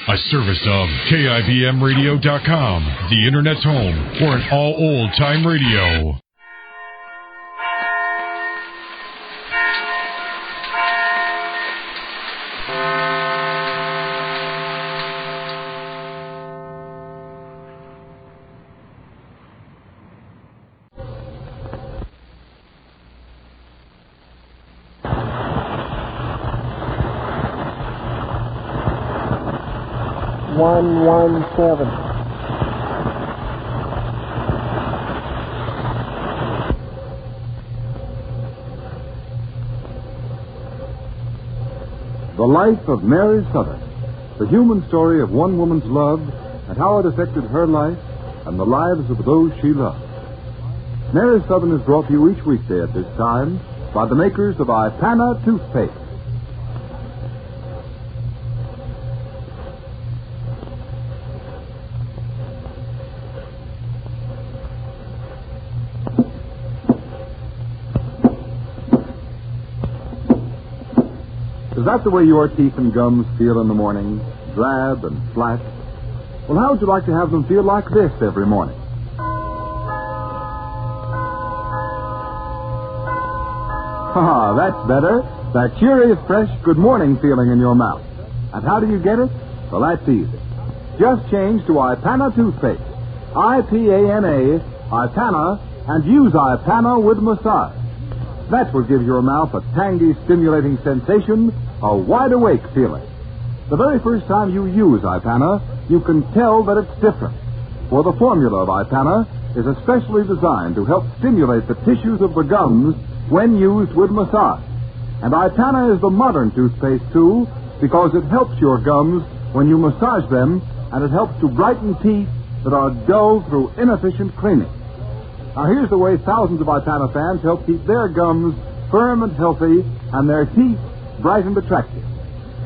A service of KIBMradio.com, the Internet's home for an all old-time radio. The Life of Mary Sothern, the human story of one woman's love and how it affected her life and the lives of those she loved. Mary Sothern is brought to you each weekday at this time by the makers of Ipana toothpaste. Is that the way your teeth and gums feel in the morning? Drab and flat? Well, how would you like to have them feel like this every morning? That's better. That cheery, fresh, good morning feeling in your mouth. And how do you get it? Well, that's easy. Just change to Ipana toothpaste. I-P-A-N-A, Ipana, and use Ipana with massage. That's what gives your mouth a tangy, stimulating sensation, a wide-awake feeling. The very first time you use Ipana, you can tell that it's different. For the formula of Ipana is especially designed to help stimulate the tissues of the gums when used with massage. And Ipana is the modern toothpaste, too, because it helps your gums when you massage them, and it helps to brighten teeth that are dull through inefficient cleaning. Now, here's the way thousands of Ipana fans help keep their gums firm and healthy and their teeth bright and attractive.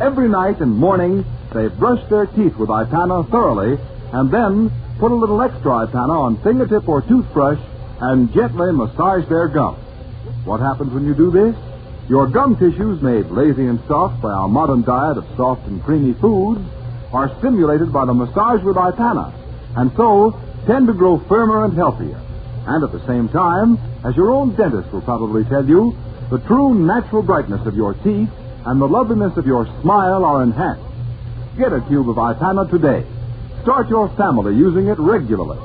Every night and morning, they brush their teeth with Ipana thoroughly and then put a little extra Ipana on fingertip or toothbrush and gently massage their gums. What happens when you do this? Your gum tissues, made lazy and soft by our modern diet of soft and creamy foods, are stimulated by the massage with Ipana, and so tend to grow firmer and healthier. And at the same time, as your own dentist will probably tell you, the true natural brightness of your teeth and the loveliness of your smile are enhanced. Get a tube of Ipana today. Start your family using it regularly.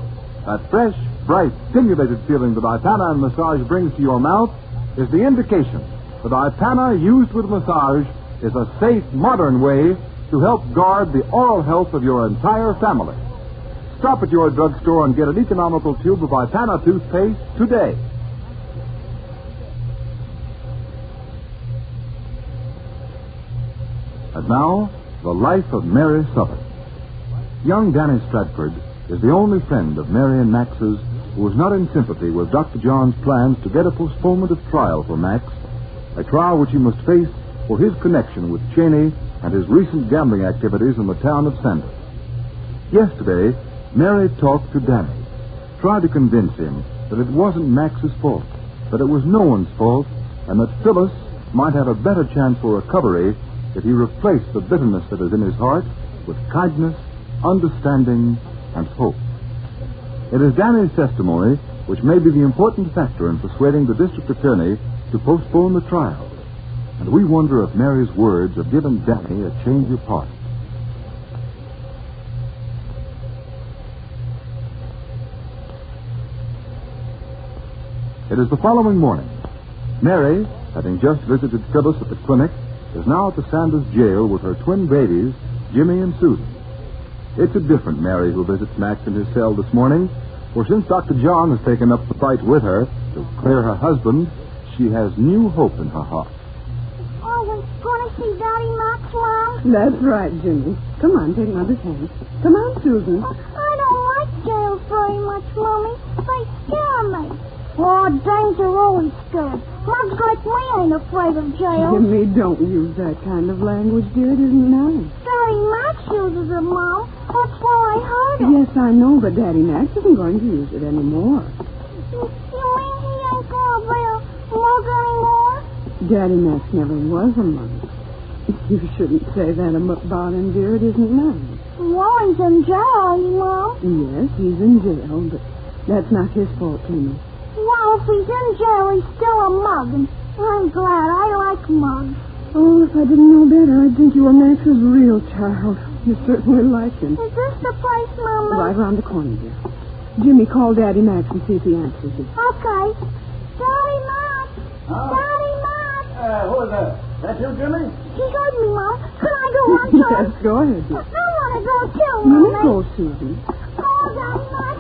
That fresh, bright, stimulated feeling that Ipana and massage brings to your mouth is the indication that Ipana used with massage is a safe, modern way to help guard the oral health of your entire family. Stop at your drugstore and get an economical tube of Ipana toothpaste today. And now, the life of Mary Sothern. Young Danny Stratford is the only friend of Mary and Max's who was not in sympathy with Dr. John's plans to get a postponement of trial for Max, a trial which he must face for his connection with Cheney and his recent gambling activities in the town of Sothern. Yesterday, Mary talked to Danny, tried to convince him that it wasn't Max's fault, that it was no one's fault, and that Phyllis might have a better chance for recovery if he replaced the bitterness that is in his heart with kindness, understanding, and hope. It is Danny's testimony which may be the important factor in persuading the district attorney to postpone the trial. And we wonder if Mary's words have given Danny a change of heart. It is the following morning. Mary, having just visited Phyllis at the clinic, is now at the Sanders jail with her twin babies, Jimmy and Susan. It's a different Mary who visits Max in his cell this morning, for since Dr. John has taken up the fight with her to clear her husband, she has new hope in her heart. Oh, we're going to see Daddy Max, Mom? That's right, Jimmy. Come on, take Mother's hand. Come on, Susan. I don't like jails very much, Mommy. They scare me. Oh, danger always scared. Mugs like me ain't afraid of jail. Jimmy, don't use that kind of language, dear. It isn't nice. Daddy Max uses it, Mom. That's why I heard it. Yes, I know, but Daddy Max isn't going to use it anymore. You mean he ain't going to be a mug anymore? Daddy Max never was a mug. You shouldn't say that about him, dear. It isn't nice. Warren's in jail, ain't he, Mom? Yes, he's in jail, but that's not his fault, Timmy. Well, if he's in jail, he's still a mug, and I'm glad. I like mugs. Oh, if I didn't know better, I'd think you were Max's real child. You certainly like him. Is this the place, Mama? Right around the corner there. Jimmy, call Daddy Max and see if he answers it. Okay. Daddy Max! Daddy Max! Who is that? That you, Jimmy? He heard me, Mom. Can I go on to him? Yes, go ahead. I want to go, too, You Mommy. may go, Susan. Oh, Daddy Max!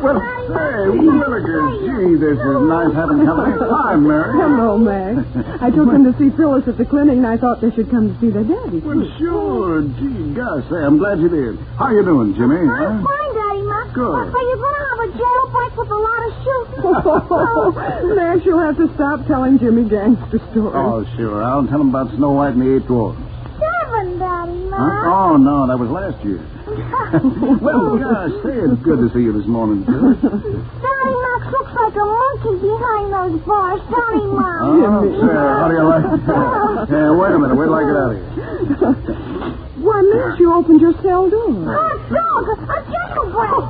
Well, say, Willikers, gee, this is nice having company. Hi, Mary. Hello, Max. I took them to see Phyllis at the clinic, and I thought they should come to see their daddy. Well, sure. Gee, gosh, say, I'm glad you did. How you doing, Jimmy? I'm fine, Daddy Max. Good. Are you going to have a jailbreak with a lot of shooting? Max, you'll have to stop telling Jimmy gangster stories. Oh, sure. I'll tell him about Snow White and the Eighth Dwarf. 7, Daddy Max. Huh? Oh, no, that was last year. Well, gosh, say, it's good to see you this morning, too. Daddy Max looks like a monkey behind those bars, Daddy Max. Oh, say, how do you like it? Wait a minute. Wait till I get out of here. Why, Max, you opened your cell door. Oh, dog, a jailbreak.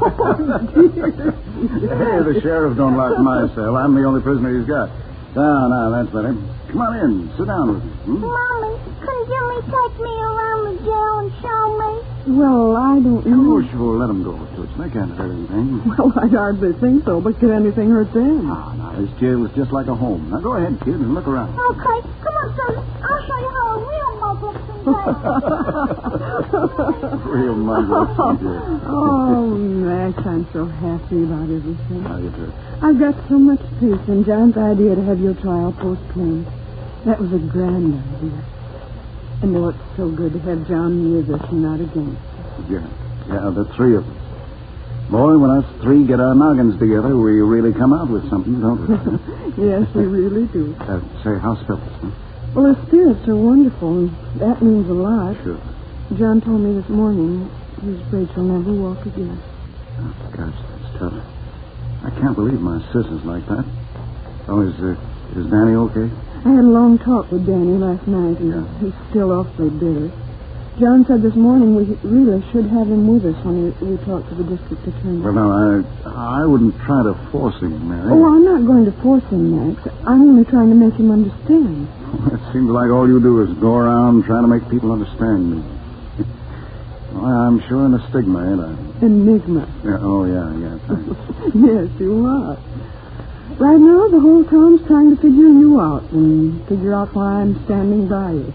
Hey, the sheriff don't lock my cell. I'm the only prisoner he's got. Now, that's better. Come on in. Sit down with me. Mommy, can Jimmy take me around the jail and show me? Well, I don't know. Oh, sure. Let them go, Toots. They can't hurt anything. Well, I'd hardly think so, but could anything hurt them? Now, this jail is just like a home. Now, go ahead, kid, and look around. Okay, come on, son. I'll show you how a real mug looks in jail. Real mug looks in jail. Oh, Max, I'm so happy about everything. How you do? I've got so much peace in John's idea to have your trial postponed. That was a grand idea. And oh, it's so good to have John with us and not against us. Yeah, the three of us. Boy, when us three get our noggins together, we really come out with something, don't we? Yes, we really do. Say, how's Phyllis? Huh? Well, her spirits are wonderful, and that means a lot. Sure. John told me this morning he's afraid she'll never walk again. Oh, gosh, that's tough. I can't believe my sister's like that. Oh, is Danny okay? I had a long talk with Danny last night, and he's still awfully bitter. John said this morning we really should have him with us when we talk to the district attorney. Well, no, I wouldn't try to force him, Mary. Oh, I'm not going to force him, Max. I'm only trying to make him understand. It seems like all you do is go around trying to make people understand me. Well, I'm sure in a stigma, ain't I? Enigma. Yeah, thanks. Yes, you are. Right now, the whole town's trying to figure you out and figure out why I'm standing by you.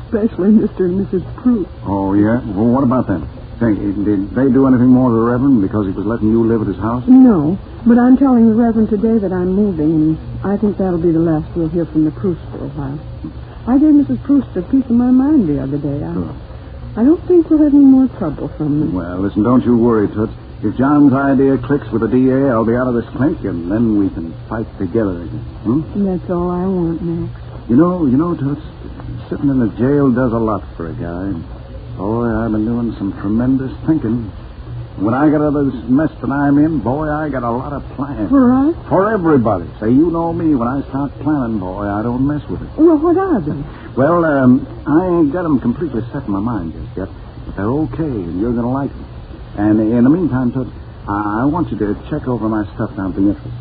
Especially Mr. and Mrs. Proof. Oh, yeah? Well, what about them? Say, did they do anything more to the Reverend because he was letting you live at his house? No, but I'm telling the Reverend today that I'm moving, and I think that'll be the last we'll hear from the Proofs for a while. I gave Mrs. Proofs a piece of my mind the other day. I don't think we'll have any more trouble from them. Well, listen, don't you worry, Toots. If John's idea clicks with the DA, I'll be out of this clink, and then we can fight together again. That's all I want, Max. You know, Toots, sitting in the jail does a lot for a guy. Boy, I've been doing some tremendous thinking. When I get out of this mess that I'm in, boy, I got a lot of plans. For us? For everybody. Say, you know me, when I start planning, boy, I don't mess with it. Well, what are they? Well, I ain't got them completely set in my mind just yet, but they're okay, and you're going to like them. And in the meantime, Toots, I want you to check over my stuff down at the entrance.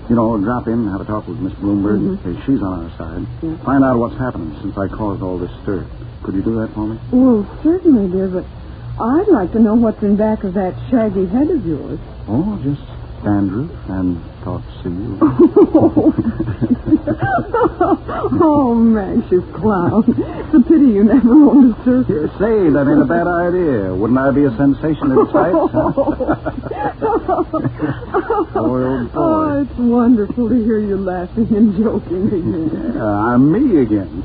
Drop in and have a talk with Miss Bloomberg. Mm-hmm. She's on our side. Yeah. Find out what's happening since I caused all this stir. Could you do that for me? Well, certainly, dear, but I'd like to know what's in back of that shaggy head of yours. Oh, just dandruff and thought to see you. Oh, Max, you clown. It's a pity you never owned a circus. Say, that ain't a bad idea. Wouldn't I be a sensation in sights? Old boy. Oh, it's wonderful to hear you laughing and joking again. Yeah, I'm me again.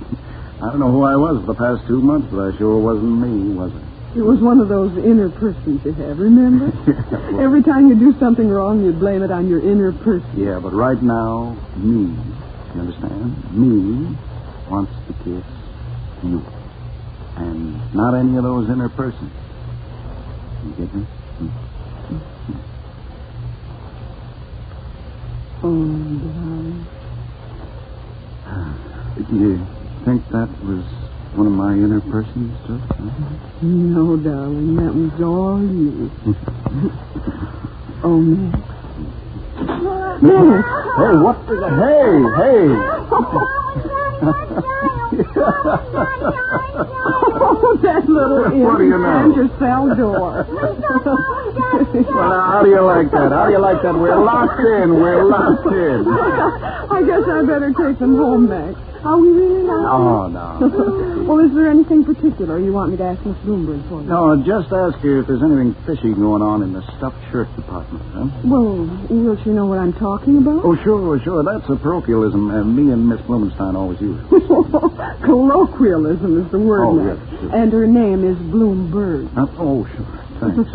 I don't know who I was for the past 2 months, but I sure wasn't me, was it? It was one of those inner persons you have, remember? Every time you do something wrong, you blame it on your inner person. Yeah, but right now, me, you understand? Me wants to kiss you. And not any of those inner persons. You get me? Oh, darling. You think that was one of my inner persons, too? No, darling, that was all you. Oh, Max. Max! Hey, what the... Hey! Oh, that little imp. What do you know? And your cell door. Well, now, how do you like that? We're locked in. I guess I better take them home, Max. Are we really locked in? Oh, no. Well, is there anything particular you want me to ask Miss Bloomberg for? No, just ask her if there's anything fishy going on in the stuffed shirt department, huh? Well, will she know what I'm talking about? Oh, sure. That's a parochialism me and Miss Blumenstein always use. Colloquialism is the word, Oh, Max. yes, sure. And her name is Bloomberg. Oh, sure. Thanks.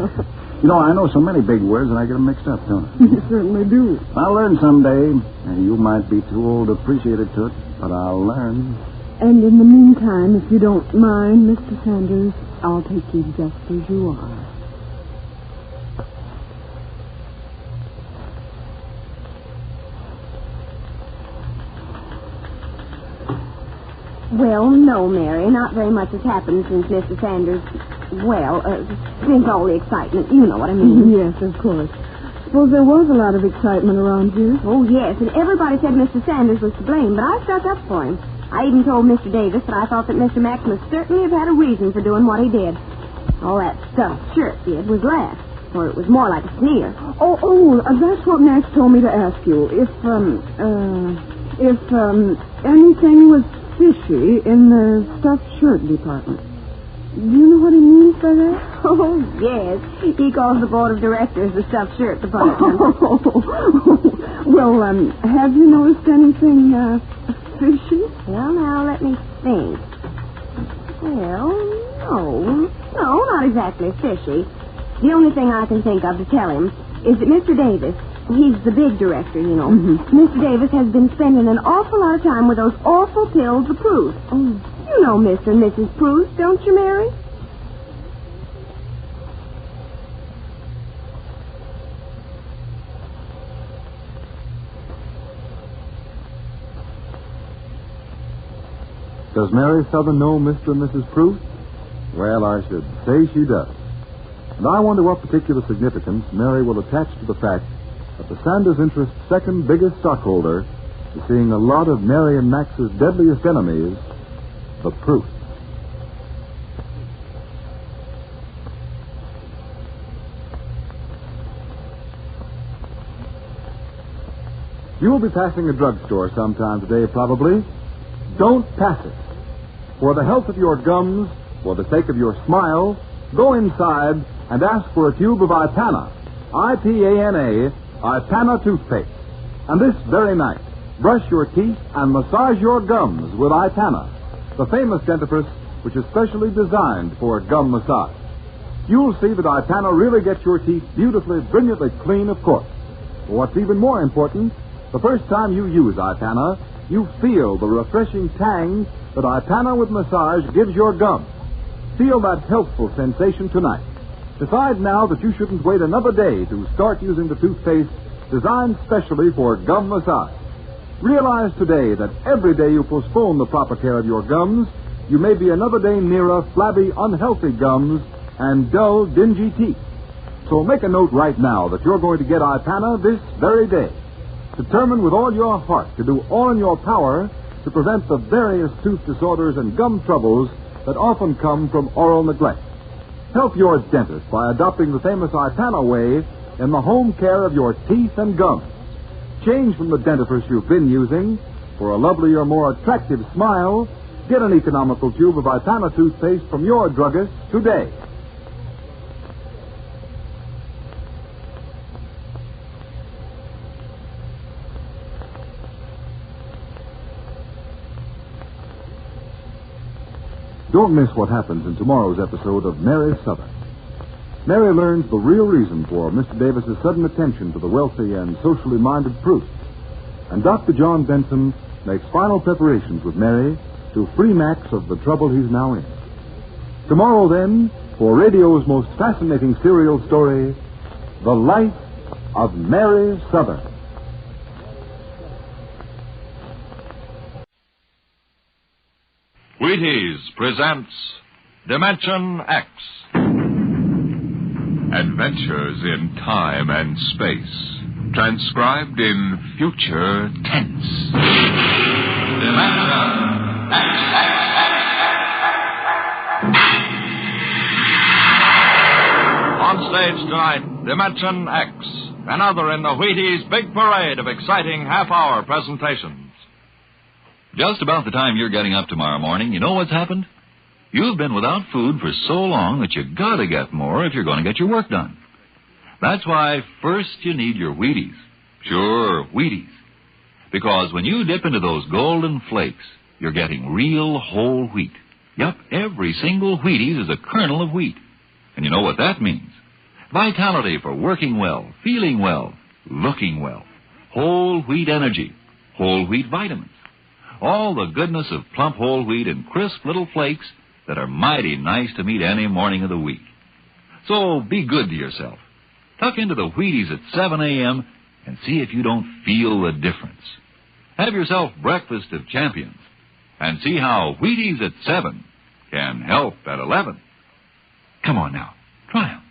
You know, I know so many big words and I get them mixed up, don't I? You certainly do. I'll learn someday. And you might be too old to appreciate it, Toot, but I'll learn. And in the meantime, if you don't mind, Mr. Sanders, I'll take you just as you are. Well, no, Mary. Not very much has happened since Mr. Sanders... since all the excitement. You know what I mean. Yes, of course. Suppose there was a lot of excitement around here. Oh, yes, and everybody said Mr. Sanders was to blame, but I stuck up for him. I even told Mr. Davis that I thought that Mr. Max must certainly have had a reason for doing what he did. All that stuffed shirt did was laugh, or it was more like a sneer. That's what Max told me to ask you. If anything was fishy in the stuffed shirt department. Do you know what he means by that? Oh, yes. He calls the board of directors the stuffed shirt department. Well, have you noticed anything fishy? Well, now, let me think. Well, no, not exactly fishy. The only thing I can think of to tell him is that Mr. Davis, he's the big director, you know. Mm-hmm. Mr. Davis has been spending an awful lot of time with those awful pills of Proust. Oh. You know Mr. and Mrs. Proust, don't you, Mary? Does Mary Sothern know Mr. and Mrs. Proust? Well, I should say she does. And I wonder what particular significance Mary will attach to the fact that the Sanders Interest's second biggest stockholder is seeing a lot of Mary and Max's deadliest enemies, the Prousts. You will be passing a drugstore sometime today, probably. Don't pass it. For the health of your gums, for the sake of your smile, go inside and ask for a tube of Ipana, I-P-A-N-A, Ipana toothpaste. And this very night, brush your teeth and massage your gums with Ipana, the famous dentifrice which is specially designed for gum massage. You'll see that Ipana really gets your teeth beautifully, brilliantly clean, of course. But what's even more important, the first time you use Ipana, you feel the refreshing tang that Ipana with massage gives your gums. Feel that healthful sensation tonight. Decide now that you shouldn't wait another day to start using the toothpaste designed specially for gum massage. Realize today that every day you postpone the proper care of your gums, you may be another day nearer flabby, unhealthy gums and dull, dingy teeth. So make a note right now that you're going to get Ipana this very day. Determine with all your heart to do all in your power to prevent the various tooth disorders and gum troubles that often come from oral neglect. Help your dentist by adopting the famous Ipana way in the home care of your teeth and gums. Change from the dentifrice you've been using. For a lovelier, more attractive smile, get an economical tube of Ipana toothpaste from your druggist today. Don't miss what happens in tomorrow's episode of Mary Sothern. Mary learns the real reason for Mr. Davis's sudden attention to the wealthy and socially minded Proust. And Dr. John Benson makes final preparations with Mary to free Max of the trouble he's now in. Tomorrow, then, for radio's most fascinating serial story, The Life of Mary Sothern. We Wheaties presents Dimension X. Adventures in time and space, transcribed in future tense. Dimension X. On stage tonight, Dimension X, another in the Wheaties' big parade of exciting half-hour presentations. Just about the time you're getting up tomorrow morning, you know what's happened? You've been without food for so long that you gotta get more if you're going to get your work done. That's why first you need your Wheaties. Sure, Wheaties. Because when you dip into those golden flakes, you're getting real whole wheat. Yup, every single Wheaties is a kernel of wheat. And you know what that means? Vitality for working well, feeling well, looking well. Whole wheat energy, whole wheat vitamins. All the goodness of plump whole wheat in crisp little flakes that are mighty nice to meet any morning of the week. So be good to yourself. Tuck into the Wheaties at 7 a.m. and see if you don't feel the difference. Have yourself breakfast of champions and see how Wheaties at 7 can help at 11. Come on now, try them.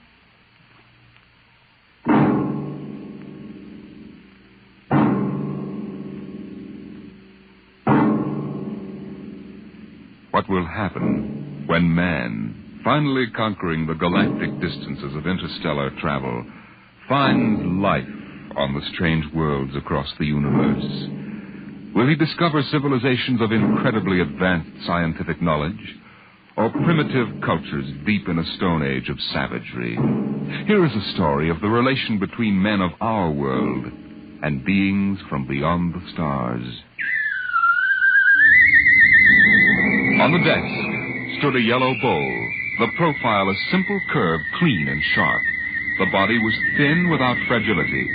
What will happen when man, finally conquering the galactic distances of interstellar travel, finds life on the strange worlds across the universe? Will he discover civilizations of incredibly advanced scientific knowledge, or primitive cultures deep in a stone age of savagery? Here is a story of the relation between men of our world and beings from beyond the stars. On the desk stood a yellow bowl, the profile a simple curve, clean and sharp. The body was thin without fragility,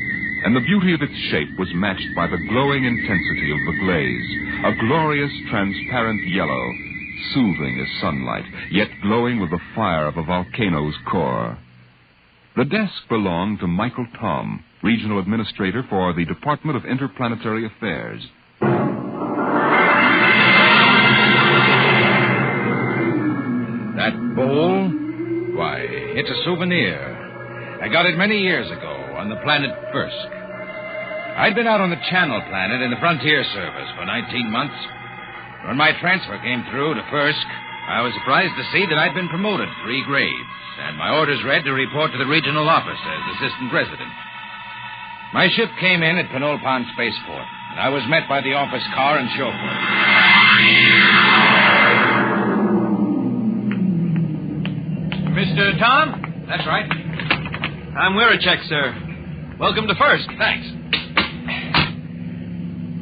and the beauty of its shape was matched by the glowing intensity of the glaze, a glorious transparent yellow, soothing as sunlight, yet glowing with the fire of a volcano's core. The desk belonged to Michael Tom, Regional Administrator for the Department of Interplanetary Affairs. That bowl? Why, it's a souvenir. I got it many years ago on the planet Frisk. I'd been out on the Channel Planet in the Frontier Service for 19 months. When my transfer came through to Frisk, I was surprised to see that I'd been promoted 3 grades, and my orders read to report to the regional office as assistant resident. My ship came in at Pinole Spaceport, and I was met by the office car and chauffeur. Mr. Tom? That's right. I'm Wirachek, sir. Welcome to Frisk. Thanks.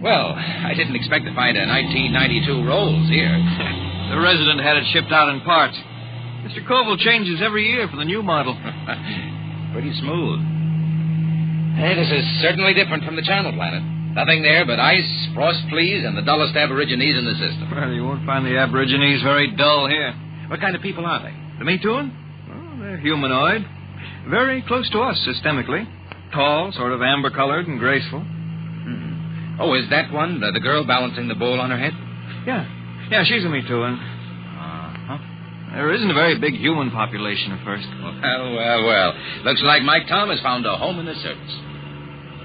Well, I didn't expect to find a 1992 Rolls here. The resident had it shipped out in parts. Mr. Koval changes every year for the new model. Pretty smooth. Hey, this is certainly different from the Channel Planet. Nothing there but ice, frost fleas, and the dullest aborigines in the system. Well, you won't find the aborigines very dull here. What kind of people are they? The Metuan? Well, they're humanoid. Very close to us systemically. Tall, sort of amber-colored and graceful. Oh, is that one, the girl balancing the bowl on her head? Yeah, she's a Metuan. Uh-huh. There isn't a very big human population at first. Well. Looks like Mike Tom has found a home in the service.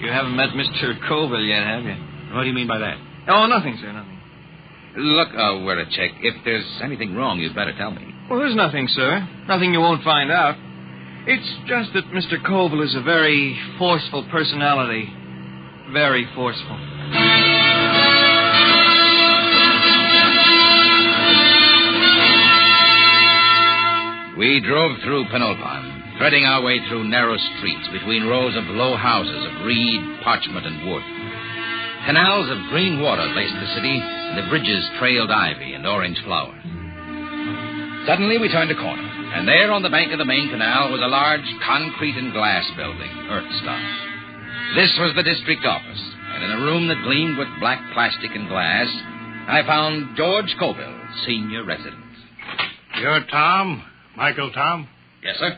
You haven't met Mr. Koval yet, have you? What do you mean by that? Oh, nothing, sir, nothing. Look, Wirachek, if there's anything wrong, you'd better tell me. Well, there's nothing, sir. Nothing you won't find out. It's just that Mr. Koval is a very forceful personality. Very forceful. We drove through Pinole, threading our way through narrow streets between rows of low houses of reed, parchment, and wood. Canals of green water laced the city, and the bridges trailed ivy and orange flowers. Suddenly, we turned a corner, and there on the bank of the main canal was a large concrete and glass building, Earthstar. This was the district office, and in a room that gleamed with black plastic and glass, I found George Colville, senior resident. You're Tom? Michael Tom? Yes, sir.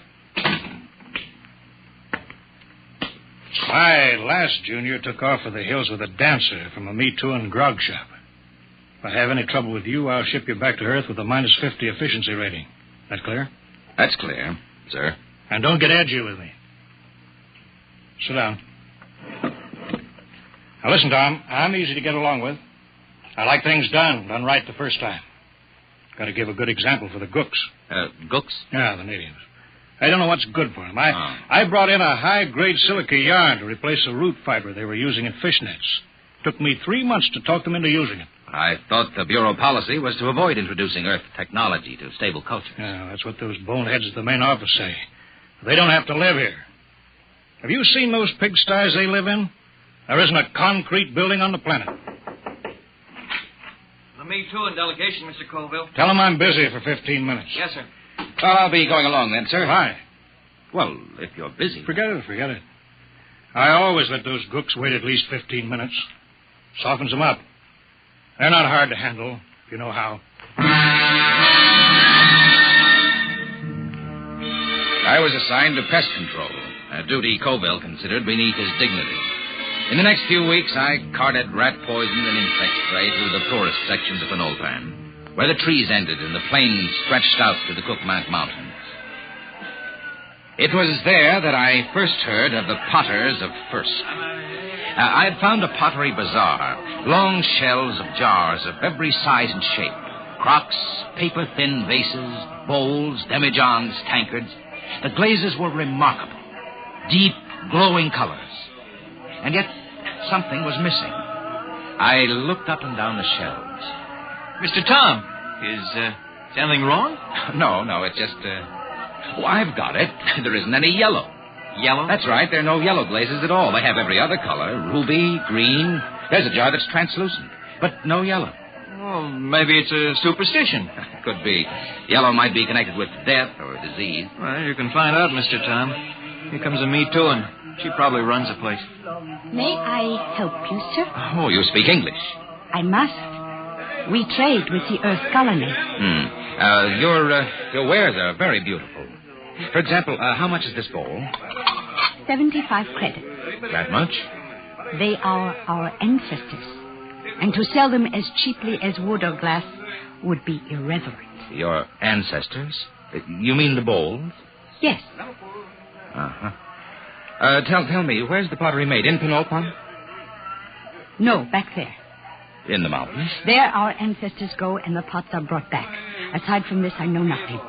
Why, last Junior took off for the hills with a dancer from a Metuan grog shop. If I have any trouble with you, I'll ship you back to Earth with a minus 50 efficiency rating. That clear? That's clear, sir. And don't get edgy with me. Sit down. Now, listen, Tom, I'm easy to get along with. I like things done right the first time. Got to give a good example for the gooks. Gooks? Yeah, the natives. I don't know what's good for them. I brought in a high-grade silica yarn to replace the root fiber they were using in fish nets. Took me 3 months to talk them into using it. I thought the Bureau policy was to avoid introducing Earth technology to stable cultures. Yeah, that's what those boneheads at the main office say. They don't have to live here. Have you seen those pigsties they live in? There isn't a concrete building on the planet. The Me Too in delegation, Mr. Colville. Tell them I'm busy for 15 minutes. Yes, sir. Well, I'll be going along then, sir. Why? Well, if you're busy. Forget it. I always let those gooks wait at least 15 minutes. Softens them up. They're not hard to handle, if you know how. I was assigned to pest control, a duty Colville considered beneath his dignity. In the next few weeks, I carted rat poison and insect spray through the poorest sections of Penolpan, where the trees ended and the plains stretched out to the Cookmank Mountains. It was there that I first heard of the potters of Frisk. I had found a pottery bazaar, long shelves of jars of every size and shape, crocks, paper-thin vases, bowls, demijohns, tankards. The glazes were remarkable, deep, glowing colors. And yet, something was missing. I looked up and down the shelves. Mr. Tom, is anything wrong? No, it's just, I've got it. There isn't any yellow. Yellow? That's right. There are no yellow glazes at all. They have every other color. Ruby, green. There's a jar that's translucent, but no yellow. Well, maybe it's a superstition. Could be. Yellow might be connected with death or disease. Well, you can find out, Mr. Tom. Here comes a Me Too, and she probably runs the place. May I help you, sir? Oh, you speak English. I must. We trade with the Earth colony. Your wares are very beautiful. For example, how much is this bowl? 75 credits. That much? They are our ancestors. And to sell them as cheaply as wood or glass would be irreverent. Your ancestors? You mean the bowls? Yes. Uh-huh. Tell me, where's the pottery made? In Penolpan? No, back there. In the mountains? There our ancestors go and the pots are brought back. Aside from this, I know nothing.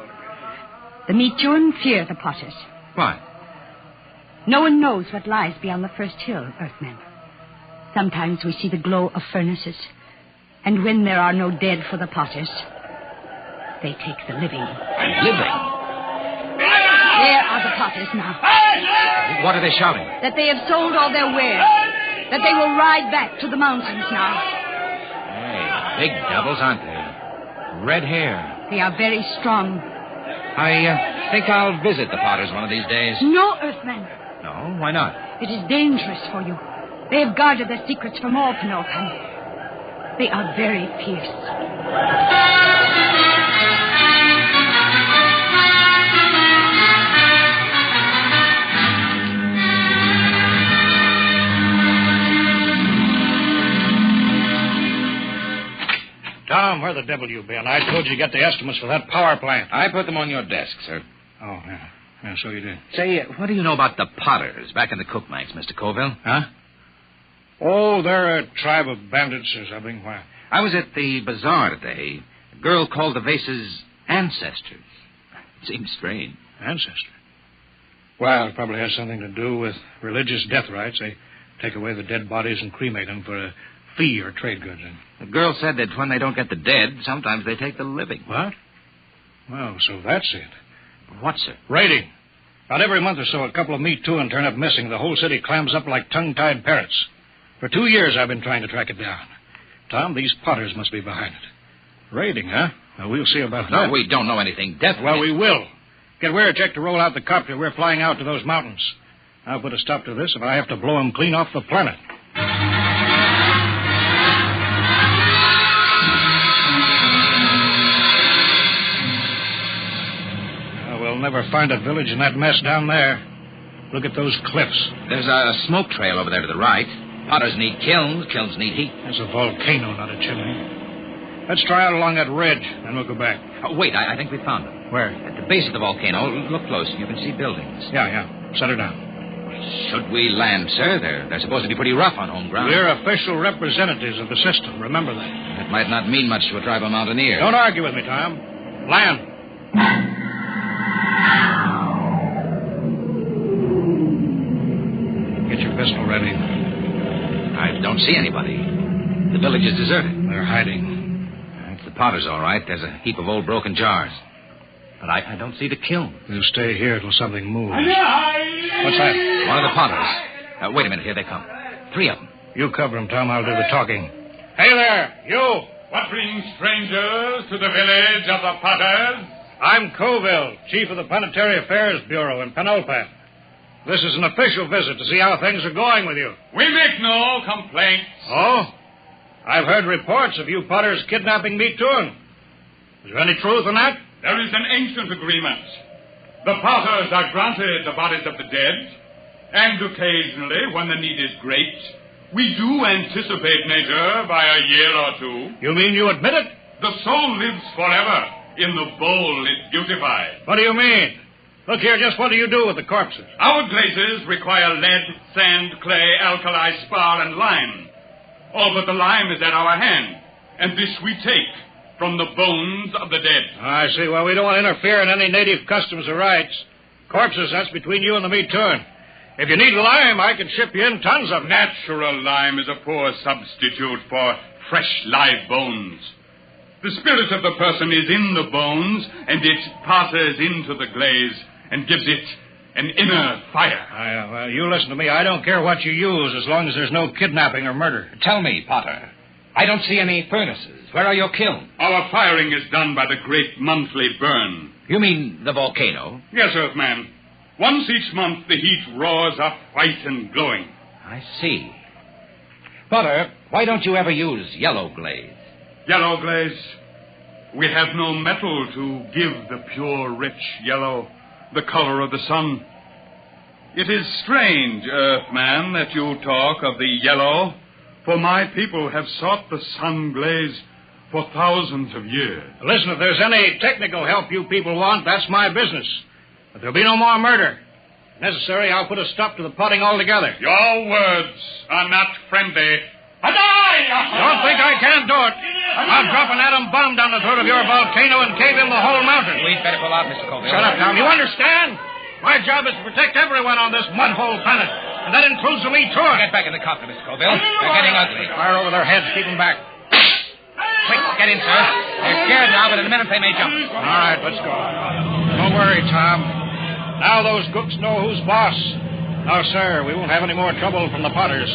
The Meechun fear the potters. Why? No one knows what lies beyond the first hill, Earthmen. Sometimes we see the glow of furnaces. And when there are no dead for the potters, they take the living. Living? There are the potters now. What are they shouting? That they have sold all their wares. That they will ride back to the mountains now. Hey, big devils, aren't they? Red hair. They are very strong. I think I'll visit the potters one of these days. No, Earthmen. No? Why not? It is dangerous for you. They have guarded their secrets from all Penolpan. They are very fierce. Tom, where the devil you been? I told you to get the estimates for that power plant. I put them on your desk, sir. Oh, yeah. Yeah, so you did. Say, what do you know about the potters back in the Cookmanks, Mr. Colville? Huh? Oh, they're a tribe of bandits or something. Why? I was at the bazaar today. A girl called the vases ancestors. It seems strange. Ancestor? Well, it probably has something to do with religious death rites. They take away the dead bodies and cremate them for a fee or trade goods. The girl said that when they don't get the dead, sometimes they take the living. What? Well, so that's it. What, sir? Raiding. About every month or so, a couple of Me Too and turn up missing. The whole city clams up like tongue-tied parrots. For 2 years, I've been trying to track it down. Tom, these potters must be behind it. Raiding, huh? Well, we'll see about that. No, we don't know anything definite. Well, we will. Get Weircheck to roll out the copter. We're flying out to those mountains. I'll put a stop to this if I have to blow them clean off the planet. We'll never find a village in that mess down there. Look at those cliffs. There's a smoke trail over there to the right. Potters need kilns. Kilns need heat. There's a volcano, not a chimney. Let's try out along that ridge, then we'll go back. Oh, wait, I think we found them. Where? At the base of the volcano. Look close. You can see buildings. Yeah. Set her down. Should we land, sir? They're supposed to be pretty rough on home ground. We're official representatives of the system. Remember that. That might not mean much to a tribal mountaineer. Don't argue with me, Tom. Land. Get your pistol ready. I don't see anybody. The village is deserted. They're hiding. It's the Potters, all right. There's a heap of old broken jars. But I don't see the kiln. We'll stay here till something moves. What's that? One of the Potters. Wait a minute. Here they come. 3 of them. You cover them, Tom. I'll do the talking. Hey there, you! What brings strangers to the village of the Potters? I'm Colville, chief of the Planetary Affairs Bureau in Penulpan. This is an official visit to see how things are going with you. We make no complaints. Oh? I've heard reports of you Potters kidnapping me too. Is there any truth in that? There is an ancient agreement. The Potters are granted the bodies of the dead, and occasionally, when the need is great, we do anticipate measure by a year or 2. You mean you admit it? The soul lives forever. In the bowl it beautifies. What do you mean? Look here, just what do you do with the corpses? Our glazes require lead, sand, clay, alkali, spar, and lime. All but the lime is at our hand, and this we take from the bones of the dead. I see. Well, we don't want to interfere in any native customs or rights. Corpses, that's between you and the meat turn. If you need lime, I can ship you in tons of them. Natural lime is a poor substitute for fresh live bones. The spirit of the person is in the bones, and it passes into the glaze and gives it an inner fire. Well, you listen to me. I don't care what you use as long as there's no kidnapping or murder. Tell me, Potter. I don't see any furnaces. Where are your kilns? Our firing is done by the great monthly burn. You mean the volcano? Yes, Earthman. Once each month, the heat roars up white and glowing. I see. Potter, why don't you ever use yellow glaze? Yellow glaze? We have no metal to give the pure, rich yellow, the color of the sun. It is strange, Earthman, that you talk of the yellow, for my people have sought the sun glaze for thousands of years. Listen, if there's any technical help you people want, that's my business. But there'll be no more murder. If necessary, I'll put a stop to the potting altogether. Your words are not friendly. Don't think I can't do it. I'll drop an atom bomb down the throat of your volcano and cave in the whole mountain. We'd better pull out, Mr. Colville. Shut up, Tom. You understand? My job is to protect everyone on this mud-hole planet. And that includes the meat tour. Get back in the copter, Mr. Colville. They're getting ugly. Fire over their heads. Keep them back. Quick, get in, sir. They're scared now, but in a minute they may jump. All right, let's go. Don't worry, Tom. Now those gooks know who's boss. No, sir, we won't have any more trouble from the Potters.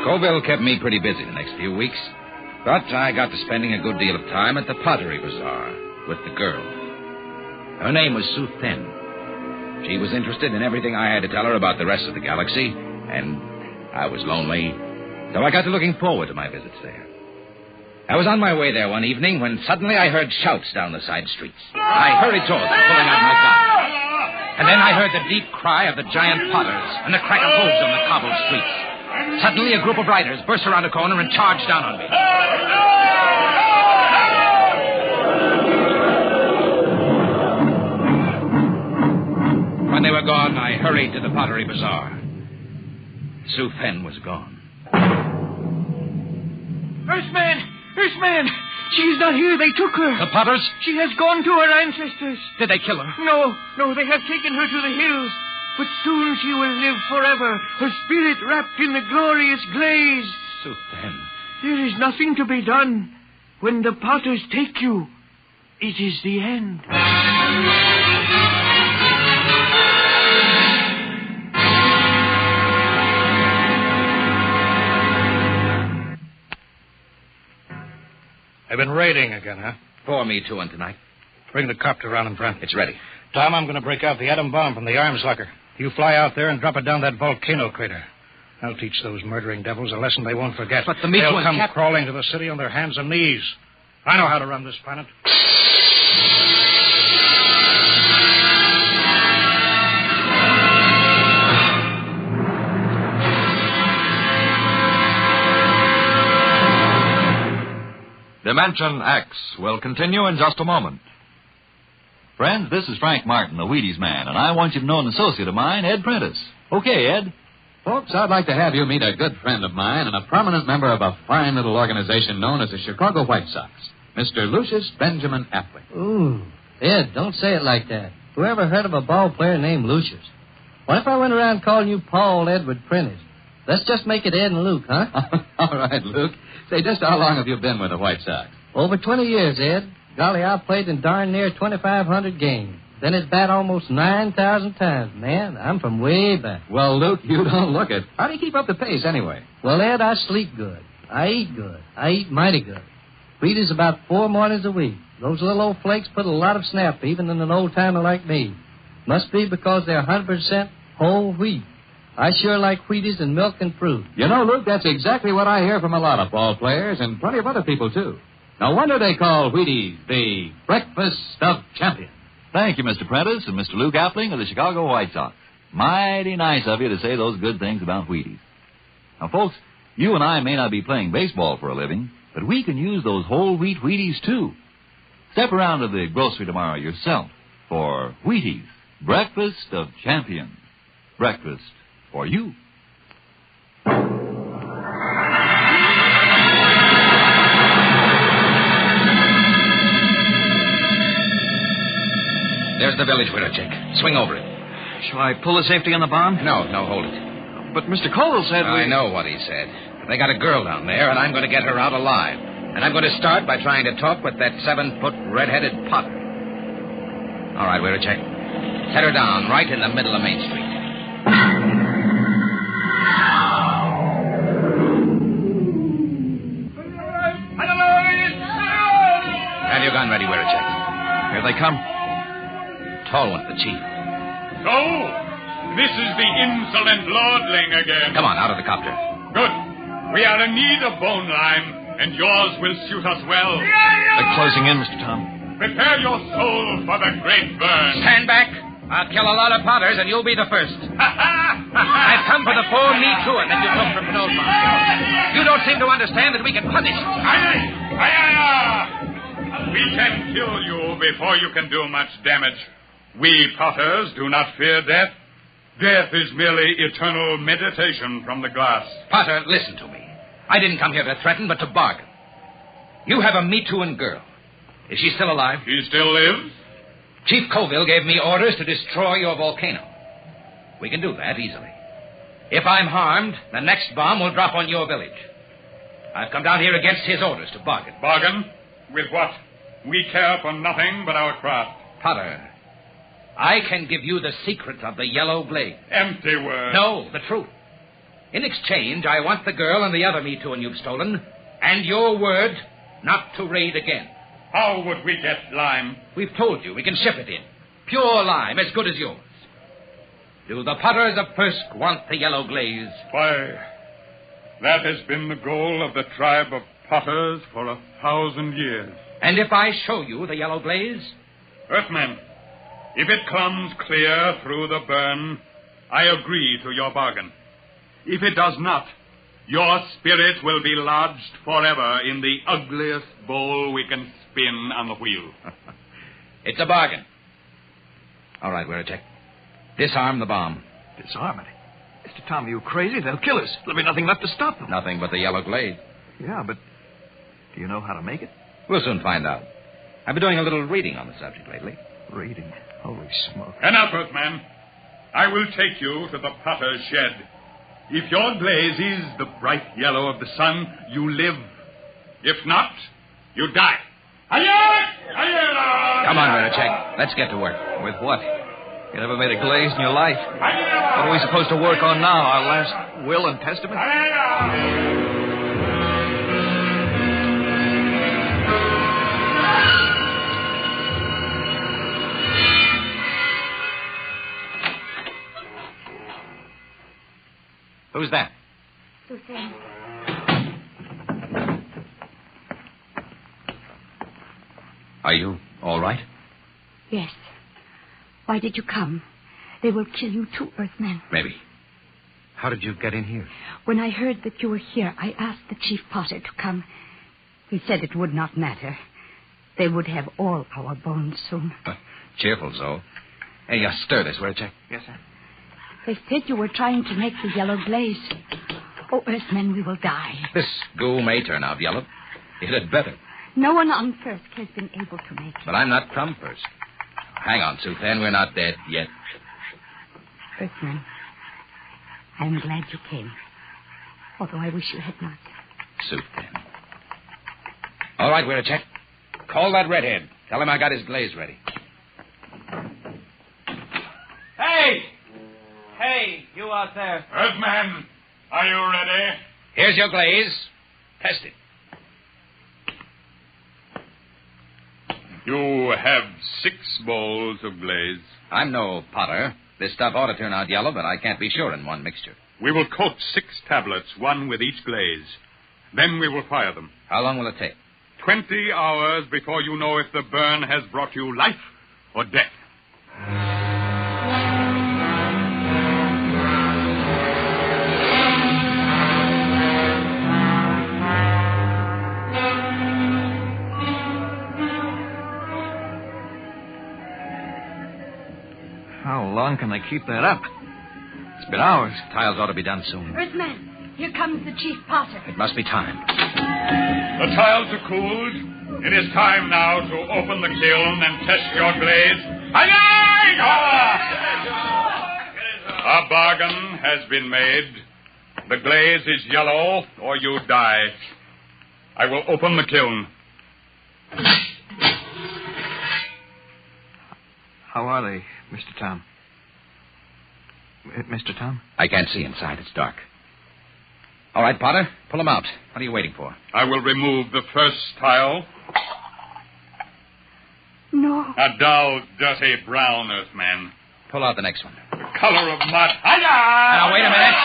Colville kept me pretty busy the next few weeks, but I got to spending a good deal of time at the pottery bazaar with the girl. Her name was Sothern. She was interested in everything I had to tell her about the rest of the galaxy, and I was lonely, so I got to looking forward to my visits there. I was on my way there one evening when suddenly I heard shouts down the side streets. I hurried toward them, pulling out my gun. And then I heard the deep cry of the giant potters and the crack of hooves on the cobbled streets. Suddenly, a group of riders burst around a corner and charged down on me. When they were gone, I hurried to the pottery bazaar. Sothern was gone. Earthman! She is not here. They took her. The Potters? She has gone to her ancestors. Did they kill her? No, they have taken her to the hills. But soon she will live forever, her spirit wrapped in the glorious glaze. Sothern. There is nothing to be done. When the Potters take you, it is the end. They've been raiding again, huh? Pour me to one tonight. Bring the copter around in front. It's ready. Tom, I'm going to break out the atom bomb from the arms locker. You fly out there and drop it down that volcano crater. I'll teach those murdering devils a lesson they won't forget. But the meat They'll won't come crawling to the city on their hands and knees. I know how to run this planet. Dimension X will continue in just a moment. Friends, this is Frank Martin, the Wheaties man, and I want you to know an associate of mine, Ed Prentice. Okay, Ed. Folks, I'd like to have you meet a good friend of mine and a prominent member of a fine little organization known as the Chicago White Sox, Mr. Lucius Benjamin Appling. Ooh, Ed, don't say it like that. Whoever heard of a ball player named Lucius? What if I went around calling you Paul Edward Prentice? Let's just make it Ed and Luke, huh? All right, Luke. Say, just how long have you been with the White Sox? Over 20 years, Ed. Golly, I've played in darn near 2,500 games. Been at bat almost 9,000 times. Man, I'm from way back. Well, Luke, you don't look it. How do you keep up the pace, anyway? Well, Ed, I sleep good. I eat good. I eat mighty good. Wheaties about 4 mornings a week. Those little old flakes put a lot of snap, even in an old-timer like me. Must be because they're 100% whole wheat. I sure like Wheaties and milk and fruit. You know, Luke, that's exactly what I hear from a lot of ball players and plenty of other people, too. No wonder they call Wheaties the breakfast of champions. Thank you, Mr. Prentice and Mr. Luke Appling of the Chicago White Sox. Mighty nice of you to say those good things about Wheaties. Now, folks, you and I may not be playing baseball for a living, but we can use those whole wheat Wheaties, too. Step around to the grocery tomorrow yourself for Wheaties, breakfast of champions. Breakfast for you. There's the village window, Jake. Swing over it. Shall I pull the safety on the bomb? No, hold it. But Mr. Colville said I know what he said. They got a girl down there, and I'm going to get her out alive. And I'm going to start by trying to talk with that 7-foot red-headed Potter. All right, where to check? Set her down right in the middle of Main Street. Have your gun ready, where to check? Here they come. Tall one's the chief. So, this is the insolent lordling again. Come on, out of the copter. Good. We are in need of bone lime, and yours will suit us well. They're closing in, Mr. Tom. Prepare your soul for the great burn. Stand back. I'll kill a lot of Potters, and you'll be the first. I've come for the 4 me too, and that you took from Penolma. You don't seem to understand that we can punish it. We can kill you before you can do much damage. We Potters do not fear death. Death is merely eternal meditation from the glass. Potter, listen to me. I didn't come here to threaten, but to bargain. You have a Me-Too-ing girl. Is she still alive? She still lives. Chief Colville gave me orders to destroy your volcano. We can do that easily. If I'm harmed, the next bomb will drop on your village. I've come down here against his orders to bargain. Bargain? With what? We care for nothing but our craft. Potter, I can give you the secret of the yellow blaze. Empty words. No, the truth. In exchange, I want the girl and the other Me-Too you've stolen, and your word not to raid again. How would we get lime? We've told you we can ship it in. Pure lime, as good as yours. Do the Potters of Frisk want the yellow glaze? Why, that has been the goal of the tribe of Potters for 1,000 years. And if I show you the yellow glaze? Earthman, if it comes clear through the burn, I agree to your bargain. If it does not, your spirit will be lodged forever in the ugliest bowl we can spin on the wheel. It's a bargain. All right, Wericek. Disarm the bomb. Disarm it? Mr. Tom, are you crazy? They'll kill us. There'll be nothing left to stop them. Nothing but the yellow glaze. Yeah, but do you know how to make it? We'll soon find out. I've been doing a little reading on the subject lately. Reading? Holy smoke. Enough, Earthman. I will take you to the Potter's shed. If your glaze is the bright yellow of the sun, you live. If not, you die. Come on, Wericek. Let's get to work. With what? You never made a glaze in your life. What are we supposed to work on now? Our last will and testament? Who's that? Susan. Are you all right? Yes. Why did you come? They will kill you too, Earthman. Maybe. How did you get in here? When I heard that you were here, I asked the Chief Potter to come. He said it would not matter. They would have all our bones soon. Cheerful, Zoe. Hey, stir this, will you, Jack? Yes, sir. They said you were trying to make the yellow glaze. Oh, Earthmen, we will die. This goo may turn out yellow. It had better. No one on Frisk has been able to make it. But I'm not from Frisk. Hang on, Sothern. We're not dead yet. Earthman, I'm glad you came. Although I wish you had not. Sothern. All right, we're a check. Call that redhead. Tell him I got his glaze ready. Hey! Hey, you out there. Earthman, are you ready? Here's your glaze. Test it. You have 6 bowls of glaze. I'm no potter. This stuff ought to turn out yellow, but I can't be sure in one mixture. We will coat 6 tablets, one with each glaze. Then we will fire them. How long will it take? 20 hours before you know if the burn has brought you life or death. How long can they keep that up? It's been hours. Tiles ought to be done soon. Earthman, here comes the chief potter. It must be time. The tiles are cooled. It is time now to open the kiln and test your glaze. A bargain has been made. The glaze is yellow, or you die. I will open the kiln. How are they, Mr. Tom? Mr. Tom? I can't see inside. It's dark. All right, Potter, pull them out. What are you waiting for? I will remove the first tile. No. A dull, dirty brown, Earthman. Pull out the next one. Color of mud. Now, wait a minute.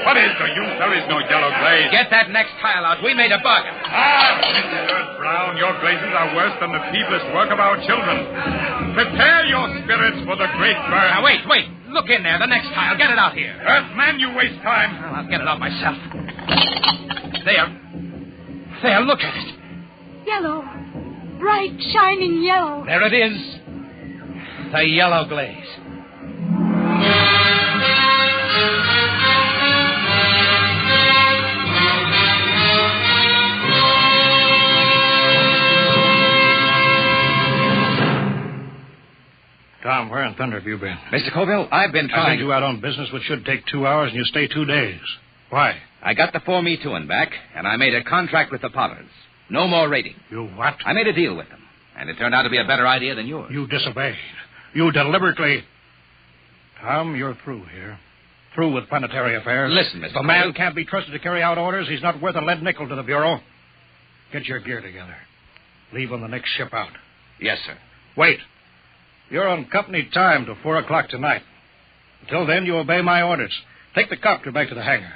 What is the use? There is no yellow glaze. Get that next tile out. We made a bargain. Mr. Brown, your glazes are worse than the feeblest work of our children. Prepare your spirits for the great burn. Now, wait. Look in there. The next tile. Get it out here. Earthman, you waste time. Well, I'll get it out myself. There, look at it. Yellow. Bright, shining yellow. There it is. The yellow glaze. Tom, where in thunder have you been? Mr. Colville, I've been trying... I sent you out on business which should take 2 hours, and you stay 2 days. Why? I got the 4 Me Too'in back, and I made a contract with the Potters. No more raiding. You what? I made a deal with them, and it turned out to be a better idea than yours. You disobeyed. You deliberately... Tom, you're through here. Through with planetary affairs. Listen, Mr. If a man can't be trusted to carry out orders, he's not worth a lead nickel to the Bureau. Get your gear together. Leave on the next ship out. Yes, sir. Wait. You're on company time till 4 o'clock tonight. Until then, you obey my orders. Take the copter back to the hangar.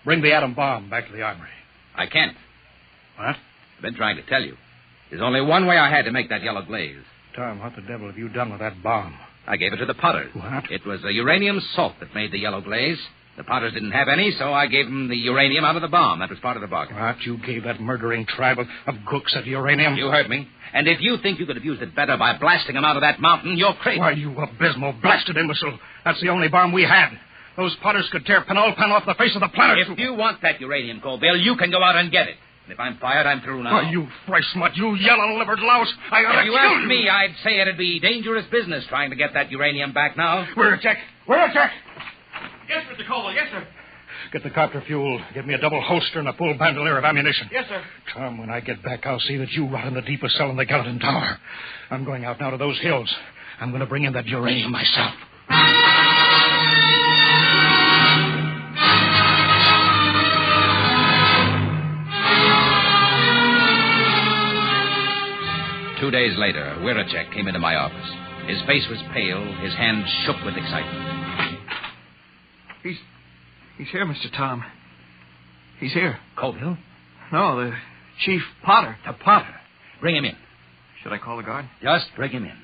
Bring the atom bomb back to the armory. I can't. What? I've been trying to tell you. There's only one way I had to make that yellow glaze. Tom, what the devil have you done with that bomb? I gave it to the Potters. What? It was a uranium salt that made the yellow glaze. The Potters didn't have any, so I gave them the uranium out of the bomb. That was part of the bargain. What? You gave that murdering tribe of gooks that uranium? You heard me. And if you think you could have used it better by blasting them out of that mountain, you're crazy. Why, you abysmal, blasted imbecile. That's the only bomb we had. Those Potters could tear Penolpan off the face of the planet. If you want that uranium, Colville, you can go out and get it. And if I'm fired, I'm through now. Why, you fresh smut, you yellow-livered louse. If you ask me, I'd say it'd be dangerous business trying to get that uranium back now. Where's Jack? Where's Jack? Yes, Mr. Colville. Yes, sir. Get the copter fueled. Give me a double holster and a full bandolier of ammunition. Yes, sir. Tom, when I get back, I'll see that you rot in the deepest cell in the Gallatin Tower. I'm going out now to those hills. I'm going to bring in that uranium myself. 2 days later, Wiracek came into my office. His face was pale, his hands shook with excitement. He's here, Mr. Tom. He's here. Colville? No, the Chief Potter. The Potter. Bring him in. Should I call the guard? Just bring him in.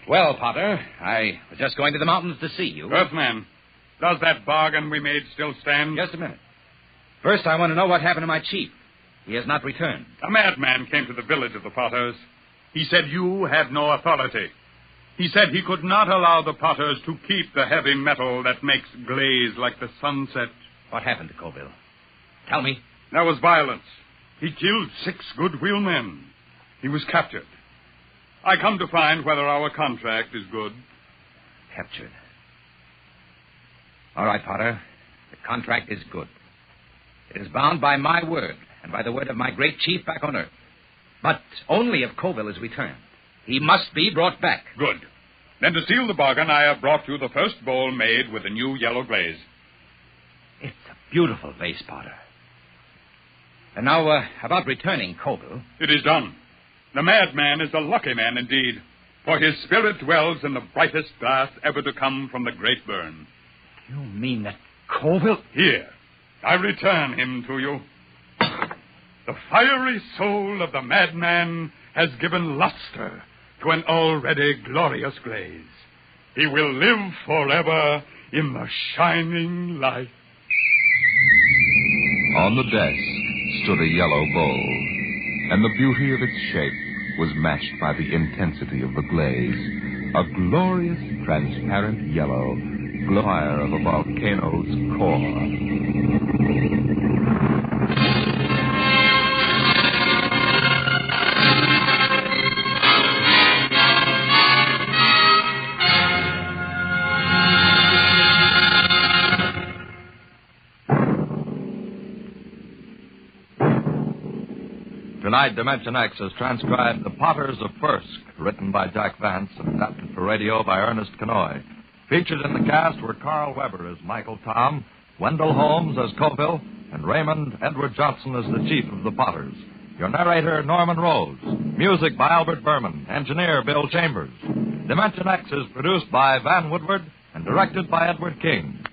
Well, Potter, I was just going to the mountains to see you. Earthman, Does that bargain we made still stand? Just a minute. First, I want to know what happened to my chief. He has not returned. A madman came to the village of the Potters. He said you had no authority. He said he could not allow the Potters to keep the heavy metal that makes glaze like the sunset. What happened to Colville? Tell me. There was violence. He killed 6 goodwill men. He was captured. I come to find whether our contract is good. Captured. All right, Potter. The contract is good. It is bound by my word and by the word of my great chief back on Earth. But only if Colville is returned. He must be brought back. Good. Then to seal the bargain, I have brought you the first bowl made with the new yellow glaze. It's a beautiful vase, Potter. And now, about returning Colville. It is done. The madman is a lucky man indeed, for his spirit dwells in the brightest glass ever to come from the great burn. You mean that Colville... Here, I return him to you. The fiery soul of the madman has given luster to an already glorious glaze. He will live forever in the shining light. On the desk stood a yellow bowl, and the beauty of its shape was matched by the intensity of the glaze. A glorious, transparent yellow, fire of a volcano's core. Tonight, Dimension X has transcribed The Potters of Frisk, written by Jack Vance and adapted for radio by Ernest Kenoy. Featured in the cast were Carl Weber as Michael Tom, Wendell Holmes as Colville, and Raymond Edward Johnson as the chief of the Potters. Your narrator, Norman Rose. Music by Albert Berman. Engineer, Bill Chambers. Dimension X is produced by Van Woodward and directed by Edward King.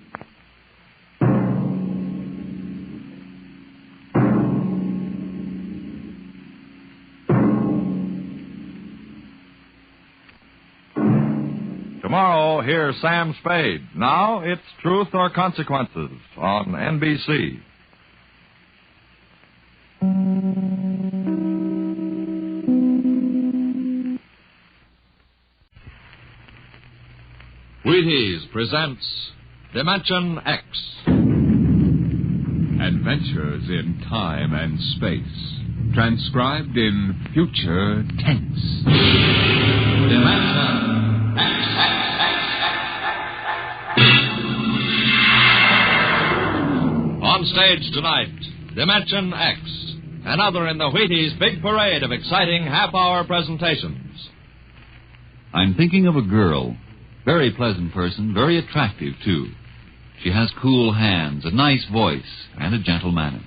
Tomorrow, hear Sam Spade. Now, it's Truth or Consequences on NBC. Wheaties presents Dimension X. Adventures in time and space, transcribed in future tense. Dimension On stage tonight, Dimension X, another in the Wheaties' big parade of exciting half-hour presentations. I'm thinking of a girl. Very pleasant person, very attractive, too. She has cool hands, a nice voice, and a gentle manner.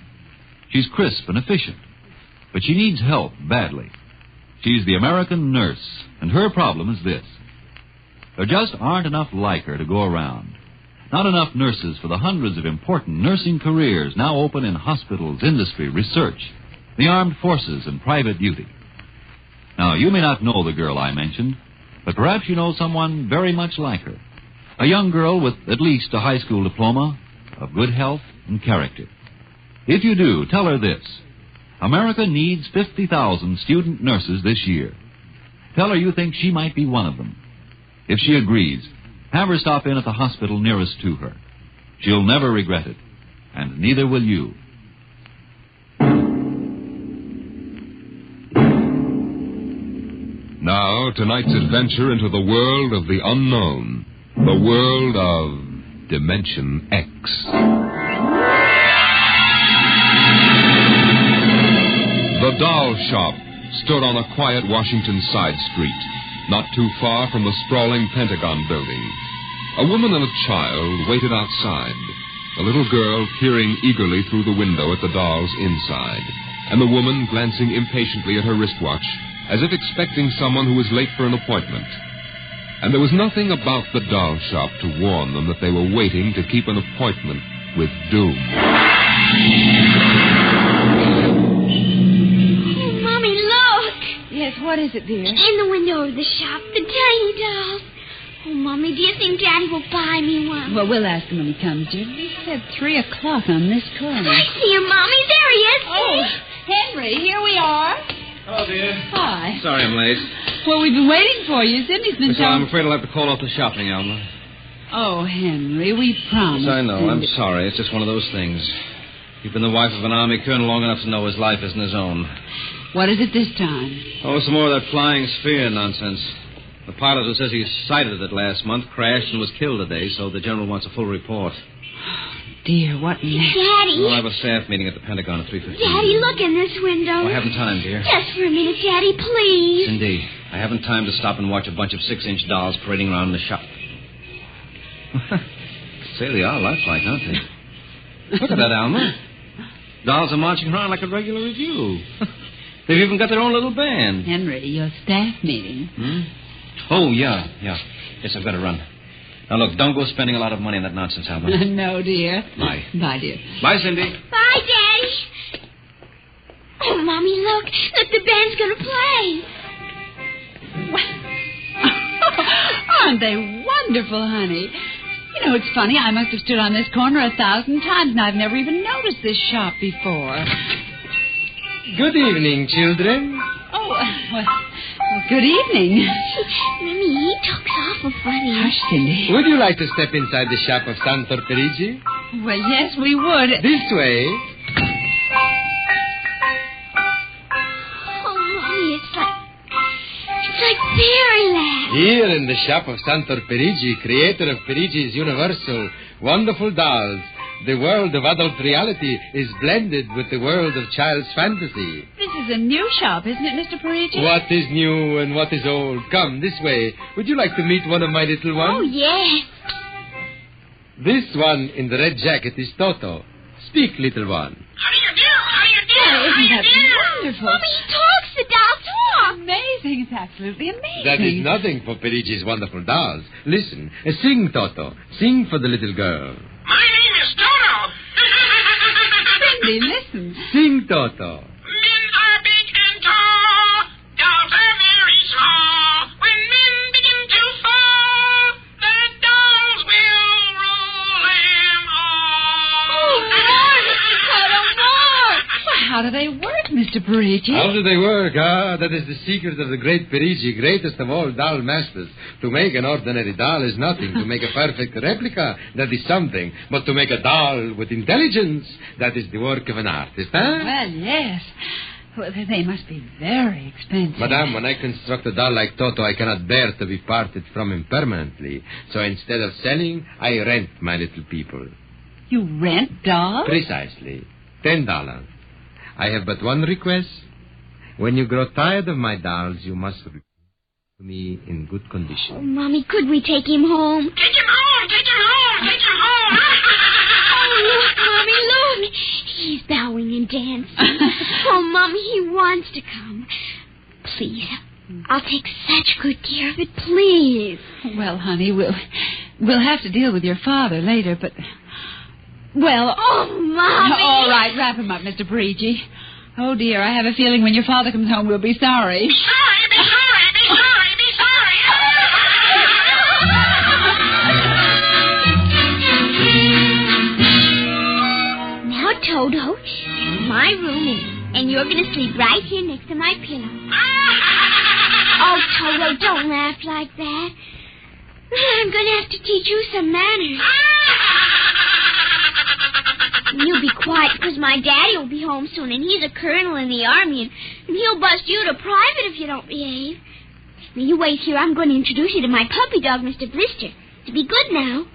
She's crisp and efficient, but she needs help badly. She's the American nurse, and her problem is this. There just aren't enough like her to go around. Not enough nurses for the hundreds of important nursing careers now open in hospitals, industry, research, the armed forces, and private duty. Now, you may not know the girl I mentioned, but perhaps you know someone very much like her. A young girl with at least a high school diploma, of good health and character. If you do, tell her this. America needs 50,000 student nurses this year. Tell her you think she might be one of them. If she agrees, have her stop in at the hospital nearest to her. She'll never regret it, and neither will you. Now, tonight's adventure into the world of the unknown, the world of Dimension X. The doll shop stood on a quiet Washington side street, not too far from the sprawling Pentagon building. A woman and a child waited outside, the little girl peering eagerly through the window at the dolls inside, and the woman glancing impatiently at her wristwatch, as if expecting someone who was late for an appointment. And there was nothing about the doll shop to warn them that they were waiting to keep an appointment with doom. Oh, Mommy, look! Yes, what is it, dear? In the window of the shop, the tiny dolls. Oh, Mommy, do you think Daddy will buy me one? Well, we'll ask him when he comes, dear. He said 3 o'clock on this corner. I see him, Mommy. There he is. Oh, Henry, here we are. Hello, dear. Hi. Sorry I'm late. Well, we've been waiting for you. Cindy's been So I'm afraid I'll have to call off the shopping, Alma. Oh, Henry, we promised. Yes, I know. I'm sorry. It's just one of those things. You've been the wife of an army colonel long enough to know his life isn't his own. What is it this time? Oh, some more of that flying sphere nonsense. The pilot who says he sighted it last month crashed and was killed today, so the general wants a full report. Dear, what next? Daddy. Well, I have a staff meeting at the Pentagon at 3:15. Daddy, look in this window. Oh, I haven't time, dear. Just for a minute, Daddy, please. Cindy, I haven't time to stop and watch a bunch of 6-inch dolls parading around in the shop. Say, they are lifelike, aren't they? Look at that, Alma. Dolls are marching around like a regular review. They've even got their own little band. Henry, your staff meeting. Oh, yeah. Yes, I've got to run. Now, look, don't go spending a lot of money on that nonsense, Alma. No, dear. Bye. Bye, dear. Bye, Cindy. Bye, Daddy. Oh, Mommy, look. Look, the band's going to play. Aren't they wonderful, honey? You know, it's funny. I must have stood on this corner 1,000 times, and I've never even noticed this shop before. Good evening, children. Oh, well, good evening. Mommy, he talks awful funny. Hush, Cindy. Would you like to step inside the shop of Santor Perigi? Well, yes, we would. This way. Oh, Mommy, it's like fairyland. Here in the shop of Santor Perigi, creator of Perigi's Universal, wonderful dolls, the world of adult reality is blended with the world of child's fantasy. This is a new shop, isn't it, Mr. Perigis? What is new and what is old? Come, this way. Would you like to meet one of my little ones? Oh, yes. This one in the red jacket is Toto. Speak, little one. How do you do? Isn't that wonderful? Mommy, he talks. The doll talks. Amazing. It's absolutely amazing. That is nothing for Perigi's wonderful dolls. Listen, sing, Toto. Sing for the little girl. My name is Toto. Cindy, listen. Sing, Toto. Men are big and tall. Dolls are very small. When men begin to fall, the dolls will rule them all. Oh, Lord, how do they work, Mr. Perigis? How do they work? That is the secret of the great Perigi, greatest of all doll masters. To make an ordinary doll is nothing. To make a perfect replica, that is something. But to make a doll with intelligence, that is the work of an artist, huh? Well, yes. Well, they must be very expensive. Madame, when I construct a doll like Toto, I cannot bear to be parted from him permanently. So instead of selling, I rent my little people. You rent dolls? Precisely. $10. I have but one request. When you grow tired of my dolls, you must return to me in good condition. Oh, Mommy, could we take him home? Take him home. Take him home. Take him home. Oh, look, Mommy, look. He's bowing and dancing. Oh, Mommy, he wants to come. Please, I'll take such good care of it, please. Well, honey, we'll have to deal with your father later, but... Well... Oh, Mommy! All right, wrap him up, Mr. Perigi. Oh, dear, I have a feeling when your father comes home, we'll be sorry. Be sorry, be sorry, be sorry, be sorry. Now, Toto, my room, and you're going to sleep right here next to my pillow. Oh, Toto, don't laugh like that. I'm going to have to teach you some manners. You be quiet, because my daddy will be home soon, and he's a colonel in the army, and he'll bust you to private if you don't behave. Now, you wait here. I'm going to introduce you to my puppy dog, Mr. Blister. To be good now.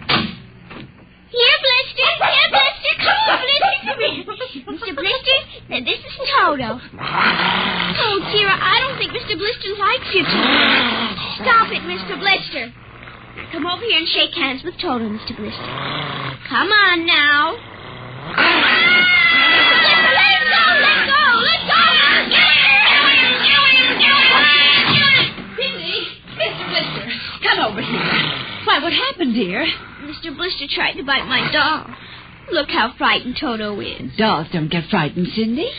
Here, Blister. Here, Blister. Come on, Blister. Come here. Mr. Blister, now this is Toto. Oh, Kira, I don't think Mr. Blister likes you too. Stop it, Mr. Blister. Come over here and shake hands with Toto, Mr. Blister. Come on now. Let go! Let go! Let go! Cindy, Mr. Blister, come over here. Why, what happened, dear? Mr. Blister tried to bite my doll. Look how frightened Toto is. Dolls don't get frightened, Cindy.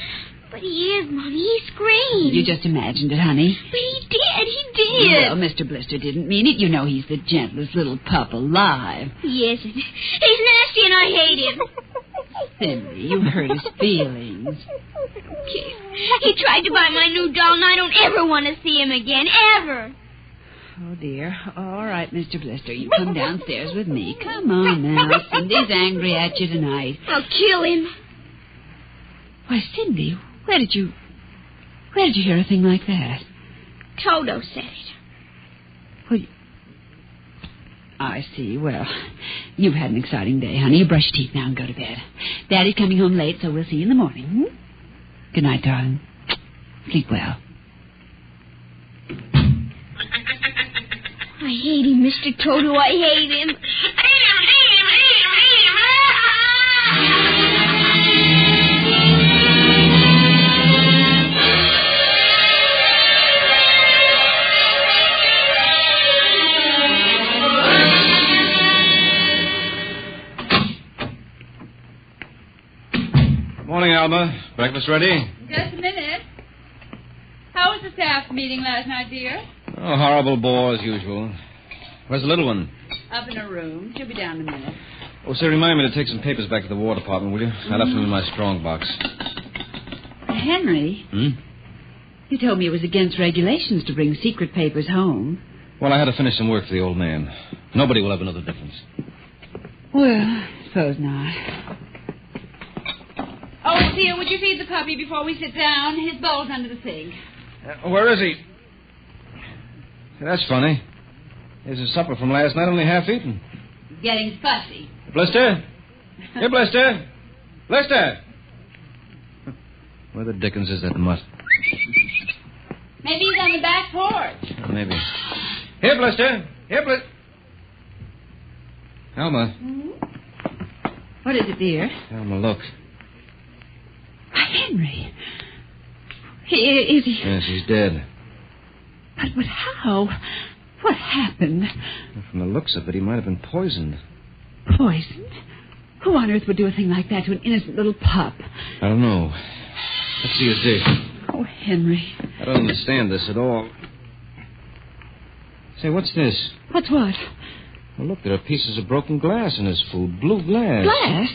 But he is, Mommy. He screamed. You just imagined it, honey. But he did. He did. it. Well, Mr. Blister didn't mean it. You know he's the gentlest little pup alive. Yes, he's nasty and I hate him. Cindy, you hurt his feelings. He tried to buy my new doll, and I don't ever want to see him again, ever. Oh, dear. All right, Mr. Blister, you come downstairs with me. Come on now. Cindy's angry at you tonight. I'll kill him. Why, Cindy, where did you hear a thing like that? Toto said it. Well, I see. Well, you've had an exciting day, honey. You brush your teeth now and go to bed. Daddy's coming home late, so we'll see you in the morning. Hmm? Good night, darling. Sleep well. I hate him, Mr. Toto. I hate him. Morning, Alma. Breakfast ready? Just a minute. How was the staff meeting last night, dear? Oh, horrible bore as usual. Where's the little one? Up in her room. She'll be down in a minute. Oh, say, remind me to take some papers back to the War Department, will you? I left them in my strong box. Henry, you told me it was against regulations to bring secret papers home. Well, I had to finish some work for the old man. Nobody will ever know the difference. Well, suppose not. Oh, dear, would you feed the puppy before we sit down? His bowl's under the sink. Where is he? That's funny. Here's his supper from last night, only half eaten. Getting fussy. Blister? Here, Blister. Blister! Where the dickens is that mutt? Maybe he's on the back porch. Maybe. Here, Blister. Here, Blister. Alma. What is it, dear? Alma, look. Henry. Is he... Yes, he's dead. But how? What happened? Well, from the looks of it, he might have been poisoned. Poisoned? Who on earth would do a thing like that to an innocent little pup? I don't know. Let's see his dish. Oh, Henry. I don't understand this at all. Say, what's this? What's what? Well, look, there are pieces of broken glass in his food. Blue glass. Glass?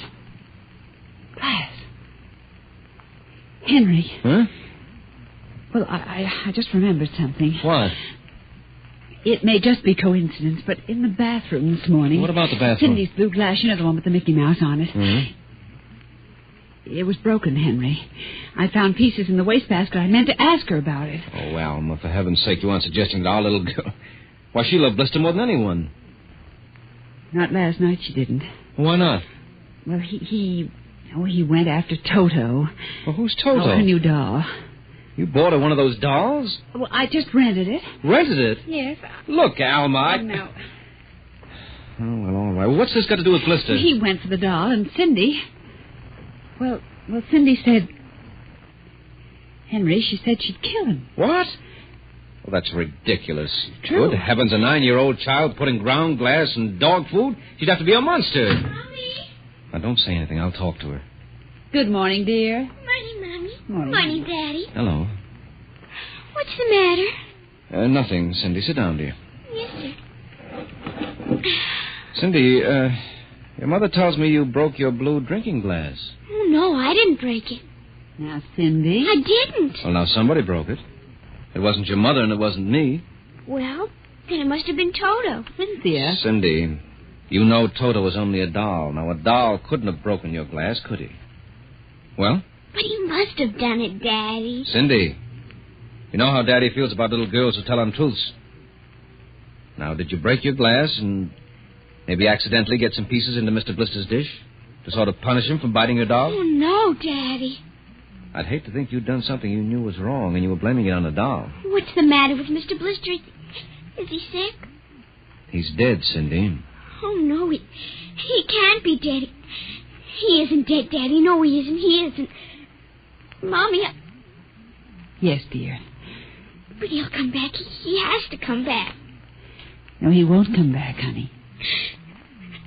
Glass. Henry. Huh? Well, I just remembered something. What? It may just be coincidence, but in the bathroom this morning... What about the bathroom? Cindy's blue glass, you know, the one with the Mickey Mouse on it. Mm-hmm. It was broken, Henry. I found pieces in the wastebasket. I meant to ask her about it. Oh, Alma, for heaven's sake, you aren't suggesting that our little girl... Why, she loved Blister more than anyone. Not last night, she didn't. Why not? Well, he went after Toto. Well, who's Toto? Oh, her new doll. You bought her one of those dolls? Well, I just rented it. Rented it? Yes. Look, Alma, No. Oh, well, all right. Well, what's this got to do with Blister? He went for the doll, and Cindy... Well, Cindy said... Henry, she said she'd kill him. What? Well, that's ridiculous. True. Good heavens, a 9-year-old child putting ground glass in dog food? She'd have to be a monster. Mommy. Now, don't say anything. I'll talk to her. Good morning, dear. Morning, Mommy. Morning. Daddy. Hello. What's the matter? Nothing, Cindy. Sit down, dear. Yes, sir. Cindy, your mother tells me you broke your blue drinking glass. Oh, no, I didn't break it. Now, Cindy... I didn't. Well, now, somebody broke it. It wasn't your mother, and it wasn't me. Well, then it must have been Toto. Cynthia. Cindy, you know Toto was only a doll. Now, a doll couldn't have broken your glass, could he? Well? But he must have done it, Daddy. Cindy, you know how Daddy feels about little girls who tell untruths. Now, did you break your glass and maybe accidentally get some pieces into Mr. Blister's dish to sort of punish him for biting your doll? Oh, no, Daddy. I'd hate to think you'd done something you knew was wrong and you were blaming it on the doll. What's the matter with Mr. Blister? Is he sick? He's dead, Cindy. Oh, no, he can't be dead. He isn't dead, Daddy. No, he isn't. He isn't. Mommy, Yes, dear. But he'll come back. He has to come back. No, he won't come back, honey.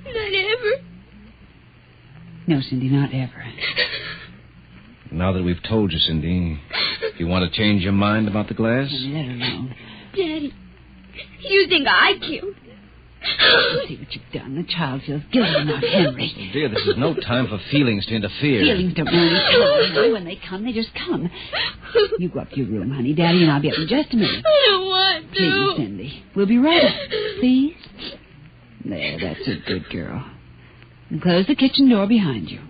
Not ever. No, Cindy, not ever. Now that we've told you, Cindy, do you want to change your mind about the glass? Let her alone. Daddy, You think I killed? See what you've done. The child feels guilty now, Henry. Oh, dear, this is no time for feelings to interfere. Feelings don't know any time. Honey. When they come, they just come. You go up to your room, honey. Daddy and I'll be up in just a minute. I don't want to. Please, Cindy. We'll be right up. Please? There, that's a good girl. And close the kitchen door behind you.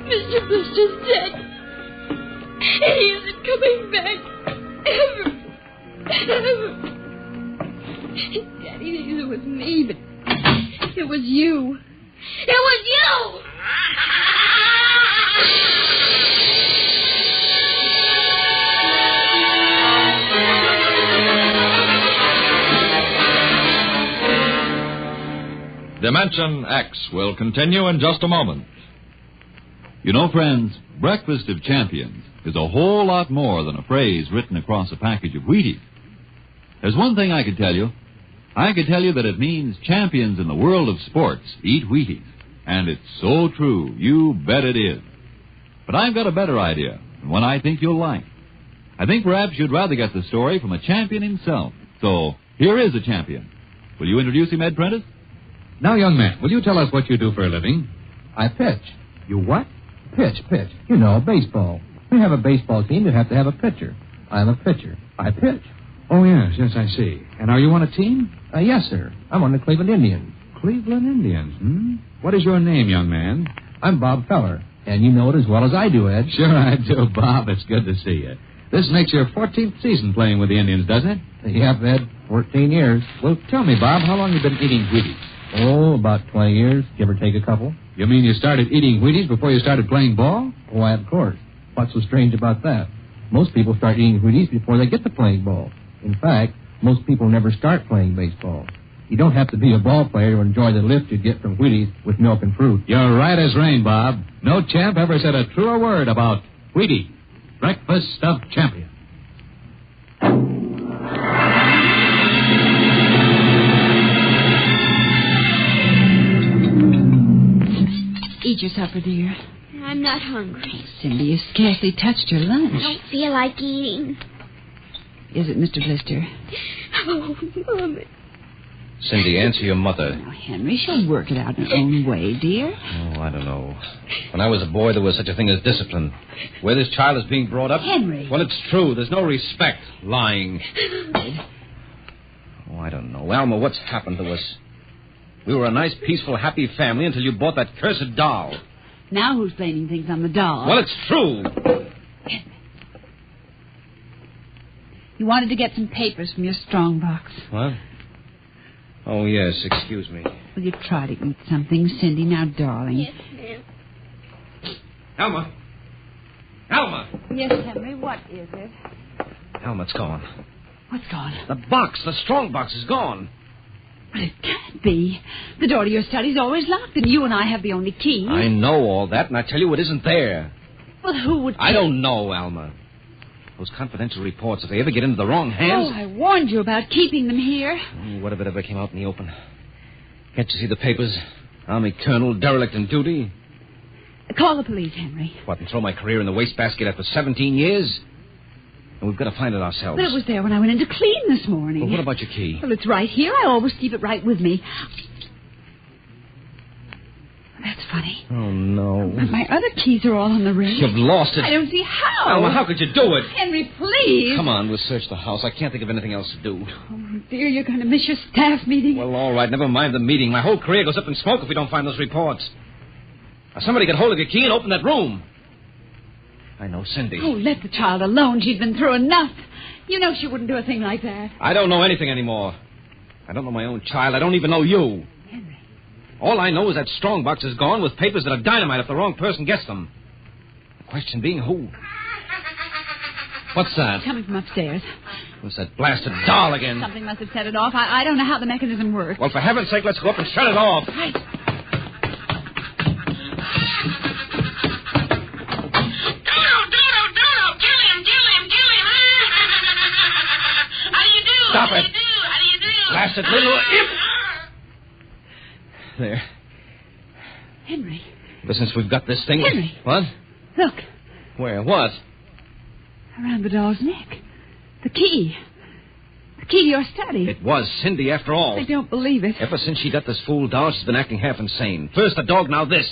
Mr. Blister's dead. And he isn't coming back. Ever. Daddy thinks it was me, but it was you. It was you! Dimension X will continue in just a moment. You know, friends, Breakfast of Champions is a whole lot more than a phrase written across a package of Wheaties. There's one thing I could tell you. I could tell you that it means champions in the world of sports eat Wheaties. And it's so true. You bet it is. But I've got a better idea, and one I think you'll like. I think perhaps you'd rather get the story from a champion himself. So, here is a champion. Will you introduce him, Ed Prentice? Now, young man, will you tell us what you do for a living? I pitch. You what? Pitch. You know, baseball. We have a baseball team. You have to have a pitcher. I'm a pitcher. I pitch. Oh, yes, I see. And are you on a team? Yes, sir. I'm on the Cleveland Indians. Cleveland Indians, What is your name, young man? I'm Bob Feller, and you know it as well as I do, Ed. Sure I do, Bob. It's good to see you. This makes your 14th season playing with the Indians, doesn't it? Yep, Ed. 14 years. Well, tell me, Bob, how long have you been eating Wheaties? Oh, about 20 years, give or take a couple. You mean you started eating Wheaties before you started playing ball? Why, of course. What's so strange about that? Most people start eating Wheaties before they get to playing ball. In fact, most people never start playing baseball. You don't have to be a ball player to enjoy the lift you get from Wheaties with milk and fruit. You're right as rain, Bob. No champ ever said a truer word about Wheaties, Breakfast of Champions. Eat your supper, dear. I'm not hungry. Oh, Cindy, you scarcely touched your lunch. I don't feel like eating. Is it Mr. Blister? Oh, Mama. Cindy, answer your mother. Now, Henry, she'll work it out in her own way, dear. Oh, I don't know. When I was a boy, there was such a thing as discipline. Where this child is being brought up... Henry. Well, it's true. There's no respect. Lying. Oh, I don't know. Alma, what's happened to us? We were a nice, peaceful, happy family until you bought that cursed doll. Now who's blaming things on the doll? Well, it's true. Henry. You wanted to get some papers from your strong box. What? Oh, yes, excuse me. Will you try to eat something, Cindy? Now, darling. Yes, ma'am. Alma! Alma! Yes, Henry, what is it? Alma, it's gone. What's gone? The box, the strong box is gone. But it can't be. The door to your study's always locked, and you and I have the only key. I know all that, and I tell you it isn't there. Well, who would... I don't know, Alma. Those confidential reports, if they ever get into the wrong hands... Oh, I warned you about keeping them here. What if it ever came out in the open? Can't you see the papers? Army colonel, derelict in duty. Call the police, Henry. What, and throw my career in the wastebasket after 17 years? And we've got to find it ourselves. But it was there when I went in to clean this morning. Well, what about your key? Well, it's right here. I always keep it right with me. That's funny. Oh, no. But my other keys are all on the ring. You've lost it. I don't see how. Alma, how could you do it? Henry, please. Come on, we'll search the house. I can't think of anything else to do. Oh, dear, you're going to miss your staff meeting. Well, all right, never mind the meeting. My whole career goes up in smoke if we don't find those reports. Now, somebody get hold of your key and open that room. I know Cindy. Oh, let the child alone. She's been through enough. You know she wouldn't do a thing like that. I don't know anything anymore. I don't know my own child. I don't even know you. Henry. All I know is that strongbox is gone with papers that are dynamite if the wrong person gets them. The question being who? What's that? Coming from upstairs. What's that blasted doll again? Something must have set it off. I don't know how the mechanism works. Well, for heaven's sake, let's go up and shut it off. Right. Stop it. Blasted little imp. There. Henry. Ever since we've got this thing... Henry. What? Look. Where? What? Around the doll's neck. The key. The key to your study. It was Cindy, after all. I don't believe it. Ever since she got this fool doll, she's been acting half insane. First the dog, now this.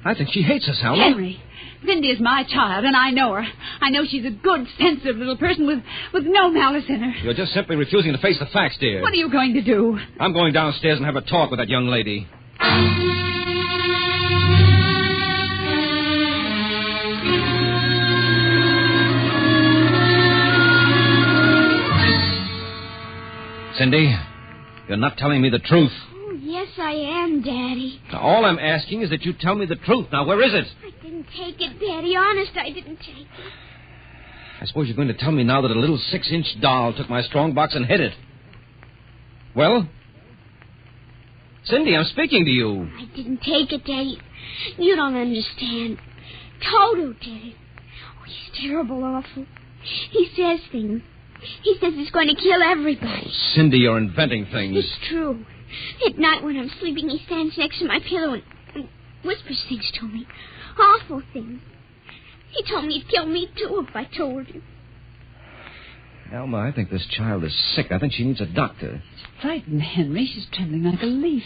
I think she hates us, Alma. Henry, Cindy is my child, and I know her. I know she's a good, sensitive little person with no malice in her. You're just simply refusing to face the facts, dear. What are you going to do? I'm going downstairs and have a talk with that young lady. Cindy, you're not telling me the truth. Oh, yes, I am, Daddy. Now, all I'm asking is that you tell me the truth. Now, where is it? I didn't take it, Daddy. Honest, I didn't take it. I suppose you're going to tell me now that a little 6-inch doll took my strong box and hid it. Well? Cindy, I'm speaking to you. I didn't take it, Daddy. You don't understand. Toto did it. Oh, he's terrible awful. He says things. He says he's going to kill everybody. Oh, Cindy, you're inventing things. It's true. At night when I'm sleeping, he stands next to my pillow and whispers things to me. Awful things. He told me he'd kill me, too, if I told him. Alma, I think this child is sick. I think she needs a doctor. She's frightened, Henry. She's trembling like a leaf.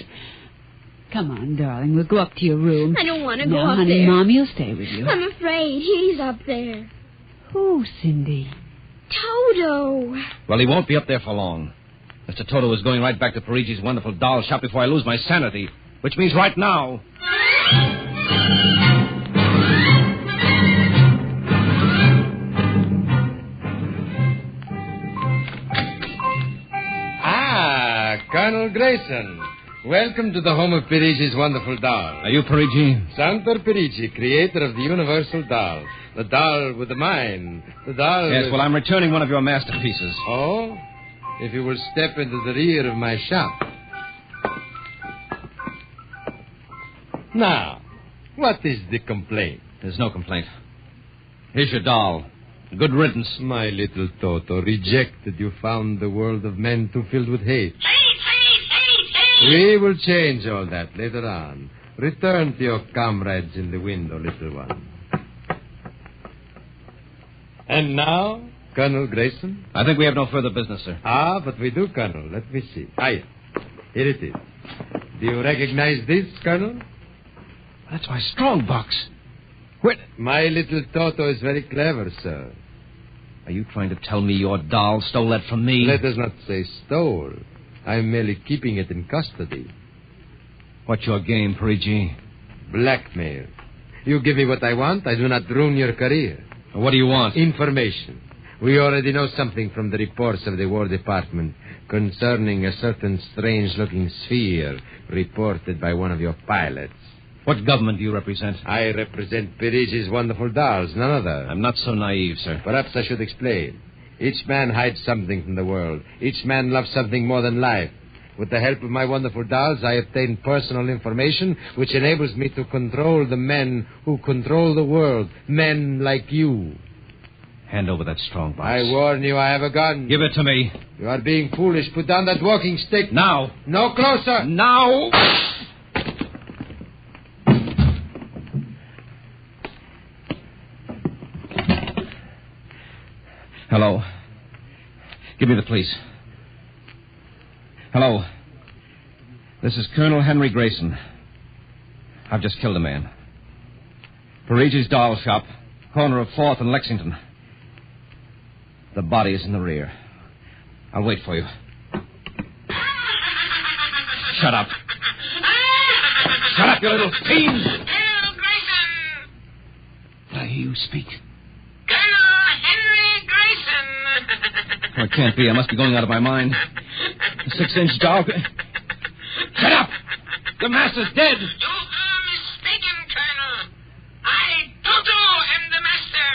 Come on, darling. We'll go up to your room. I don't want to no, go up honey, there. Mommy will stay with you. I'm afraid. He's up there. Who, Cindy? Toto. Well, he won't be up there for long. Mr. Toto is going right back to Perigis' wonderful doll shop before I lose my sanity, which means right now. Ah, Colonel Grayson. Welcome to the home of Perigis' wonderful doll. Are you Perigi? Santor Perigi, creator of the universal doll. The doll with the mind. The doll Yes, with... well, I'm returning one of your masterpieces. Oh? If you will step into the rear of my shop. Now, what is the complaint? There's no complaint. Here's your doll. Good riddance. My little Toto, rejected, you found the world of men too filled with hate. We will change all that later on. Return to your comrades in the window, little one. And now, Colonel Grayson? I think we have no further business, sir. Ah, but we do, Colonel. Let me see. Here it is. Do you recognize this, Colonel? That's my strong box. Where? My little Toto is very clever, sir. Are you trying to tell me your doll stole that from me? Let us not say stole. I'm merely keeping it in custody. What's your game, Perigi? Blackmail. You give me what I want, I do not ruin your career. What do you want? Information. We already know something from the reports of the War Department concerning a certain strange-looking sphere reported by one of your pilots. What government do you represent? I represent Perigis' wonderful dolls, none other. I'm not so naive, sir. Perhaps I should explain. Each man hides something from the world. Each man loves something more than life. With the help of my wonderful dolls, I obtain personal information which enables me to control the men who control the world. Men like you. Hand over that strong box. I warn you, I have a gun. Give it to me. You are being foolish. Put down that walking stick. Now. No closer. Now. Hello. Give me the police. Hello. This is Colonel Henry Grayson. I've just killed a man. Perigis' doll shop, corner of 4th and Lexington. The body is in the rear. I'll wait for you. Shut up. Shut up, you little fiend! Colonel Grayson! Did I hear you speak? Colonel Henry Grayson! Oh, it can't be. I must be going out of my mind. The 6-inch doll... Shut up! The master's dead! You are mistaken, Colonel. I, Toto, am the master.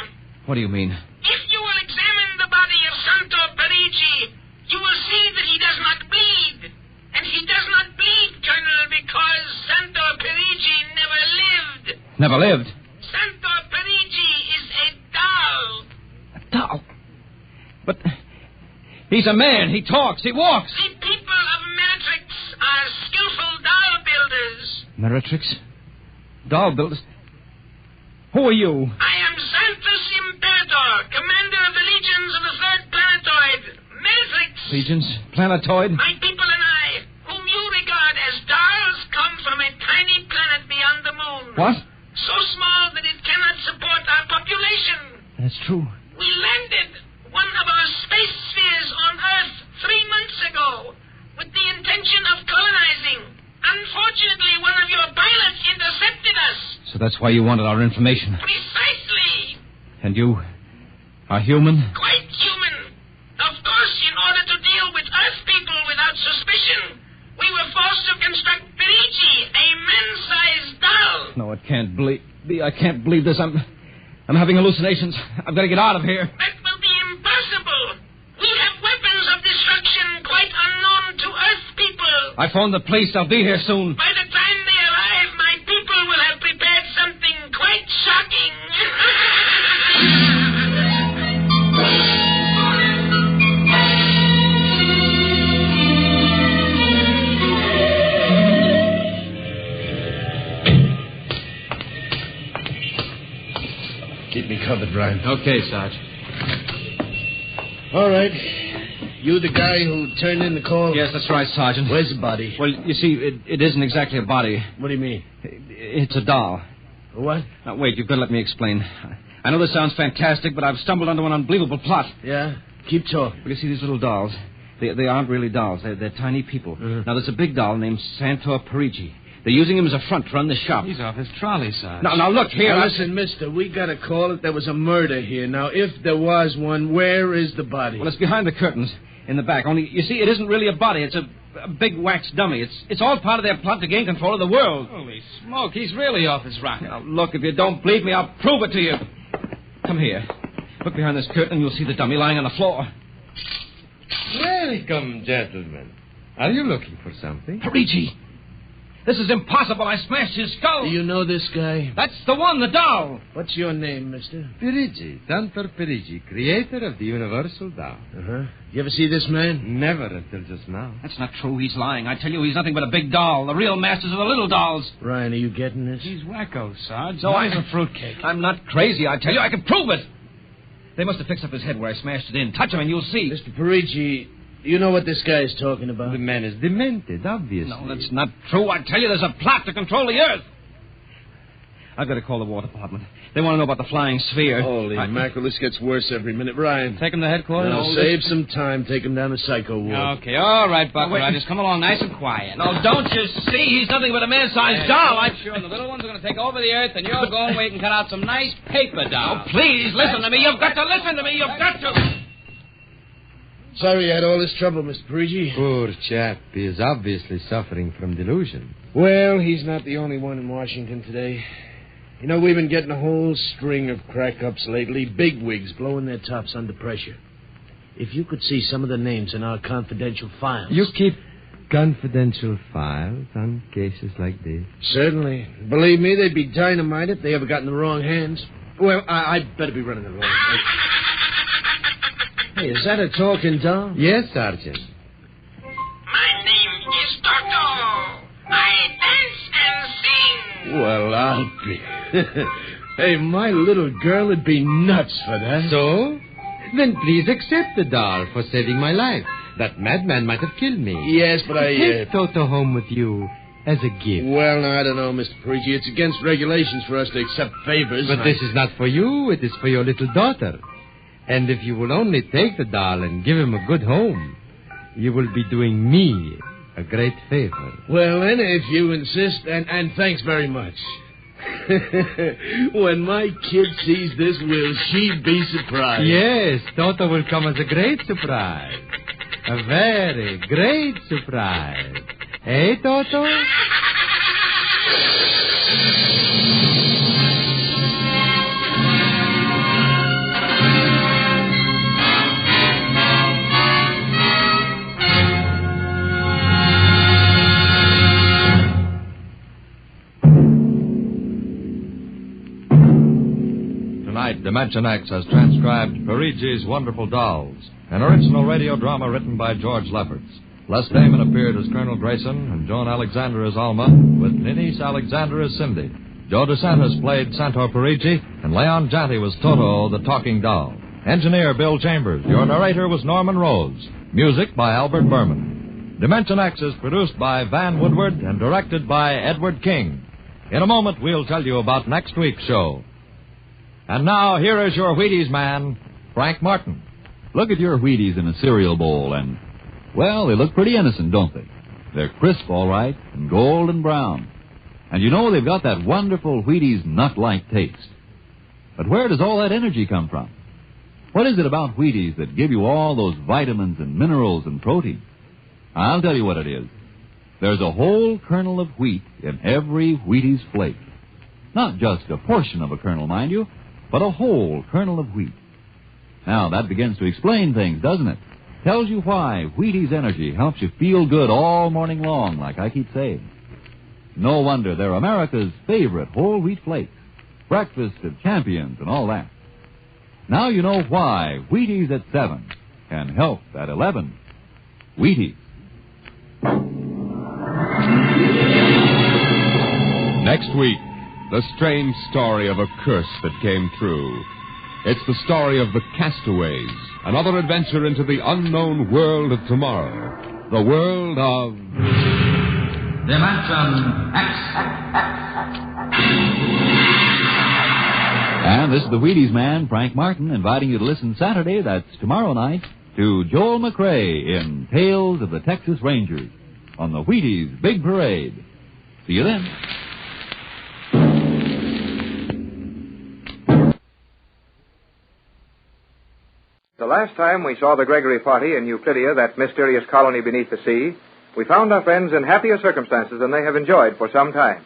What do you mean? If you will examine the body of Santo Perigi, you will see that he does not bleed. And he does not bleed, Colonel, because Santo Perigi never lived. Never lived? Santo Perigi is a doll. A doll? But he's a man. He talks. He walks. The people of Minatrix are skillful doll Meretrix? Doll builders? Who are you? I am Xanthus Imperator, commander of the legions of the third planetoid, Meretrix. Legions? Planetoid? My people and I, whom you regard as dolls, come from a tiny planet beyond the moon. What? So small that it cannot support our population. That's true. We landed one of our space spheres on Earth 3 months ago with the intention of colonizing. Unfortunately, one of your pilots intercepted us. So that's why you wanted our information. Precisely. And you are human? Quite human. Of course, in order to deal with Earth people without suspicion, we were forced to construct Perigis, a man-sized doll. No, it can't be. I can't believe this. I'm having hallucinations. I've got to get out of here. That will be impossible. We have weapons of destruction quite unknown to Earth people. I phoned the police. I'll be here soon. By the time they arrive, my people will have prepared something quite shocking. Keep me covered, Ryan. Okay, Sarge. All right. You the guy who turned in the call? Yes, that's right, Sergeant. Where's the body? Well, you see, it isn't exactly a body. What do you mean? It's a doll. What? Now, wait, you've got to let me explain. I know this sounds fantastic, but I've stumbled onto an unbelievable plot. Yeah? Keep talking. Well, you see, these little dolls, they aren't really dolls. They're tiny people. Now, there's a big doll named Santor Perigi. They're using him as a front to run the shop. He's off his trolley, Sarge. Now, look here. Now, listen, mister, we got a call that there was a murder here. Now, if there was one, where is the body? Well, it's behind the curtains in the back. Only, you see, it isn't really a body. It's a big wax dummy. It's all part of their plot to gain control of the world. Holy smoke, he's really off his rocker. Now, look, if you don't believe me, I'll prove it to you. Come here. Look behind this curtain and you'll see the dummy lying on the floor. Welcome, gentlemen. Are you looking for something? Perigi! This is impossible. I smashed his skull. Do you know this guy? That's the one, the doll. What's your name, mister? Perigi, Santor Perigi, creator of the Universal Doll. Uh-huh. You ever see this man? Never until just now. That's not true. He's lying. I tell you, he's nothing but a big doll. The real masters of the little dolls. Ryan, are you getting this? He's wacko, Sarge. So He's a fruitcake. I'm not crazy. I tell you, I can prove it. They must have fixed up his head where I smashed it in. Touch him and you'll see. Mr. Perigi, you know what this guy is talking about? The man is demented, obviously. No, that's not true. I tell you, there's a plot to control the Earth. I've got to call the War Department. They want to know about the flying sphere. Holy mackerel, this gets worse every minute. Ryan. Take him to headquarters? No, save some time. Take him down to Psycho Ward. Okay, all right, Buck Rogers. Come along nice and quiet. No, don't you see? He's nothing but a man-sized doll. I'm sure the little ones are going to take over the Earth, and you'll go and wait and cut out some nice paper dolls. Oh, please, listen to me. You've got to listen to me. You've got to... Sorry you had all this trouble, Mr. Perigi. Poor chap. He is obviously suffering from delusion. Well, he's not the only one in Washington today. You know, we've been getting a whole string of crack-ups lately. Bigwigs blowing their tops under pressure. If you could see some of the names in our confidential files... You keep confidential files on cases like this? Certainly. Believe me, they'd be dynamite if they ever got in the wrong hands. Well, I'd better be running along. Hey, is that a talking doll? Yes, Sergeant. My name is Toto. I dance and sing. Well, I'll be... Hey, my little girl would be nuts for that. So? Then please accept the doll for saving my life. That madman might have killed me. Yes, but Take Toto home with you as a gift. Well, now, I don't know, Mr. Perigi. It's against regulations for us to accept favors. But this is not for you. It is for your little daughter. And if you will only take the doll and give him a good home, you will be doing me a great favor. Well, then, if you insist, and thanks very much. When my kid sees this, will she be surprised? Yes, Toto will come as a great surprise. A very great surprise. Hey, Toto? Tonight, Dimension X has transcribed Perigi's Wonderful Dolls, an original radio drama written by George Lefferts. Les Damon appeared as Colonel Grayson and Joan Alexander as Alma, with Denise Alexander as Cindy. Joe DeSantis played Santor Perigis, and Leon Janty was Toto, the talking doll. Engineer Bill Chambers. Your narrator was Norman Rose. Music by Albert Berman. Dimension X is produced by Van Woodward and directed by Edward King. In a moment, we'll tell you about next week's show. And now, here is your Wheaties man, Frank Martin. Look at your Wheaties in a cereal bowl, and, well, they look pretty innocent, don't they? They're crisp, all right, and golden brown. And you know they've got that wonderful Wheaties nut-like taste. But where does all that energy come from? What is it about Wheaties that give you all those vitamins and minerals and protein? I'll tell you what it is. There's a whole kernel of wheat in every Wheaties flake. Not just a portion of a kernel, mind you, but a whole kernel of wheat. Now, that begins to explain things, doesn't it? Tells you why Wheaties Energy helps you feel good all morning long, like I keep saying. No wonder they're America's favorite whole wheat flakes. Breakfast of champions and all that. Now you know why Wheaties at 7 can help at 11. Wheaties. Next week, the strange story of a curse that came true. It's the story of the Castaways, another adventure into the unknown world of tomorrow. The world of... Dimension X. And this is the Wheaties man, Frank Martin, inviting you to listen Saturday, that's tomorrow night, to Joel McRae in Tales of the Texas Rangers on the Wheaties Big Parade. See you then. The last time we saw the Gregory party in Euclidia, that mysterious colony beneath the sea, we found our friends in happier circumstances than they have enjoyed for some time.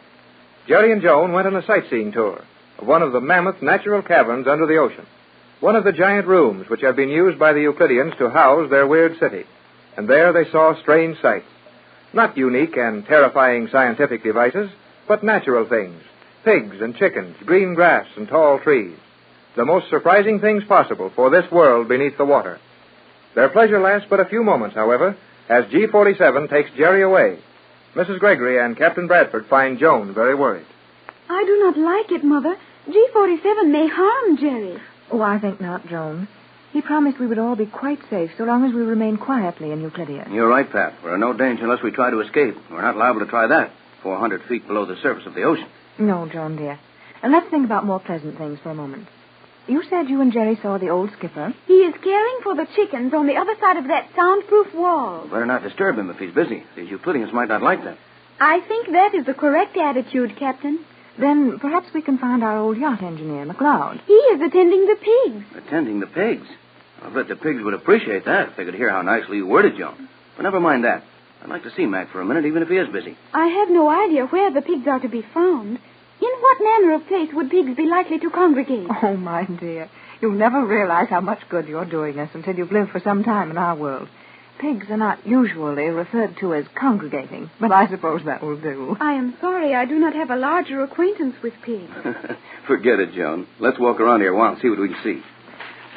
Jerry and Joan went on a sightseeing tour of one of the mammoth natural caverns under the ocean, one of the giant rooms which have been used by the Euclideans to house their weird city. And there they saw strange sights. Not unique and terrifying scientific devices, but natural things. Pigs and chickens, green grass and tall trees. The most surprising things possible for this world beneath the water. Their pleasure lasts but a few moments, however, as G-47 takes Jerry away. Mrs. Gregory and Captain Bradford find Joan very worried. I do not like it, Mother. G-47 may harm Jerry. Oh, I think not, Joan. He promised we would all be quite safe so long as we remain quietly in Euclidia. You're right, Pat. We're in no danger unless we try to escape. We're not liable to try that 400 feet below the surface of the ocean. No, Joan, dear. And let's think about more pleasant things for a moment. You said you and Jerry saw the old skipper. He is caring for the chickens on the other side of that soundproof wall. Better not disturb him if he's busy. These Euclideans might not like that. I think that is the correct attitude, Captain. Then perhaps we can find our old yacht engineer, McLeod. He is attending the pigs. Attending the pigs? I bet the pigs would appreciate that if they could hear how nicely you worded, Joan. But never mind that. I'd like to see Mac for a minute, even if he is busy. I have no idea where the pigs are to be found. In what manner of place would pigs be likely to congregate? Oh, my dear. You'll never realize how much good you're doing us until you've lived for some time in our world. Pigs are not usually referred to as congregating, but I suppose that will do. I am sorry I do not have a larger acquaintance with pigs. Forget it, Joan. Let's walk around here a while and see what we can see.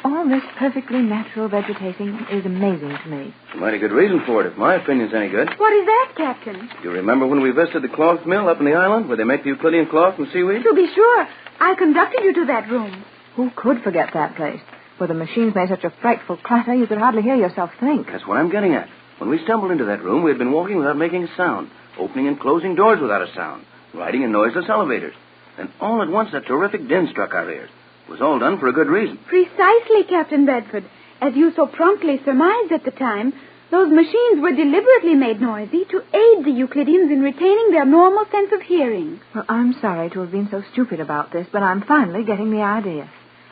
All this perfectly natural vegetating is amazing to me. A mighty good reason for it, if my opinion's any good. What is that, Captain? Do you remember when we visited the cloth mill up in the island where they make the Euclidean cloth from seaweed? To be sure. I conducted you to that room. Who could forget that place? Where the machines made such a frightful clatter you could hardly hear yourself think. That's what I'm getting at. When we stumbled into that room, we had been walking without making a sound, opening and closing doors without a sound, riding in noiseless elevators. Then all at once a terrific din struck our ears. It was all done for a good reason. Precisely, Captain Bedford. As you so promptly surmised at the time, those machines were deliberately made noisy to aid the Euclideans in retaining their normal sense of hearing. Well, I'm sorry to have been so stupid about this, but I'm finally getting the idea.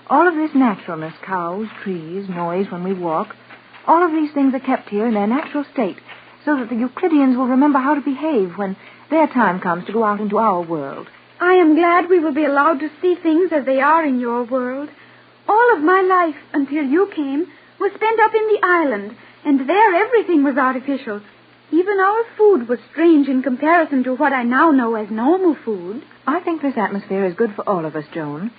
All of this naturalness, cows, trees, noise when we walk, all of these things are kept here in their natural state so that the Euclideans will remember how to behave when their time comes to go out into our world. I am glad we will be allowed to see things as they are in your world. All of my life, until you came, was spent up in the island, and there everything was artificial. Even our food was strange in comparison to what I now know as normal food. I think this atmosphere is good for all of us, Joan.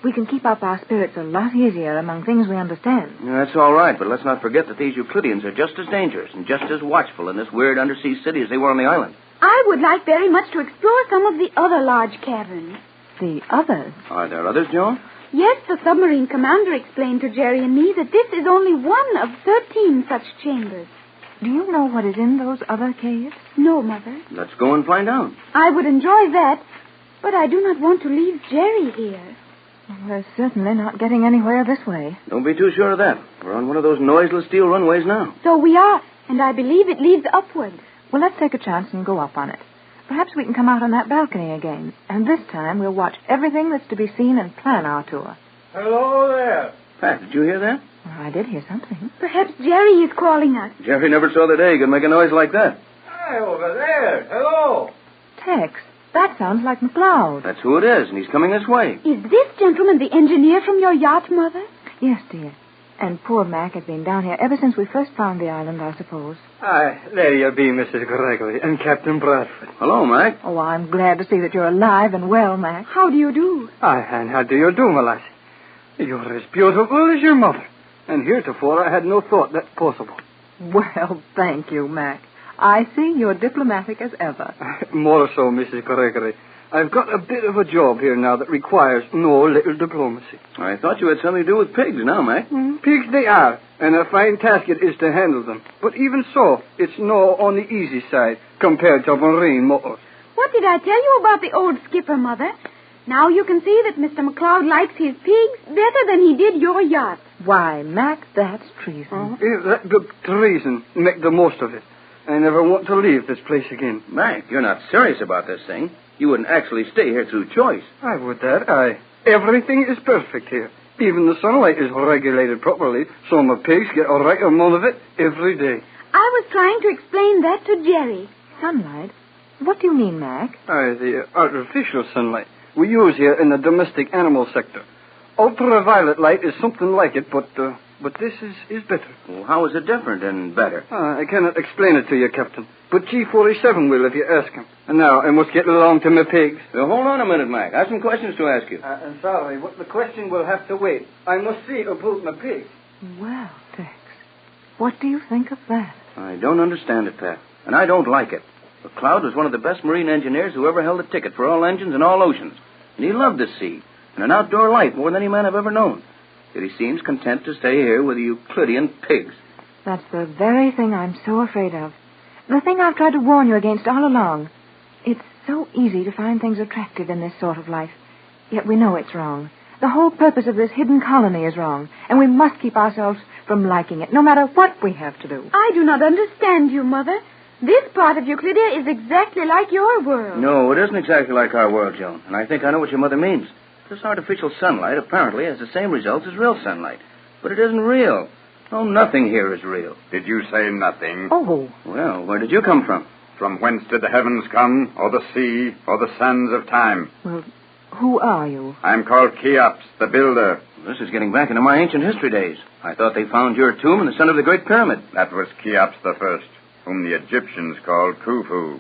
We can keep up our spirits a lot easier among things we understand. Yeah, that's all right, but let's not forget that these Euclideans are just as dangerous and just as watchful in this weird undersea city as they were on the island. I would like very much to explore some of the other large caverns. The others? Are there others, Joan? Yes, the submarine commander explained to Jerry and me that this is only one of 13 such chambers. Do you know what is in those other caves? No, Mother. Let's go and find out. I would enjoy that, but I do not want to leave Jerry here. We're certainly not getting anywhere this way. Don't be too sure of that. We're on one of those noiseless steel runways now. So we are, and I believe it leads upward. Well, let's take a chance and go up on it. Perhaps we can come out on that balcony again. And this time we'll watch everything that's to be seen and plan our tour. Hello there. Pat, did you hear that? Well, I did hear something. Perhaps Jerry is calling us. Jerry never saw the day he could make a noise like that. Hi, over there. Hello. Tex, that sounds like McLeod. That's who it is, and he's coming this way. Is this gentleman the engineer from your yacht, Mother? Yes, dear. And poor Mac has been down here ever since we first found the island, I suppose. Aye, there you be, Mrs. Gregory, and Captain Bradford. Hello, Mac. Oh, I'm glad to see that you're alive and well, Mac. How do you do? Aye, and how do you do, my lassie? You're as beautiful as your mother, and heretofore I had no thought that possible. Well, thank you, Mac. I see you're diplomatic as ever. More so, Mrs. Gregory. I've got a bit of a job here now that requires no little diplomacy. I thought you had something to do with pigs now, Mac. Pigs they are, and a fine task it is to handle them. But even so, it's no on the easy side compared to marine motors. What did I tell you about the old skipper, Mother? Now you can see that Mr. McLeod likes his pigs better than he did your yacht. Why, Mac, that's treason. If that good treason, make the most of it. I never want to leave this place again. Mac, you're not serious about this thing. You wouldn't actually stay here through choice. I would that, aye. Everything is perfect here. Even the sunlight is regulated properly, so my pigs get a right amount of it every day. I was trying to explain that to Jerry. Sunlight? What do you mean, Mac? Aye, the artificial sunlight we use here in the domestic animal sector. Ultraviolet light is something like it, but this is better. Well, how is it different and better? I cannot explain it to you, Captain. But G47 will if you ask him. And now I must get along to my pigs. Well, hold on a minute, Mac. I have some questions to ask you. I'm sorry, but the question will have to wait. I must see about my pigs. Well, Tex, what do you think of that? I don't understand it, Pat. And I don't like it. McLeod was one of the best marine engineers who ever held a ticket for all engines and all oceans. And he loved the sea and an outdoor life more than any man I've ever known. Yet he seems content to stay here with the Euclidean pigs. That's the very thing I'm so afraid of. The thing I've tried to warn you against all along. It's so easy to find things attractive in this sort of life. Yet we know it's wrong. The whole purpose of this hidden colony is wrong. And we must keep ourselves from liking it, no matter what we have to do. I do not understand you, Mother. This part of Euclidia is exactly like your world. No, it isn't exactly like our world, Joan. And I think I know what your mother means. This artificial sunlight apparently has the same results as real sunlight. But it isn't real. Oh, nothing here is real. Did you say nothing? Oh. Well, where did you come from? From whence did the heavens come, or the sea, or the sands of time? Well, who are you? I'm called Cheops, the builder. This is getting back into my ancient history days. I thought they found your tomb in the center of the Great Pyramid. That was Cheops the First, whom the Egyptians called Khufu.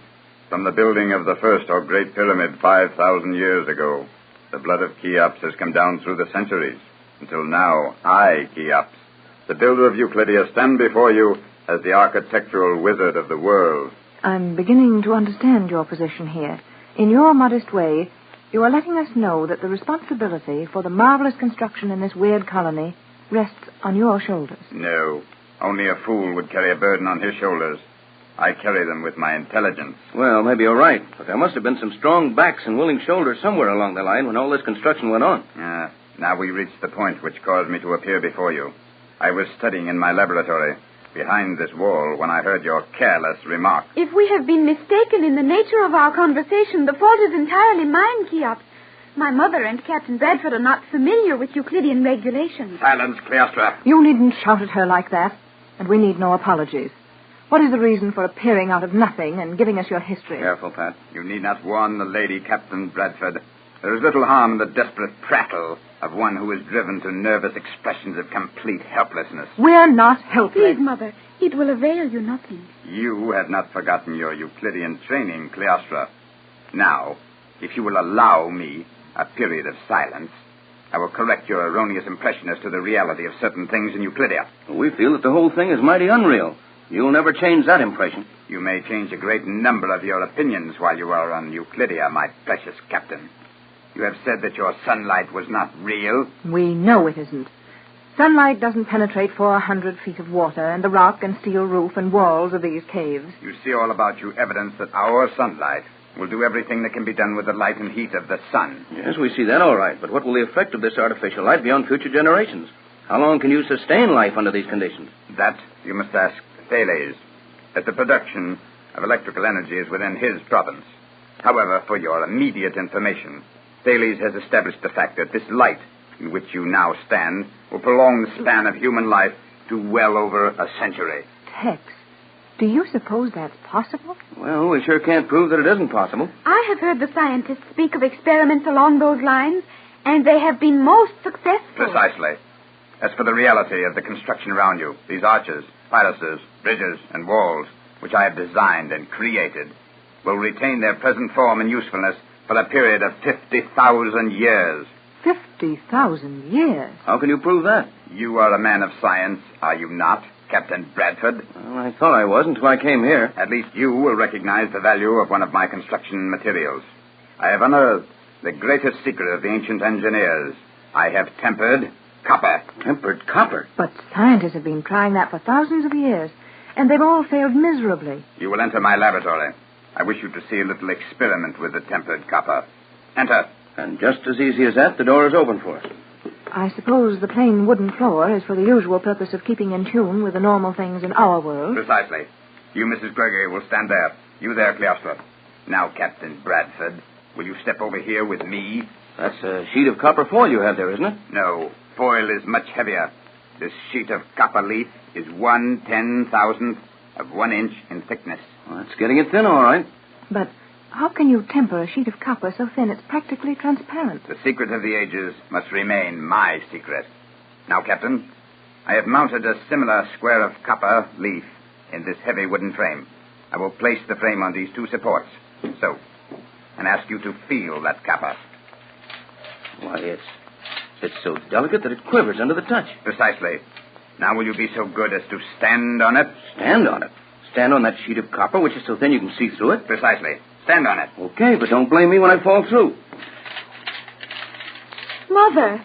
From the building of the first or Great Pyramid 5,000 years ago, the blood of Cheops has come down through the centuries, until now I, Cheops, the builder of Euclidia, stand before you as the architectural wizard of the world. I'm beginning to understand your position here. In your modest way, you are letting us know that the responsibility for the marvelous construction in this weird colony rests on your shoulders. No, only a fool would carry a burden on his shoulders. I carry them with my intelligence. Well, maybe you're right, but there must have been some strong backs and willing shoulders somewhere along the line when all this construction went on. Now we reach the point which caused me to appear before you. I was studying in my laboratory behind this wall when I heard your careless remark. If we have been mistaken in the nature of our conversation, the fault is entirely mine, Cheops. My mother and Captain Bradford are not familiar with Euclidean regulations. Silence, Cleostra. You needn't shout at her like that, and we need no apologies. What is the reason for appearing out of nothing and giving us your history? Careful, Pat. You need not warn the lady, Captain Bradford. There is little harm in the desperate prattle of one who is driven to nervous expressions of complete helplessness. We're not helpless. Please, Mother, it will avail you nothing. You have not forgotten your Euclidean training, Cleostra. Now, if you will allow me a period of silence, I will correct your erroneous impression as to the reality of certain things in Euclidia. We feel that the whole thing is mighty unreal. You'll never change that impression. You may change a great number of your opinions while you are on Euclidia, my precious captain. You have said that your sunlight was not real. We know it isn't. Sunlight doesn't penetrate 400 feet of water and the rock and steel roof and walls of these caves. You see all about you evidence that our sunlight will do everything that can be done with the light and heat of the sun. Yes, we see that all right. But what will the effect of this artificial light be on future generations? How long can you sustain life under these conditions? That you must ask Thales, as the production of electrical energy is within his province. However, for your immediate information, Thales has established the fact that this light in which you now stand will prolong the span of human life to well over a century. Tex, do you suppose that's possible? Well, we sure can't prove that it isn't possible. I have heard the scientists speak of experiments along those lines, and they have been most successful. Precisely. As for the reality of the construction around you, these arches, palaces, bridges, and walls, which I have designed and created, will retain their present form and usefulness for a period of 50,000 years. 50,000 years? How can you prove that? You are a man of science, are you not, Captain Bradford? Well, I thought I was until I came here. At least you will recognize the value of one of my construction materials. I have unearthed the greatest secret of the ancient engineers. I have tempered copper. Tempered copper? But scientists have been trying that for thousands of years, and they've all failed miserably. You will enter my laboratory. I wish you to see a little experiment with the tempered copper. Enter. And just as easy as that, the door is open for us. I suppose the plain wooden floor is for the usual purpose of keeping in tune with the normal things in our world. Precisely. You, Mrs. Gregory, will stand there. You there, Cleostra. Now, Captain Bradford, will you step over here with me? That's a sheet of copper foil you have there, isn't it? No. Foil is much heavier. This sheet of copper leaf is 1/10,000th of 1 inch in thickness. Well, that's getting it thin, all right. But how can you temper a sheet of copper so thin it's practically transparent? The secret of the ages must remain my secret. Now, Captain, I have mounted a similar square of copper leaf in this heavy wooden frame. I will place the frame on these two supports, so, and ask you to feel that copper. Why, it's so delicate that it quivers under the touch. Precisely. Now will you be so good as to stand on it? Stand on it? Stand on that sheet of copper, which is so thin you can see through it? Precisely. Stand on it. Okay, but don't blame me when I fall through. Mother,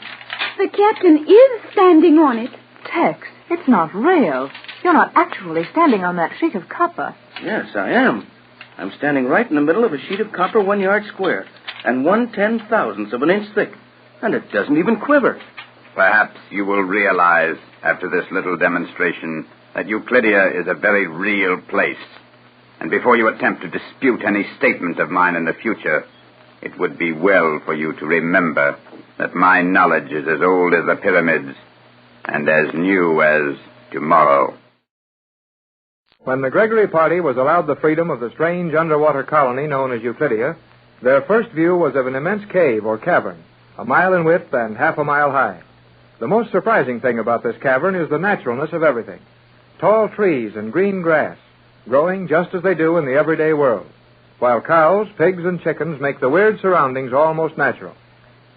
the captain is standing on it. Tex, it's not real. You're not actually standing on that sheet of copper. Yes, I am. I'm standing right in the middle of a sheet of copper 1 yard square and 1/10,000th of an inch thick. And it doesn't even quiver. Perhaps you will realize, after this little demonstration, that Euclidia is a very real place. And before you attempt to dispute any statement of mine in the future, it would be well for you to remember that my knowledge is as old as the pyramids and as new as tomorrow. When the Gregory party was allowed the freedom of the strange underwater colony known as Euclidia, their first view was of an immense cave or cavern, 1 mile in width and half a mile high. The most surprising thing about this cavern is the naturalness of everything. Tall trees and green grass, growing just as they do in the everyday world, while cows, pigs, and chickens make the weird surroundings almost natural.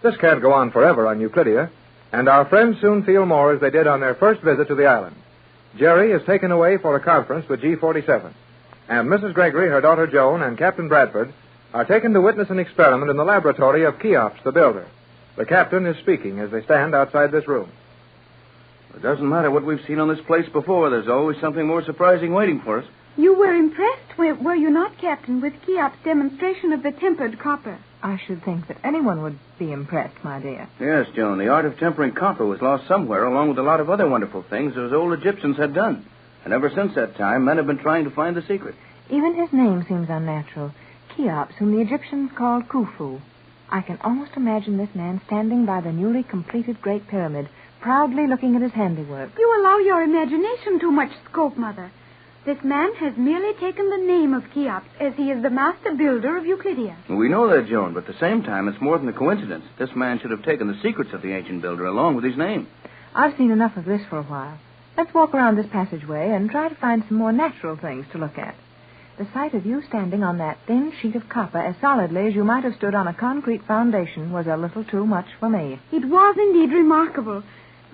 This can't go on forever on Euclidia, and our friends soon feel more as they did on their first visit to the island. Jerry is taken away for a conference with G47, and Mrs. Gregory, her daughter Joan, and Captain Bradford are taken to witness an experiment in the laboratory of Cheops, the builder. The captain is speaking as they stand outside this room. It doesn't matter what we've seen on this place before. There's always something more surprising waiting for us. You were impressed, were you not, Captain, with Cheops' demonstration of the tempered copper? I should think that anyone would be impressed, my dear. Yes, Joan, the art of tempering copper was lost somewhere along with a lot of other wonderful things those old Egyptians had done. And ever since that time, men have been trying to find the secret. Even his name seems unnatural. Cheops, whom the Egyptians called Khufu. I can almost imagine this man standing by the newly completed Great Pyramid, proudly looking at his handiwork. You allow your imagination too much scope, Mother. This man has merely taken the name of Cheops, as he is the master builder of Euclidia. We know that, Joan, but at the same time, it's more than a coincidence. This man should have taken the secrets of the ancient builder along with his name. I've seen enough of this for a while. Let's walk around this passageway and try to find some more natural things to look at. The sight of you standing on that thin sheet of copper as solidly as you might have stood on a concrete foundation was a little too much for me. It was indeed remarkable.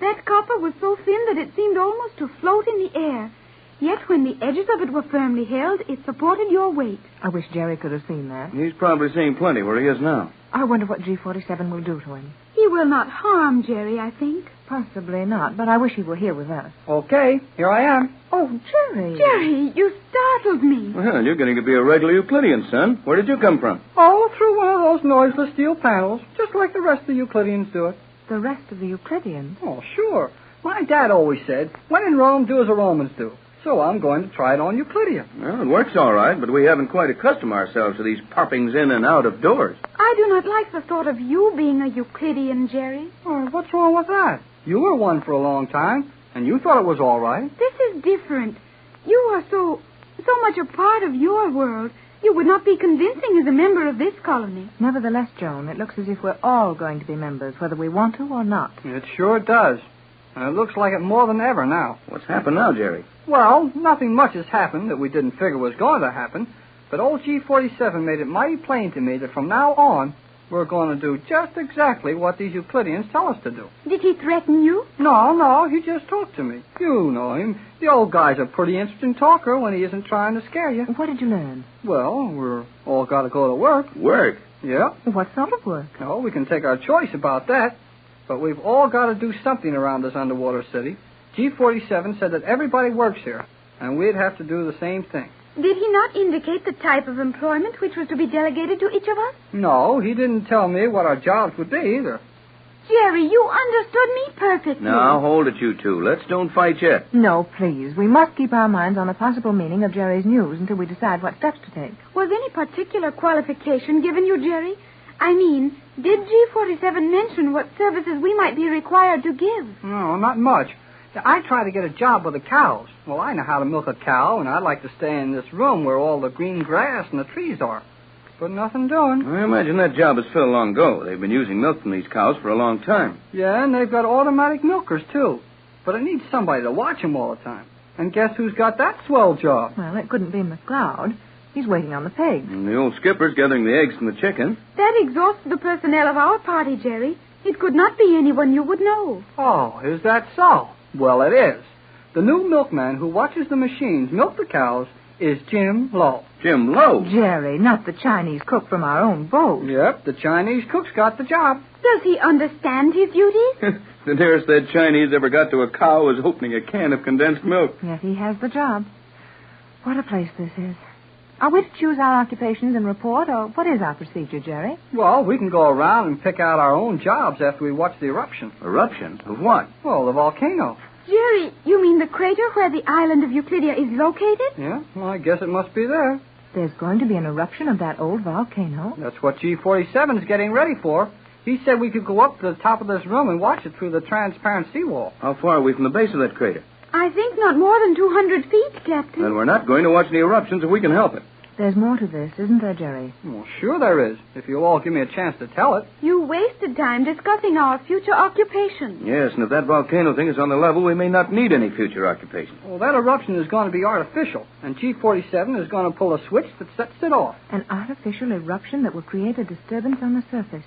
That copper was so thin that it seemed almost to float in the air. Yet when the edges of it were firmly held, it supported your weight. I wish Jerry could have seen that. He's probably seeing plenty where he is now. I wonder what G47 will do to him. He will not harm Jerry, I think. Possibly not, but I wish he were here with us. Okay, here I am. Oh, Jerry. Jerry, you startled me. Well, you're getting to be a regular Euclidean, son. Where did you come from? Oh, through one of those noiseless steel panels, just like the rest of the Euclideans do it. The rest of the Euclideans? Oh, sure. My dad always said, when in Rome, do as the Romans do. So I'm going to try it on Euclidean. Well, it works all right, but we haven't quite accustomed ourselves to these poppings in and out of doors. I do not like the thought of you being a Euclidean, Jerry. Oh, what's wrong with that? You were one for a long time, and you thought it was all right. This is different. You are so much a part of your world. You would not be convincing as a member of this colony. Nevertheless, Joan, it looks as if we're all going to be members, whether we want to or not. It sure does. And it looks like it more than ever now. What's happened now, Jerry? Well, nothing much has happened that we didn't figure was going to happen. But old G47 made it mighty plain to me that from now on, we're going to do just exactly what these Euclideans tell us to do. Did he threaten you? No, he just talked to me. You know him. The old guy's a pretty interesting talker when he isn't trying to scare you. What did you learn? Well, we're all got to go to work. Work? Yeah. What sort of work? Oh, we can take our choice about that. But we've all got to do something around this underwater city. G47 said that everybody works here, and we'd have to do the same thing. Did he not indicate the type of employment which was to be delegated to each of us? No, he didn't tell me what our jobs would be either. Jerry, you understood me perfectly. Now, hold it, you two. Let's don't fight yet. No, please. We must keep our minds on the possible meaning of Jerry's news until we decide what steps to take. Was any particular qualification given you, Jerry? I mean, did G47 mention what services we might be required to give? No, not much. I try to get a job with the cows. Well, I know how to milk a cow, and I'd like to stay in this room where all the green grass and the trees are. But nothing doing. I imagine that job is filled long ago. They've been using milk from these cows for a long time. Yeah, and they've got automatic milkers, too. But it needs somebody to watch them all the time. And guess who's got that swell job? Well, it couldn't be McLeod. He's waiting on the pigs. And the old skipper's gathering the eggs from the chicken. That exhausts the personnel of our party, Jerry. It could not be anyone you would know. Oh, is that so? Well, it is. The new milkman who watches the machines milk the cows is Jim Lowe. Jim Lowe? Jerry, not the Chinese cook from our own boat. Yep, the Chinese cook's got the job. Does he understand his duties? The nearest that Chinese ever got to a cow was opening a can of condensed milk. Yes, he has the job. What a place this is. Are we to choose our occupations and report, or what is our procedure, Jerry? Well, we can go around and pick out our own jobs after we watch the eruption. Eruption? Of what? Well, the volcano. Jerry, you mean the crater where the island of Euclidia is located? Yeah, well, I guess it must be there. There's going to be an eruption of that old volcano. That's what G47 is getting ready for. He said we could go up to the top of this room and watch it through the transparent seawall. How far are we from the base of that crater? I think not more than 200 feet, Captain. Then we're not going to watch any eruptions if we can help it. There's more to this, isn't there, Jerry? Well, sure there is, if you'll all give me a chance to tell it. You wasted time discussing our future occupation. Yes, and if that volcano thing is on the level, we may not need any future occupation. Well, that eruption is going to be artificial, and G47 is going to pull a switch that sets it off. An artificial eruption that will create a disturbance on the surface.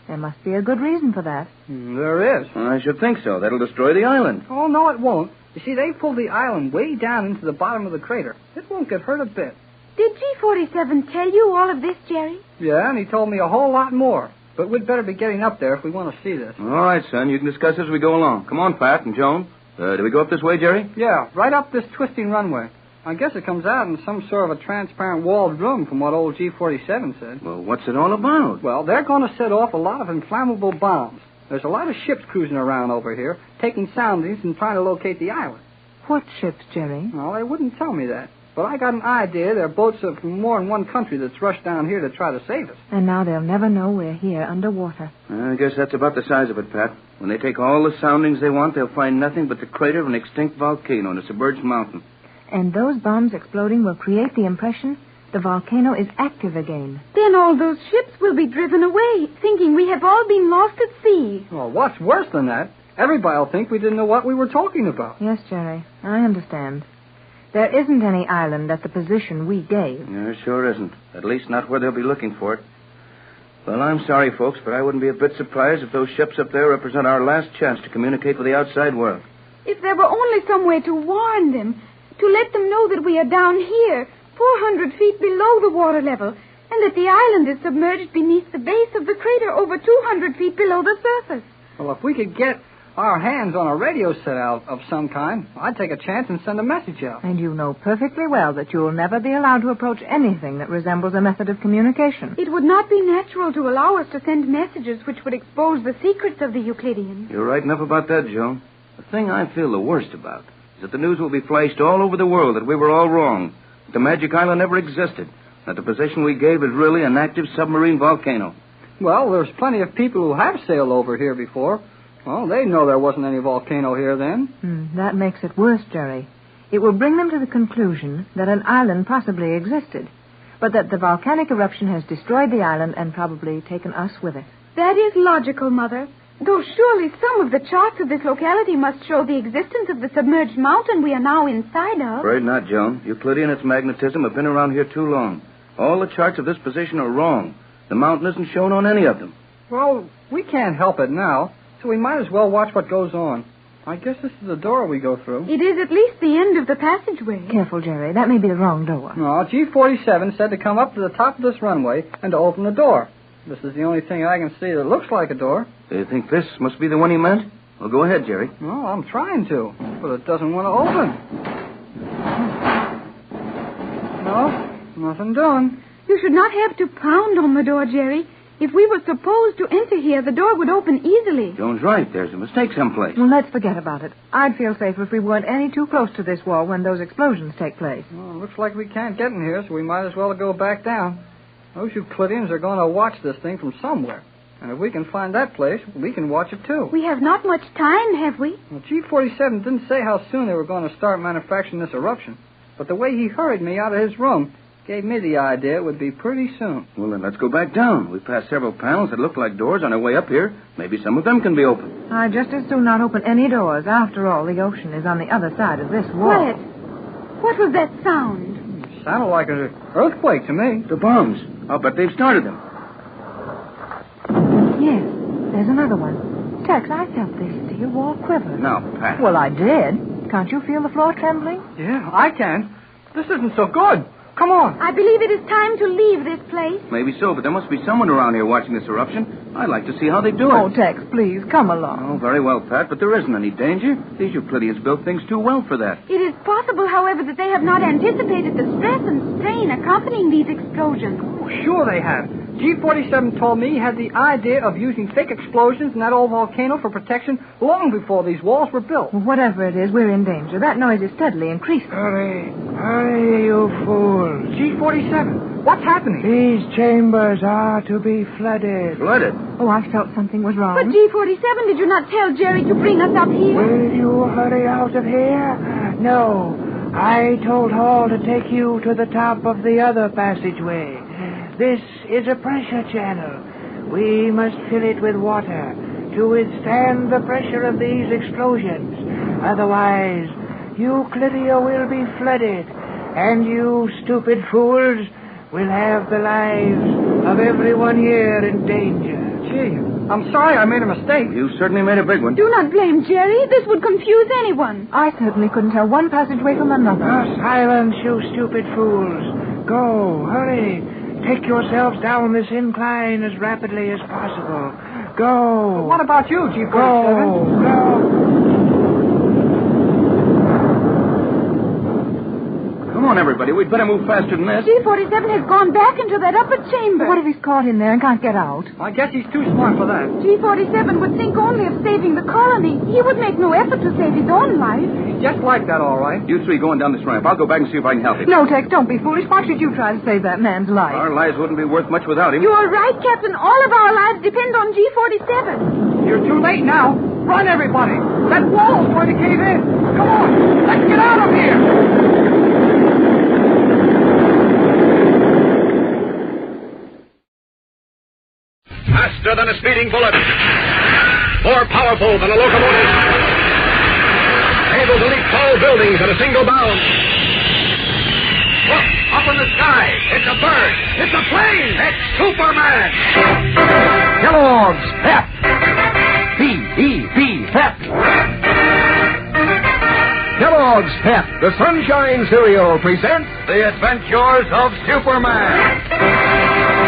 There must be a good reason for that. There is. I should think so. That'll destroy the island. Oh, no, it won't. You see, they pulled the island way down into the bottom of the crater. It won't get hurt a bit. Did G47 tell you all of this, Jerry? Yeah, and he told me a whole lot more. But we'd better be getting up there if we want to see this. All right, son. You can discuss this as we go along. Come on, Pat and Joan. Do we go up this way, Jerry? Yeah, right up this twisting runway. I guess it comes out in some sort of a transparent walled room from what old G47 said. Well, what's it all about? Well, they're going to set off a lot of inflammable bombs. There's a lot of ships cruising around over here, taking soundings and trying to locate the island. What ships, Jerry? Well, they wouldn't tell me that. But I got an idea they're boats from more than one country that's rushed down here to try to save us. And now they'll never know we're here underwater. I guess that's about the size of it, Pat. When they take all the soundings they want, they'll find nothing but the crater of an extinct volcano in a submerged mountain. And those bombs exploding will create the impression the volcano is active again. Then all those ships will be driven away, thinking we have all been lost at sea. Well, what's worse than that? Everybody will think we didn't know what we were talking about. Yes, Jerry, I understand. There isn't any island at the position we gave. There sure isn't. At least not where they'll be looking for it. Well, I'm sorry, folks, but I wouldn't be a bit surprised if those ships up there represent our last chance to communicate with the outside world. If there were only some way to warn them, to let them know that we are down here, 400 feet below the water level, and that the island is submerged beneath the base of the crater over 200 feet below the surface. Well, if we could get our hands on a radio set out of some kind, I'd take a chance and send a message out. And you know perfectly well that you'll never be allowed to approach anything that resembles a method of communication. It would not be natural to allow us to send messages which would expose the secrets of the Euclideans. You're right enough about that, Joan. The thing I feel the worst about is that the news will be flashed all over the world that we were all wrong, that the Magic Island never existed, that the position we gave is really an active submarine volcano. Well, there's plenty of people who have sailed over here before. Well, they know there wasn't any volcano here then. That makes it worse, Jerry. It will bring them to the conclusion that an island possibly existed, but that the volcanic eruption has destroyed the island and probably taken us with it. That is logical, Mother. Though surely some of the charts of this locality must show the existence of the submerged mountain we are now inside of. Afraid not, Joan. Euclidean and its magnetism have been around here too long. All the charts of this position are wrong. The mountain isn't shown on any of them. Well, we can't help it now, so we might as well watch what goes on. I guess this is the door we go through. It is at least the end of the passageway. Careful, Jerry. That may be the wrong door. No, G47 said to come up to the top of this runway and to open the door. This is the only thing I can see that looks like a door. Do you think this must be the one he meant? Well, go ahead, Jerry. No, I'm trying to, but it doesn't want to open. No, nothing doing. You should not have to pound on the door, Jerry. If we were supposed to enter here, the door would open easily. Joan's right. There's a mistake someplace. Well, let's forget about it. I'd feel safer if we weren't any too close to this wall when those explosions take place. Well, it looks like we can't get in here, so we might as well go back down. Those Euclideans are going to watch this thing from somewhere. And if we can find that place, we can watch it too. We have not much time, have we? Well, G47 didn't say how soon they were going to start manufacturing this eruption. But the way he hurried me out of his room gave me the idea it would be pretty soon. Well, then let's go back down. We passed several panels that look like doors on our way up here. Maybe some of them can be opened. I'd just as soon not open any doors. After all, the ocean is on the other side of this wall. Quiet. What was that sound? It sounded like an earthquake to me. The bombs. I'll bet they've started them. Yes, there's another one. Tex, I felt this steel wall quiver. Now, Pat. Well, I did. Can't you feel the floor trembling? Yeah, I can. This isn't so good. Come on. I believe it is time to leave this place. Maybe so, but there must be someone around here watching this eruption. I'd like to see how they do it. Oh, Tex, please, come along. Oh, very well, Pat, but there isn't any danger. These Euclideans built things too well for that. It is possible, however, that they have not anticipated the stress and strain accompanying these explosions. Oh, sure they have. G47 told me he had the idea of using fake explosions in that old volcano for protection long before these walls were built. Well, whatever it is, we're in danger. That noise is steadily increasing. Hurry, you fools. G47, what's happening? These chambers are to be flooded. Flooded? Oh, I felt something was wrong. But G47, did you not tell Jerry to bring us up here? Will you hurry out of here? No. I told Hall to take you to the top of the other passageway. This is a pressure channel. We must fill it with water to withstand the pressure of these explosions. Otherwise, Euclidia will be flooded, and you stupid fools will have the lives of everyone here in danger. Gee, I'm sorry I made a mistake. You certainly made a big one. Do not blame Jerry. This would confuse anyone. I certainly couldn't tell one passageway from another. Silence, you stupid fools. Go, hurry. Take yourselves down this incline as rapidly as possible. Go. But what about you, G47? Go. Come on, everybody. We'd better move faster than this. G47 has gone back into that upper chamber. What if he's caught in there and can't get out? I guess he's too smart for that. G47 would think only of saving the colony. He would make no effort to save his own life. He's just like that, all right. You three going down this ramp. I'll go back and see if I can help you. No, Tex, don't be foolish. Why should you try to save that man's life? Our lives wouldn't be worth much without him. You are right, Captain. All of our lives depend on G47. You're too late now. Run, everybody. That wall's going to cave in. Come on. Let's get out of here. Faster than a speeding bullet. More powerful than a locomotive. Able to leap tall buildings at a single bound. up in the sky. It's a bird. It's a plane. It's Superman. Kellogg's Pep. P-E-P, Pep. Kellogg's Pep, the Sunshine Cereal, presents The Adventures of Superman.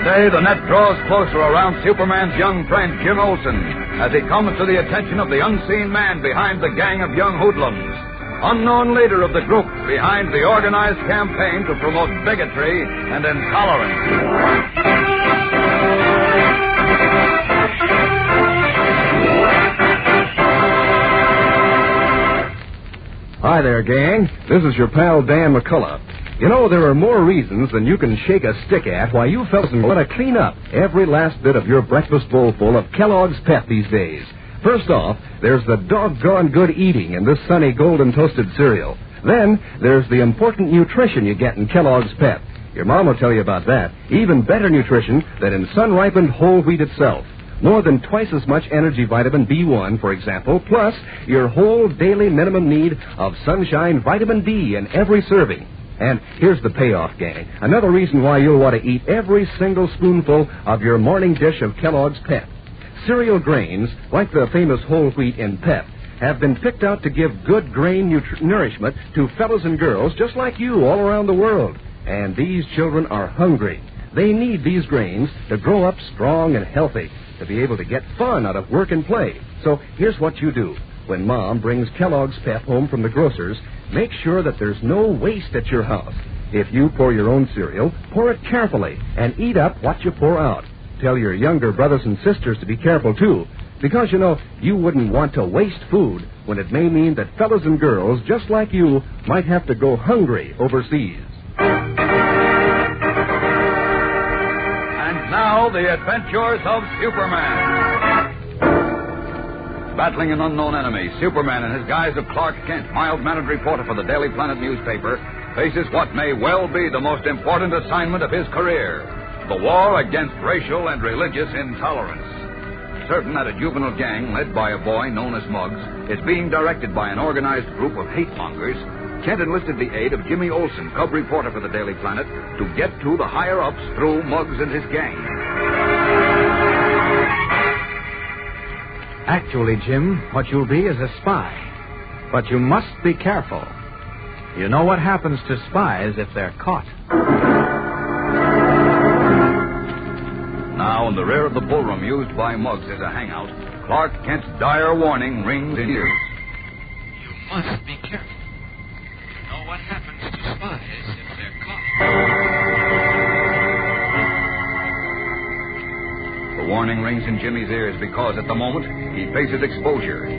Today, the net draws closer around Superman's young friend, Jim Olsen, as he comes to the attention of the unseen man behind the gang of young hoodlums, unknown leader of the group behind the organized campaign to promote bigotry and intolerance. Hi there, gang. This is your pal Dan McCullough. You know, there are more reasons than you can shake a stick at why you fellas want to clean up every last bit of your breakfast bowl full of Kellogg's Pep these days. First off, there's the doggone good eating in this sunny golden toasted cereal. Then, there's the important nutrition you get in Kellogg's Pep. Your mom will tell you about that. Even better nutrition than in sun-ripened whole wheat itself. More than twice as much energy vitamin B1, for example, plus your whole daily minimum need of sunshine vitamin D in every serving. And here's the payoff, gang. Another reason why you'll want to eat every single spoonful of your morning dish of Kellogg's Pep. Cereal grains, like the famous whole wheat in Pep, have been picked out to give good grain nourishment to fellas and girls just like you all around the world. And these children are hungry. They need these grains to grow up strong and healthy, to be able to get fun out of work and play. So here's what you do. When Mom brings Kellogg's Pep home from the grocer's, make sure that there's no waste at your house. If you pour your own cereal, pour it carefully and eat up what you pour out. Tell your younger brothers and sisters to be careful, too, because, you know, you wouldn't want to waste food when it may mean that fellas and girls just like you might have to go hungry overseas. And now, the adventures of Superman. Battling an unknown enemy, Superman, in his guise of Clark Kent, mild-mannered reporter for the Daily Planet newspaper, faces what may well be the most important assignment of his career, the war against racial and religious intolerance. Certain that a juvenile gang led by a boy known as Muggs is being directed by an organized group of hate-mongers, Kent enlisted the aid of Jimmy Olsen, cub reporter for the Daily Planet, to get to the higher-ups through Muggs and his gang. Actually, Jim, what you'll be is a spy. But you must be careful. You know what happens to spies if they're caught. Now, in the rear of the bullroom used by Muggs as a hangout, Clark Kent's dire warning rings in ears. You must be careful. You know what happens to spies if they're caught. The warning rings in Jimmy's ears because, at the moment, he faces exposure.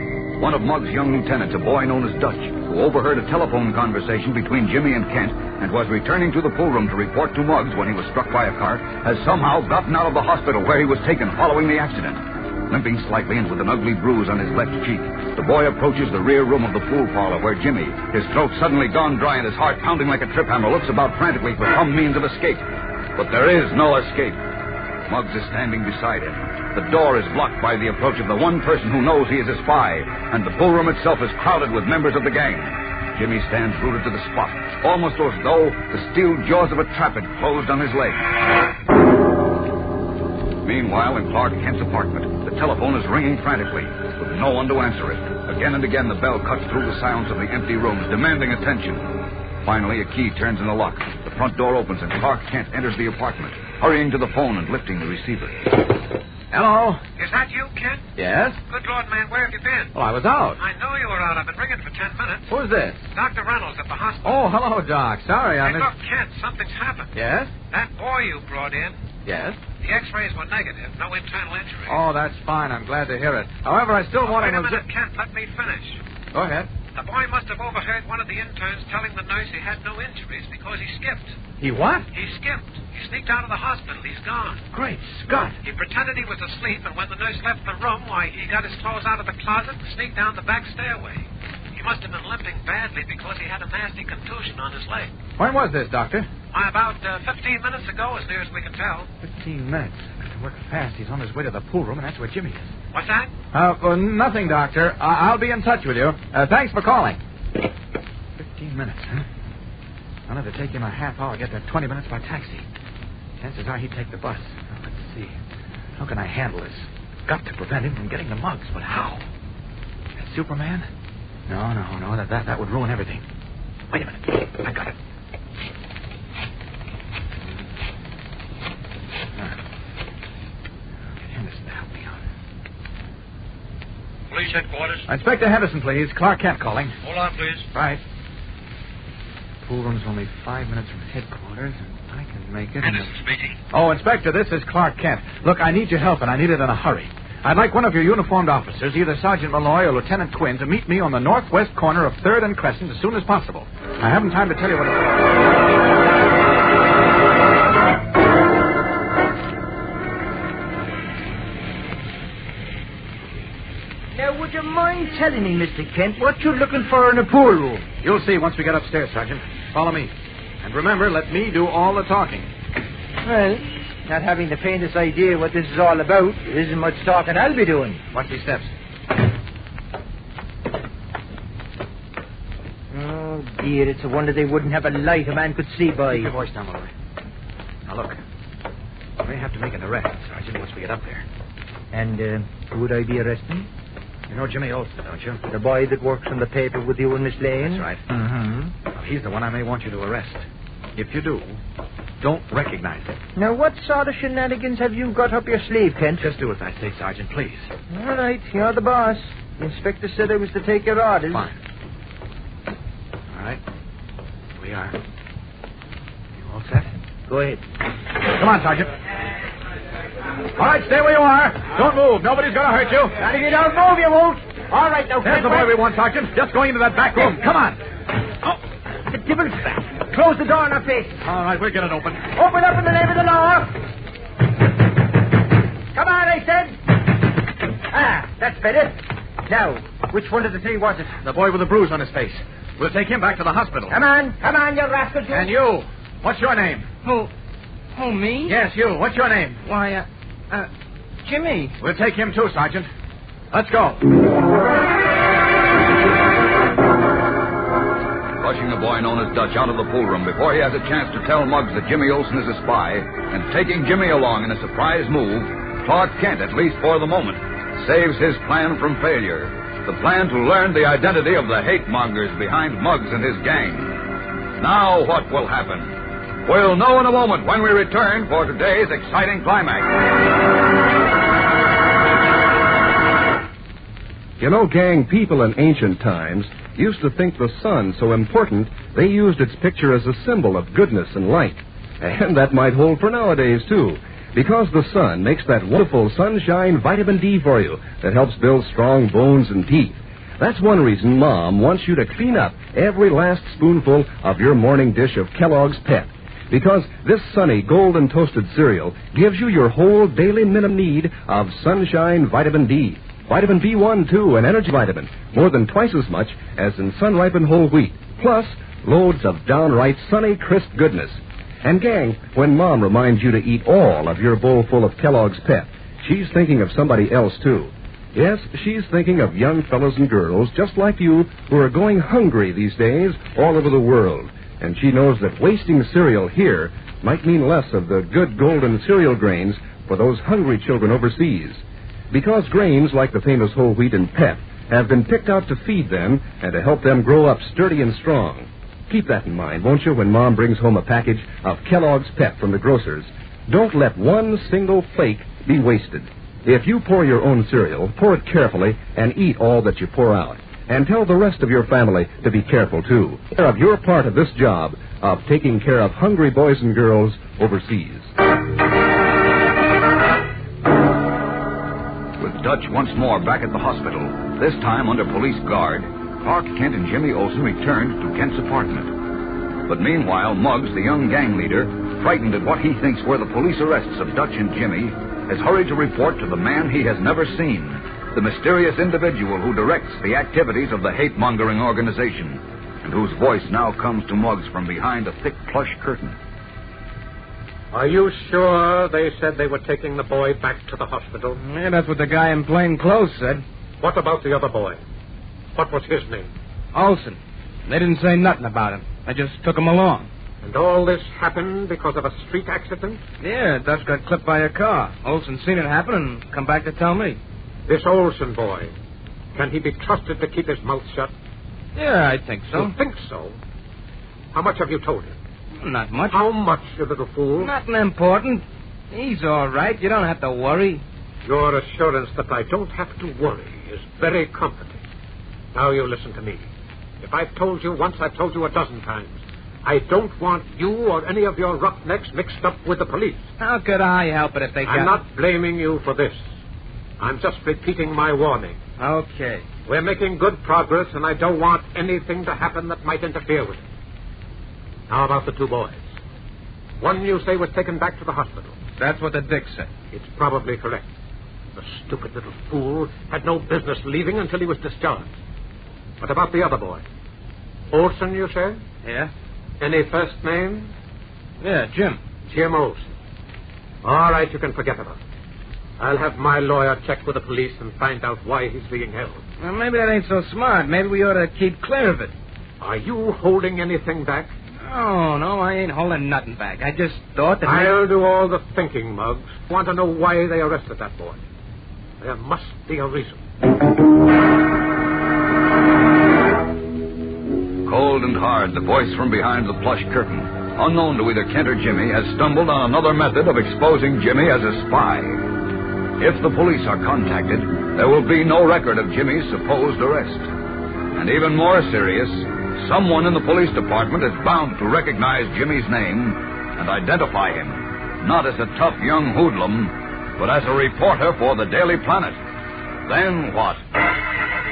One of Muggs' young lieutenants, a boy known as Dutch, who overheard a telephone conversation between Jimmy and Kent and was returning to the pool room to report to Muggs when he was struck by a car, has somehow gotten out of the hospital where he was taken following the accident. Limping slightly and with an ugly bruise on his left cheek, the boy approaches the rear room of the pool parlor where Jimmy, his throat suddenly gone dry and his heart pounding like a trip hammer, looks about frantically for some means of escape. But there is no escape. Muggs is standing beside him. The door is blocked by the approach of the one person who knows he is a spy, and the pool room itself is crowded with members of the gang. Jimmy stands rooted to the spot, almost as though the steel jaws of a trap had closed on his leg. Meanwhile, in Clark Kent's apartment, the telephone is ringing frantically, with no one to answer it. Again and again, the bell cuts through the silence of the empty rooms, demanding attention. Finally, a key turns in the lock. The front door opens, and Clark Kent enters the apartment, hurrying to the phone and lifting the receiver. Hello? Is that you, Kent? Yes? Good Lord, man, where have you been? Well, I was out. I know you were out. I've been ringing for 10 minutes. Who's this? Dr. Reynolds at the hospital. Oh, hello, Doc. Sorry, I Hey, missed... look, Kent, something's happened. Yes? That boy you brought in, Yes? the x-rays were negative. No internal injury. Oh, that's fine. I'm glad to hear it. However, I still want Wait to... a minute, Kent. Let me finish. Go ahead. The boy must have overheard one of the interns telling the nurse he had no injuries because he skipped. He what? He skipped. He sneaked out of the hospital. He's gone. Great Scott. He pretended he was asleep, and when the nurse left the room, why, he got his clothes out of the closet and sneaked down the back stairway. He must have been limping badly because he had a nasty contusion on his leg. When was this, Doctor? Why, about 15 minutes ago, as near as we can tell. 15 minutes. Mr. Works fast. He's on his way to the pool room, and that's where Jimmy is. What's that? Nothing, Doctor. I'll be in touch with you. Thanks for calling. 15 minutes, huh? Well, it'll take him a half hour to get there, 20 minutes by taxi. Chances are he'd take the bus. Now, let's see. How can I handle this? Got to prevent him from getting the mugs, but how? That Superman? No. That would ruin everything. Wait a minute. I got it. Henderson to help me out. Police headquarters. Inspector Henderson, please. Clark Kent calling. Hold on, please. Right. Pool room's only 5 minutes from headquarters, and I can make it. Henderson speaking. Oh, Inspector, this is Clark Kent. Look, I need your help, and I need it in a hurry. I'd like one of your uniformed officers, either Sergeant Malloy or Lieutenant Quinn, to meet me on the northwest corner of 3rd and Crescent as soon as possible. I haven't time to tell you what... Now, would you mind telling me, Mr. Kent, what you're looking for in a pool room? You'll see once we get upstairs, Sergeant. Follow me. And remember, let me do all the talking. Well, not having the faintest idea what this is all about, there isn't much talking I'll be doing. Watch these steps. Oh, dear, it's a wonder they wouldn't have a light a man could see by. Keep your voice down, Malloy. Now, look. We may have to make an arrest, Sergeant, once we get up there. And who would I be arresting? You know Jimmy Olsen, don't you? The boy that works on the paper with you and Miss Lane? That's right. Mm-hmm. Well, he's the one I may want you to arrest. If you do, don't recognize him. Now, what sort of shenanigans have you got up your sleeve, Kent? Just do as I say, Sergeant, please. All right, you're the boss. The inspector said I was to take your orders. Fine. All right. Here we are. You all set? Go ahead. Come on, Sergeant. All right, stay where you are. Don't move. Nobody's going to hurt you. And if you don't move, you won't. All right, now, There's the boy we want, Sergeant. Just going into that back room. Come on. Oh, the devil's back. Close the door in our face. All right, we'll get it open. Open up in the name of the law. Come on, I said. Ah, that's better. Now, which one of the three was it? The boy with the bruise on his face. We'll take him back to the hospital. Come on, you rascals. And you. What's your name? Oh, me? Yes, you. What's your name? Why, Jimmy. We'll take him too, Sergeant. Let's go. Rushing the boy known as Dutch out of the pool room before he has a chance to tell Muggs that Jimmy Olsen is a spy, and taking Jimmy along in a surprise move, Clark Kent, at least for the moment, saves his plan from failure. The plan to learn the identity of the hate mongers behind Muggs and his gang. Now what will happen? We'll know in a moment when we return for today's exciting climax. You know, gang, people in ancient times used to think the sun so important they used its picture as a symbol of goodness and light. And that might hold for nowadays, too, because the sun makes that wonderful sunshine vitamin D for you that helps build strong bones and teeth. That's one reason Mom wants you to clean up every last spoonful of your morning dish of Kellogg's Pep. Because this sunny golden toasted cereal gives you your whole daily minimum need of sunshine vitamin D. Vitamin B1, too, an energy vitamin, more than twice as much as in sun-ripened whole wheat. Plus, loads of downright sunny, crisp goodness. And, gang, when Mom reminds you to eat all of your bowl full of Kellogg's Pep, she's thinking of somebody else, too. Yes, she's thinking of young fellows and girls just like you who are going hungry these days all over the world. And she knows that wasting cereal here might mean less of the good golden cereal grains for those hungry children overseas. Because grains like the famous whole wheat and Pep have been picked out to feed them and to help them grow up sturdy and strong. Keep that in mind, won't you, when Mom brings home a package of Kellogg's Pep from the grocer's. Don't let one single flake be wasted. If you pour your own cereal, pour it carefully and eat all that you pour out. And tell the rest of your family to be careful, too. Care of your part of this job of taking care of hungry boys and girls overseas. With Dutch once more back at the hospital, this time under police guard, Clark Kent and Jimmy Olsen returned to Kent's apartment. But meanwhile, Muggs, the young gang leader, frightened at what he thinks were the police arrests of Dutch and Jimmy, has hurried to report to the man he has never seen, the mysterious individual who directs the activities of the hate-mongering organization, and whose voice now comes to Muggs from behind a thick plush curtain. Are you sure they said they were taking the boy back to the hospital? Yeah, that's what the guy in plain clothes said. What about the other boy? What was his name? Olson. They didn't say nothing about him. They just took him along. And all this happened because of a street accident? Yeah, Dutch got clipped by a car. Olson seen it happen and come back to tell me. This Olson boy, can he be trusted to keep his mouth shut? Yeah, I think so. You think so? How much have you told him? Not much. How much, you little fool? Nothing important. He's all right. You don't have to worry. Your assurance that I don't have to worry is very comforting. Now you listen to me. If I've told you once, I've told you a dozen times. I don't want you or any of your roughnecks mixed up with the police. How could I help it if they got... I'm not blaming you for this. I'm just repeating my warning. Okay. We're making good progress, and I don't want anything to happen that might interfere with it. How about the two boys? One you say was taken back to the hospital. That's what the Dick said. It's probably correct. The stupid little fool had no business leaving until he was discharged. What about the other boy? Olson, you say? Yeah. Any first name? Yeah, Jim. Jim Olson. All right, you can forget about it. I'll have my lawyer check with the police and find out why he's being held. Well, maybe that ain't so smart. Maybe we ought to keep clear of it. Are you holding anything back? No, I ain't holding nothing back. I just thought that... I'll do all the thinking, Muggs. Want to know why they arrested that boy. There must be a reason. Cold and hard, the voice from behind the plush curtain, unknown to either Kent or Jimmy, has stumbled on another method of exposing Jimmy as a spy. If the police are contacted, there will be no record of Jimmy's supposed arrest. And even more serious, someone in the police department is bound to recognize Jimmy's name and identify him, not as a tough young hoodlum, but as a reporter for the Daily Planet. Then what?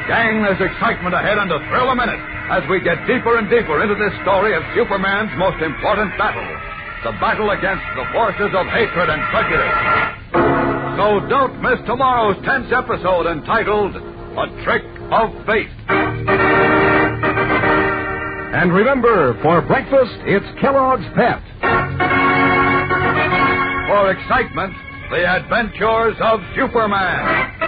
Gang, there's excitement ahead and a thrill a minute as we get deeper and deeper into this story of Superman's most important battle, the battle against the forces of hatred and prejudice. So don't miss tomorrow's 10th episode entitled A Trick of Fate. And remember, for breakfast, it's Kellogg's Pep. For excitement, the adventures of Superman.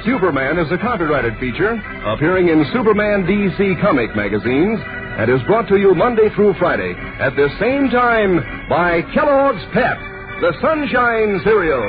Superman is a copyrighted feature appearing in Superman DC comic magazines and is brought to you Monday through Friday at the same time by Kellogg's Pep, the Sunshine Cereal.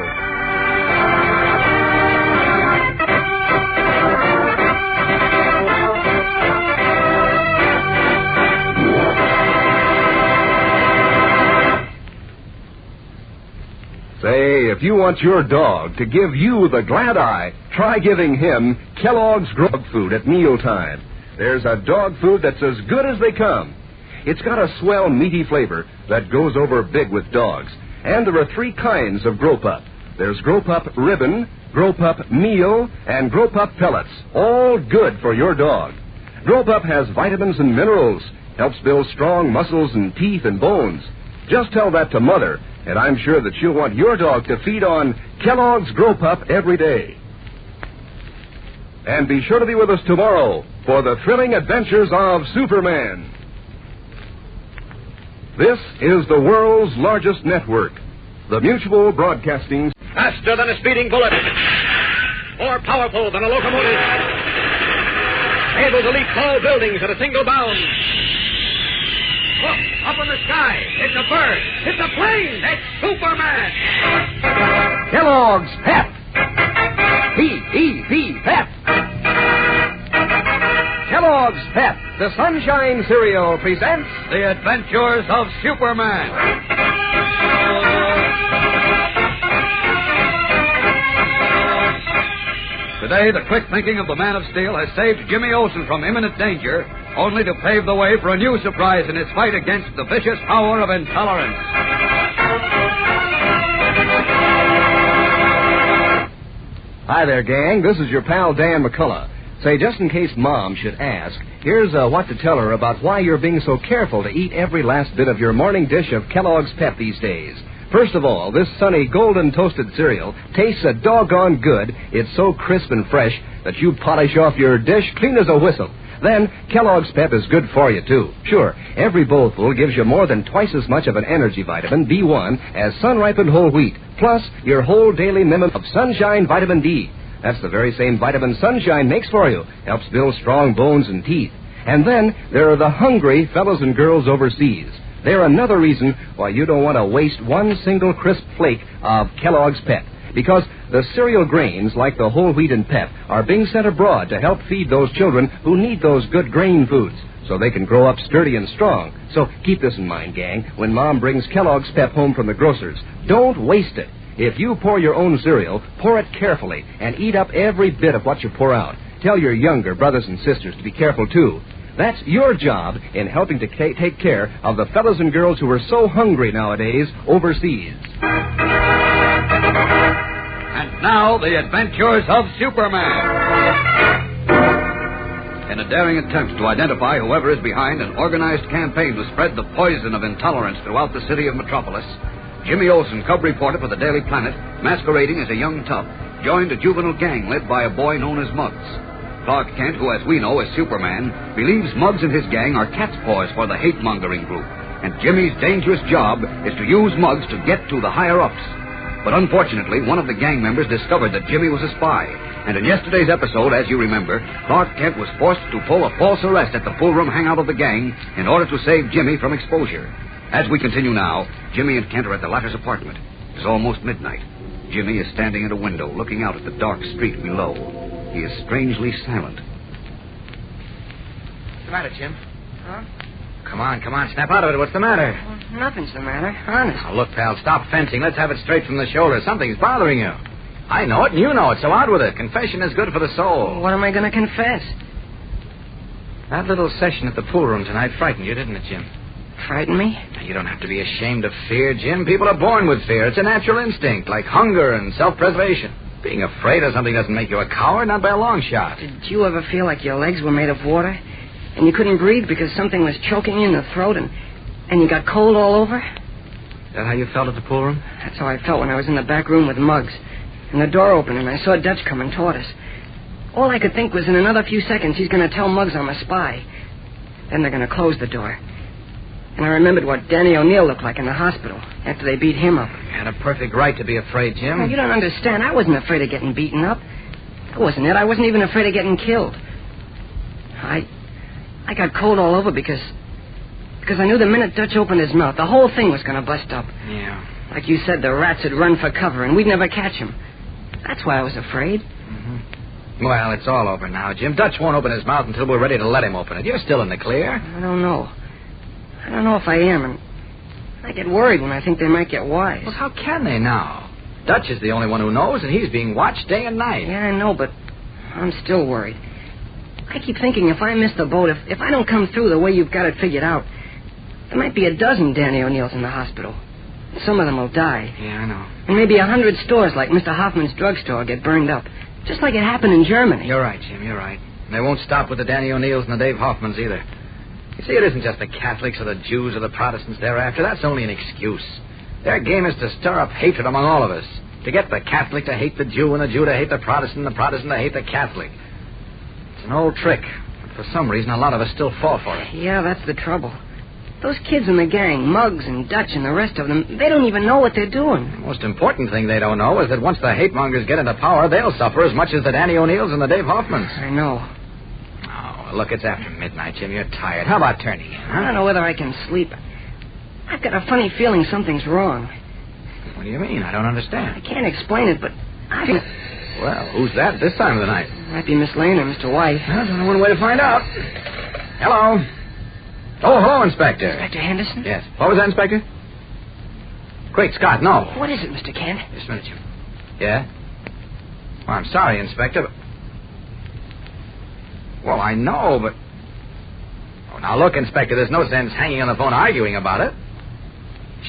Say, if you want your dog to give you the glad eye, try giving him Kellogg's dog food at mealtime. There's a dog food that's as good as they come. It's got a swell, meaty flavor that goes over big with dogs. And there are 3 kinds of Grow Pup. There's Grow Pup Ribbon, Grow Pup Meal, and Grow Pup Pellets, all good for your dog. Grow Pup has vitamins and minerals, helps build strong muscles and teeth and bones. Just tell that to Mother, and I'm sure that she'll want your dog to feed on Kellogg's Grow Pup every day. And be sure to be with us tomorrow for the thrilling adventures of Superman. This is the world's largest network, the Mutual Broadcasting. Faster than a speeding bullet. More powerful than a locomotive. Able to leap tall buildings at a single bound. Look, up in the sky. It's a bird. It's a plane. It's Superman. Kellogg's Pep. P-E-P, Pep. Kellogg's Pep, the Sunshine Cereal, presents The Adventures of Superman. Today, the quick thinking of the Man of Steel has saved Jimmy Olsen from imminent danger only to pave the way for a new surprise in its fight against the vicious power of intolerance. Hi there, gang. This is your pal Dan McCullough. Say, just in case Mom should ask, here's what to tell her about why you're being so careful to eat every last bit of your morning dish of Kellogg's Pep these days. First of all, this sunny golden toasted cereal tastes a doggone good. It's so crisp and fresh that you polish off your dish clean as a whistle. Then, Kellogg's Pep is good for you, too. Sure, every bowlful gives you more than twice as much of an energy vitamin, B1, as sun-ripened whole wheat, plus your whole daily minimum of sunshine vitamin D. That's the very same vitamin sunshine makes for you. Helps build strong bones and teeth. And then, there are the hungry fellows and girls overseas. They're another reason why you don't want to waste one single crisp flake of Kellogg's Pep. Because the cereal grains, like the whole wheat and Pep, are being sent abroad to help feed those children who need those good grain foods so they can grow up sturdy and strong. So keep this in mind, gang, when Mom brings Kellogg's Pep home from the grocer's. Don't waste it. If you pour your own cereal, pour it carefully and eat up every bit of what you pour out. Tell your younger brothers and sisters to be careful, too. That's your job in helping to take care of the fellows and girls who are so hungry nowadays overseas. And now, the adventures of Superman. In a daring attempt to identify whoever is behind an organized campaign to spread the poison of intolerance throughout the city of Metropolis, Jimmy Olsen, cub reporter for the Daily Planet, masquerading as a young tough, joined a juvenile gang led by a boy known as Muggs. Clark Kent, who, as we know, is Superman, believes Muggs and his gang are cat's paws for the hate-mongering group, and Jimmy's dangerous job is to use Muggs to get to the higher-ups. But unfortunately, one of the gang members discovered that Jimmy was a spy, and in yesterday's episode, as you remember, Clark Kent was forced to pull a false arrest at the pool-room hangout of the gang in order to save Jimmy from exposure. As we continue now, Jimmy and Kent are at the latter's apartment. It's almost midnight. Jimmy is standing at a window, looking out at the dark street below. He is strangely silent. What's the matter, Jim? Huh? Come on, snap out of it. What's the matter? Well, nothing's the matter, honest. Oh, look, pal, stop fencing. Let's have it straight from the shoulder. Something's bothering you. I know it, and you know it, so out with it. Confession is good for the soul. What am I going to confess? That little session at the pool room tonight frightened you, didn't it, Jim? Frighten me? Now, you don't have to be ashamed of fear, Jim. People are born with fear. It's a natural instinct, like hunger and self-preservation. Being afraid of something doesn't make you a coward, not by a long shot. Did you ever feel like your legs were made of water? And you couldn't breathe because something was choking you in the throat and you got cold all over? Is that how you felt at the pool room? That's how I felt when I was in the back room with Muggs. And the door opened and I saw Dutch coming toward us. All I could think was in another few seconds he's going to tell Muggs I'm a spy. Then they're going to close the door. And I remembered what Danny O'Neill looked like in the hospital after they beat him up. You had a perfect right to be afraid, Jim. Now, you don't understand. I wasn't afraid of getting beaten up. That wasn't it. I wasn't even afraid of getting killed. I got cold all over because I knew the minute Dutch opened his mouth, the whole thing was going to bust up. Yeah. Like you said, the rats had run for cover, and we'd never catch him. That's why I was afraid. Mm-hmm. Well, it's all over now, Jim. Dutch won't open his mouth until we're ready to let him open it. You're still in the clear. I don't know. I don't know if I am, and I get worried when I think they might get wise. Well, how can they now? Dutch is the only one who knows, and he's being watched day and night. Yeah, I know, but I'm still worried. I keep thinking if I miss the boat, if I don't come through the way you've got it figured out, there might be a dozen Danny O'Neills in the hospital. Some of them will die. Yeah, I know. And maybe 100 stores like Mr. Hoffman's drugstore get burned up, just like it happened in Germany. You're right, Jim, you're right. And they won't stop with the Danny O'Neills and the Dave Hoffmans either. You see, it isn't just the Catholics or the Jews or the Protestants they're after. That's only an excuse. Their game is to stir up hatred among all of us. To get the Catholic to hate the Jew and the Jew to hate the Protestant and the Protestant to hate the Catholic. It's an old trick. But for some reason, a lot of us still fall for it. Yeah, that's the trouble. Those kids in the gang, Muggs and Dutch and the rest of them, they don't even know what they're doing. The most important thing they don't know is that once the hate mongers get into power, they'll suffer as much as the Danny O'Neills and the Dave Hoffmans. I know. Look, it's after midnight, Jim. You're tired. How about turning in, huh? I don't know whether I can sleep. I've got a funny feeling something's wrong. What do you mean? I don't understand. I can't explain it, but Well, who's that this time of the night? Might be Miss Lane or Mr. White. Well, there's only one way to find out. Hello. Oh, hello, Inspector. Inspector Henderson? Yes. What was that, Inspector? Great Scott, no. What is it, Mr. Kent? Just a minute, Jim. Yeah? Well, I'm sorry, Inspector, but... Well, I know, but... Oh, now, look, Inspector, there's no sense hanging on the phone arguing about it.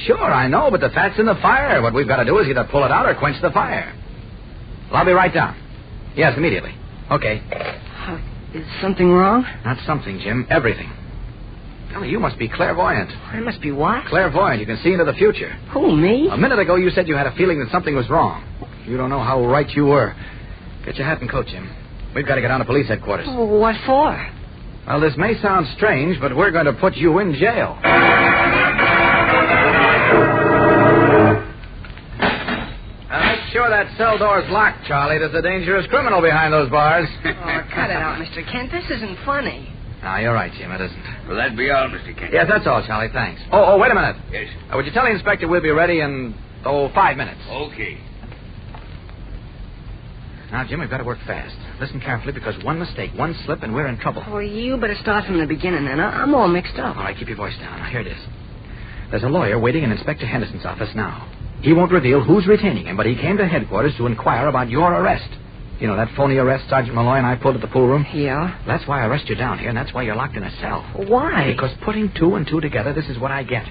Sure, I know, but the fat's in the fire. What we've got to do is either pull it out or quench the fire. Well, I'll be right down. Yes, immediately. Okay. Is something wrong? Not something, Jim. Everything. Golly, you must be clairvoyant. I must be what? Clairvoyant. You can see into the future. Who, me? A minute ago, you said you had a feeling that something was wrong. You don't know how right you were. Get your hat and coat, Jim. We've got to get down to police headquarters. Oh, what for? Well, this may sound strange, but we're going to put you in jail. Make sure that cell door's locked, Charlie. There's a dangerous criminal behind those bars. Oh, cut it out, Mr. Kent. This isn't funny. No, you're right, Jim. It isn't. Will that be all, Mr. Kent? Yes, that's all, Charlie. Thanks. Oh, wait a minute. Yes. Would you tell the inspector we'll be ready in, 5 minutes? Okay. Now, Jim, we've got to work fast. Listen carefully, because one mistake, one slip, and we're in trouble. Oh, you better start from the beginning, then. I'm all mixed up. All right, keep your voice down. Now, here it is. There's a lawyer waiting in Inspector Henderson's office now. He won't reveal who's retaining him, but he came to headquarters to inquire about your arrest. You know, that phony arrest Sergeant Malloy and I pulled at the pool room? Yeah? That's why I arrest you down here, and that's why you're locked in a cell. Why? Because putting two and two together, this is what I get.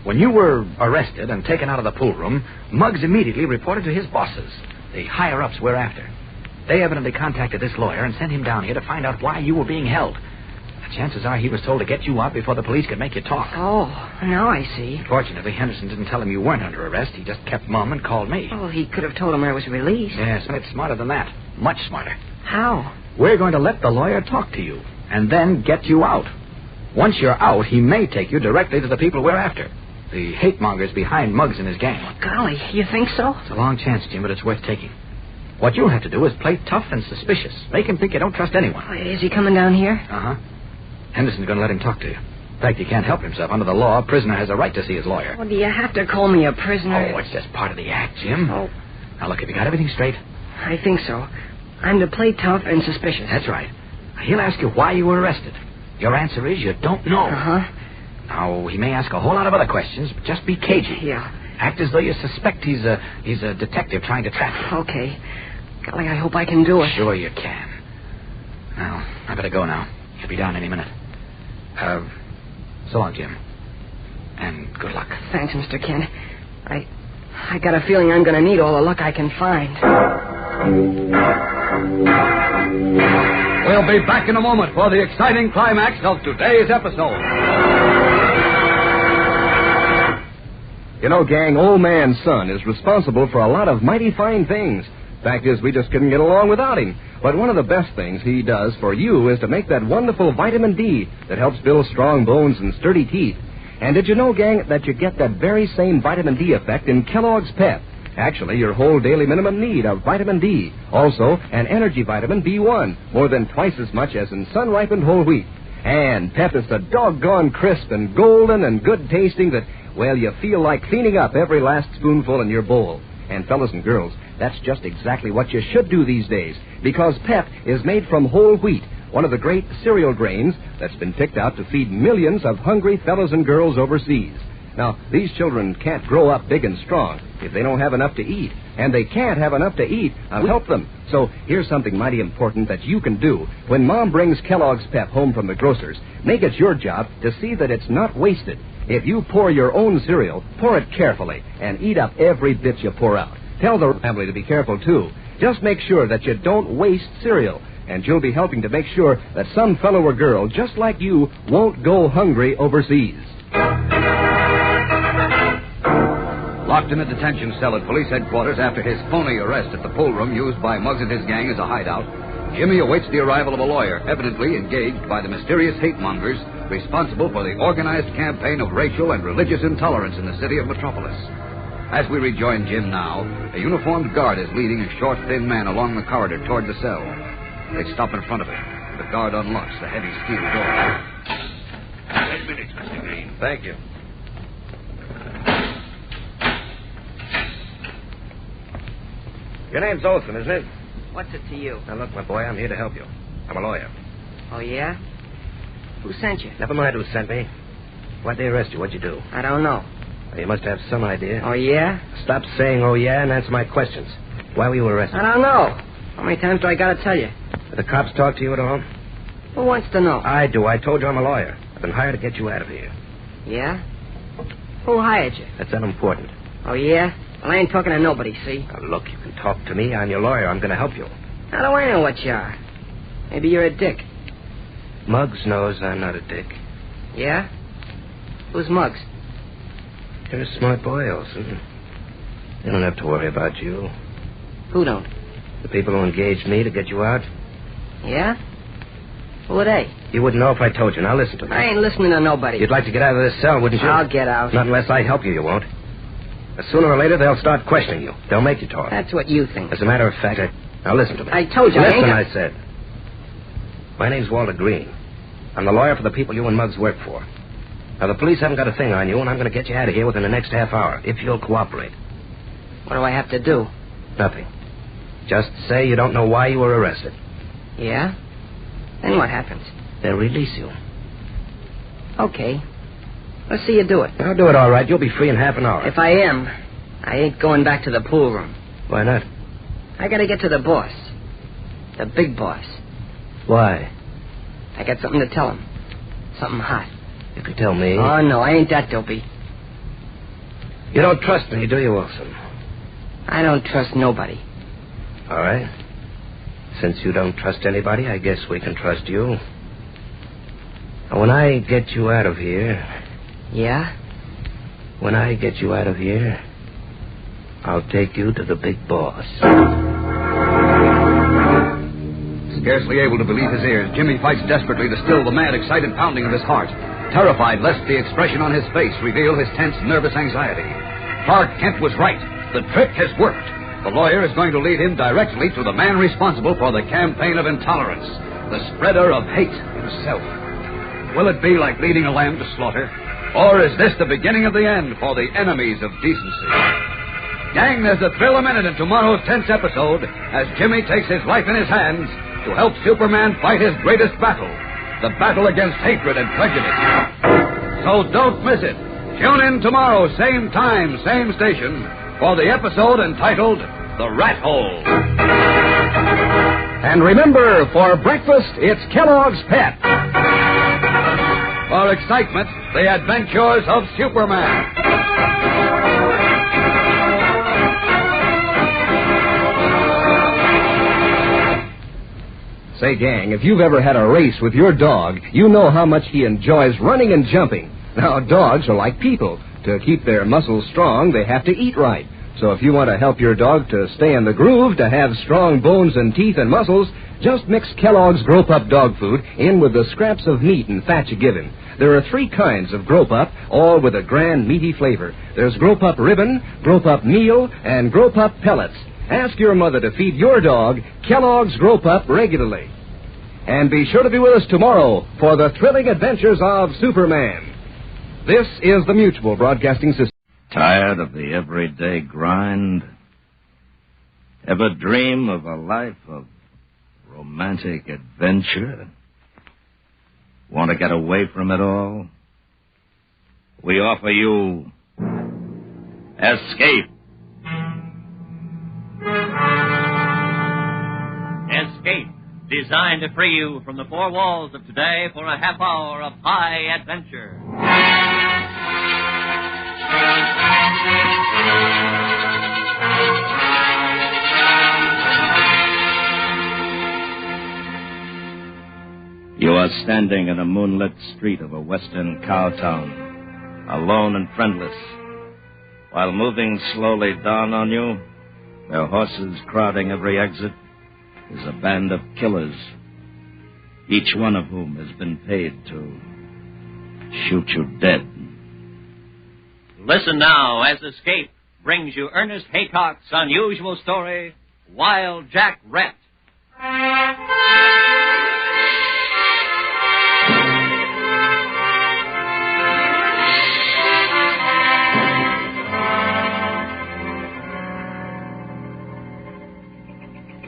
When you were arrested and taken out of the pool room, Muggs immediately reported to his bosses, the higher-ups we're after. They evidently contacted this lawyer and sent him down here to find out why you were being held. The chances are he was told to get you out before the police could make you talk. Oh, now I see. Fortunately, Henderson didn't tell him you weren't under arrest. He just kept mum and called me. Oh, he could have told him I was released. Yes, but it's smarter than that. Much smarter. How? We're going to let the lawyer talk to you and then get you out. Once you're out, he may take you directly to the people we're after. The hate mongers behind Muggs and his gang. Golly, you think so? It's a long chance, Jim, but it's worth taking. What you'll have to do is play tough and suspicious. Make him think you don't trust anyone. Is he coming down here? Uh-huh. Henderson's going to let him talk to you. In fact, he can't help himself. Under the law, a prisoner has a right to see his lawyer. Well, do you have to call me a prisoner? Oh, it's just part of the act, Jim. Oh. Now, look, have you got everything straight? I think so. I'm to play tough and suspicious. That's right. He'll ask you why you were arrested. Your answer is you don't know. Uh-huh. Now, he may ask a whole lot of other questions, but just be cagey. Yeah. Act as though you suspect he's a detective trying to trap you. Okay. Golly, I hope I can do it. Sure you can. Now, I better go now. He'll be down any minute. So long, Jim. And good luck. Thanks, Mr. Kent. I got a feeling I'm going to need all the luck I can find. We'll be back in a moment for the exciting climax of today's episode. You know, gang, old man's son is responsible for a lot of mighty fine things. Fact is, we just couldn't get along without him. But one of the best things he does for you is to make that wonderful vitamin D that helps build strong bones and sturdy teeth. And did you know, gang, that you get that very same vitamin D effect in Kellogg's Pep? Actually, your whole daily minimum need of vitamin D. Also, an energy vitamin B1, more than twice as much as in sun-ripened whole wheat. And Pep is so doggone crisp and golden and good-tasting that, well, you feel like cleaning up every last spoonful in your bowl. And fellas and girls, that's just exactly what you should do these days, because Pep is made from whole wheat, one of the great cereal grains that's been picked out to feed millions of hungry fellas and girls overseas. Now, these children can't grow up big and strong if they don't have enough to eat, and they can't have enough to eat. I'll help them. So here's something mighty important that you can do. When Mom brings Kellogg's Pep home from the grocer's, make it your job to see that it's not wasted. If you pour your own cereal, pour it carefully and eat up every bit you pour out. Tell the family to be careful, too. Just make sure that you don't waste cereal, and you'll be helping to make sure that some fellow or girl just like you won't go hungry overseas. Locked in a detention cell at police headquarters after his phony arrest at the pool room used by Muggs and his gang as a hideout, Jimmy awaits the arrival of a lawyer, evidently engaged by the mysterious hate-mongers responsible for the organized campaign of racial and religious intolerance in the city of Metropolis. As we rejoin Jim now, a uniformed guard is leading a short, thin man along the corridor toward the cell. They stop in front of it. The guard unlocks the heavy steel door. 10 minutes, Mr. Green. Thank you. Your name's Olson, isn't it? What's it to you? Now, look, my boy, I'm here to help you. I'm a lawyer. Oh, yeah? Who sent you? Never mind who sent me. Why'd they arrest you? What'd you do? I don't know. Well, you must have some idea. Oh, yeah? Stop saying, oh, yeah, and answer my questions. Why were you arrested? I don't know. How many times do I gotta tell you? Did the cops talk to you at all? Who wants to know? I do. I told you I'm a lawyer. been hired to get you out of here. Yeah? Who hired you? That's unimportant. Oh, yeah? Well, I ain't talking to nobody, see? Now, look, you can talk to me. I'm your lawyer. I'm going to help you. How do I know what you are? Maybe you're a dick. Muggs knows I'm not a dick. Yeah? Who's Muggs? You're a smart boy, Olson. They don't have to worry about you. Who don't? The people who engaged me to get you out. Yeah? Who are they? You wouldn't know if I told you. Now listen to me. I ain't listening to nobody. You'd like to get out of this cell, wouldn't you? I'll get out. Not unless I help you, you won't. But sooner or later, they'll start questioning you. They'll make you talk. That's what you think. As a matter of fact, now listen to me. I told you, Listen, I said. My name's Walter Green. I'm the lawyer for the people you and Muggs work for. Now, the police haven't got a thing on you, and I'm going to get you out of here within the next half hour, if you'll cooperate. What do I have to do? Nothing. Just say you don't know why you were arrested. Yeah? Then what happens? They'll release you. Okay. Let's see you do it. I'll do it all right. You'll be free in half an hour. If I am, I ain't going back to the pool room. Why not? I gotta get to the boss. The big boss. Why? I got something to tell him. Something hot. You could tell me. Oh, no, I ain't that dopey. You don't trust me, do you, Wilson? I don't trust nobody. All right. Since you don't trust anybody, I guess we can trust you. Now, when I get you out of here... Yeah? When I get you out of here, I'll take you to the big boss. Scarcely able to believe his ears, Jimmy fights desperately to still the mad, excited pounding of his heart, terrified lest the expression on his face reveal his tense, nervous anxiety. Clark Kent was right. The trick has worked. The lawyer is going to lead him directly to the man responsible for the campaign of intolerance, the spreader of hate himself. Will it be like leading a lamb to slaughter? Or is this the beginning of the end for the enemies of decency? Gang, there's a thrill a minute in tomorrow's tense episode as Jimmy takes his life in his hands to help Superman fight his greatest battle, the battle against hatred and prejudice. So don't miss it. Tune in tomorrow, same time, same station, for the episode entitled The Rat Hole. And remember, for breakfast, it's Kellogg's Pep. For excitement, the adventures of Superman. Say, gang, if you've ever had a race with your dog, you know how much he enjoys running and jumping. Now, dogs are like people. To keep their muscles strong, they have to eat right. So if you want to help your dog to stay in the groove, to have strong bones and teeth and muscles, just mix Kellogg's Grow Pup dog food in with the scraps of meat and fat you give him. There are 3 kinds of Grow Pup, all with a grand, meaty flavor. There's Grow Pup Ribbon, Grow Pup Meal, and Grow Pup Pellets. Ask your mother to feed your dog Kellogg's Grow Pup regularly. And be sure to be with us tomorrow for the thrilling adventures of Superman. This is the Mutual Broadcasting System. Tired of the everyday grind? Ever dream of a life of romantic adventure? Want to get away from it all? We offer you Escape. Escape, designed to free you from the 4 walls of today for a half hour of high adventure. You are standing in a moonlit street of a western cow town, alone and friendless. While moving slowly down on you, their horses crowding every exit, is a band of killers, each one of whom has been paid to shoot you dead. Listen now as Escape brings you Ernest Haycock's unusual story, Wild Jack Rett.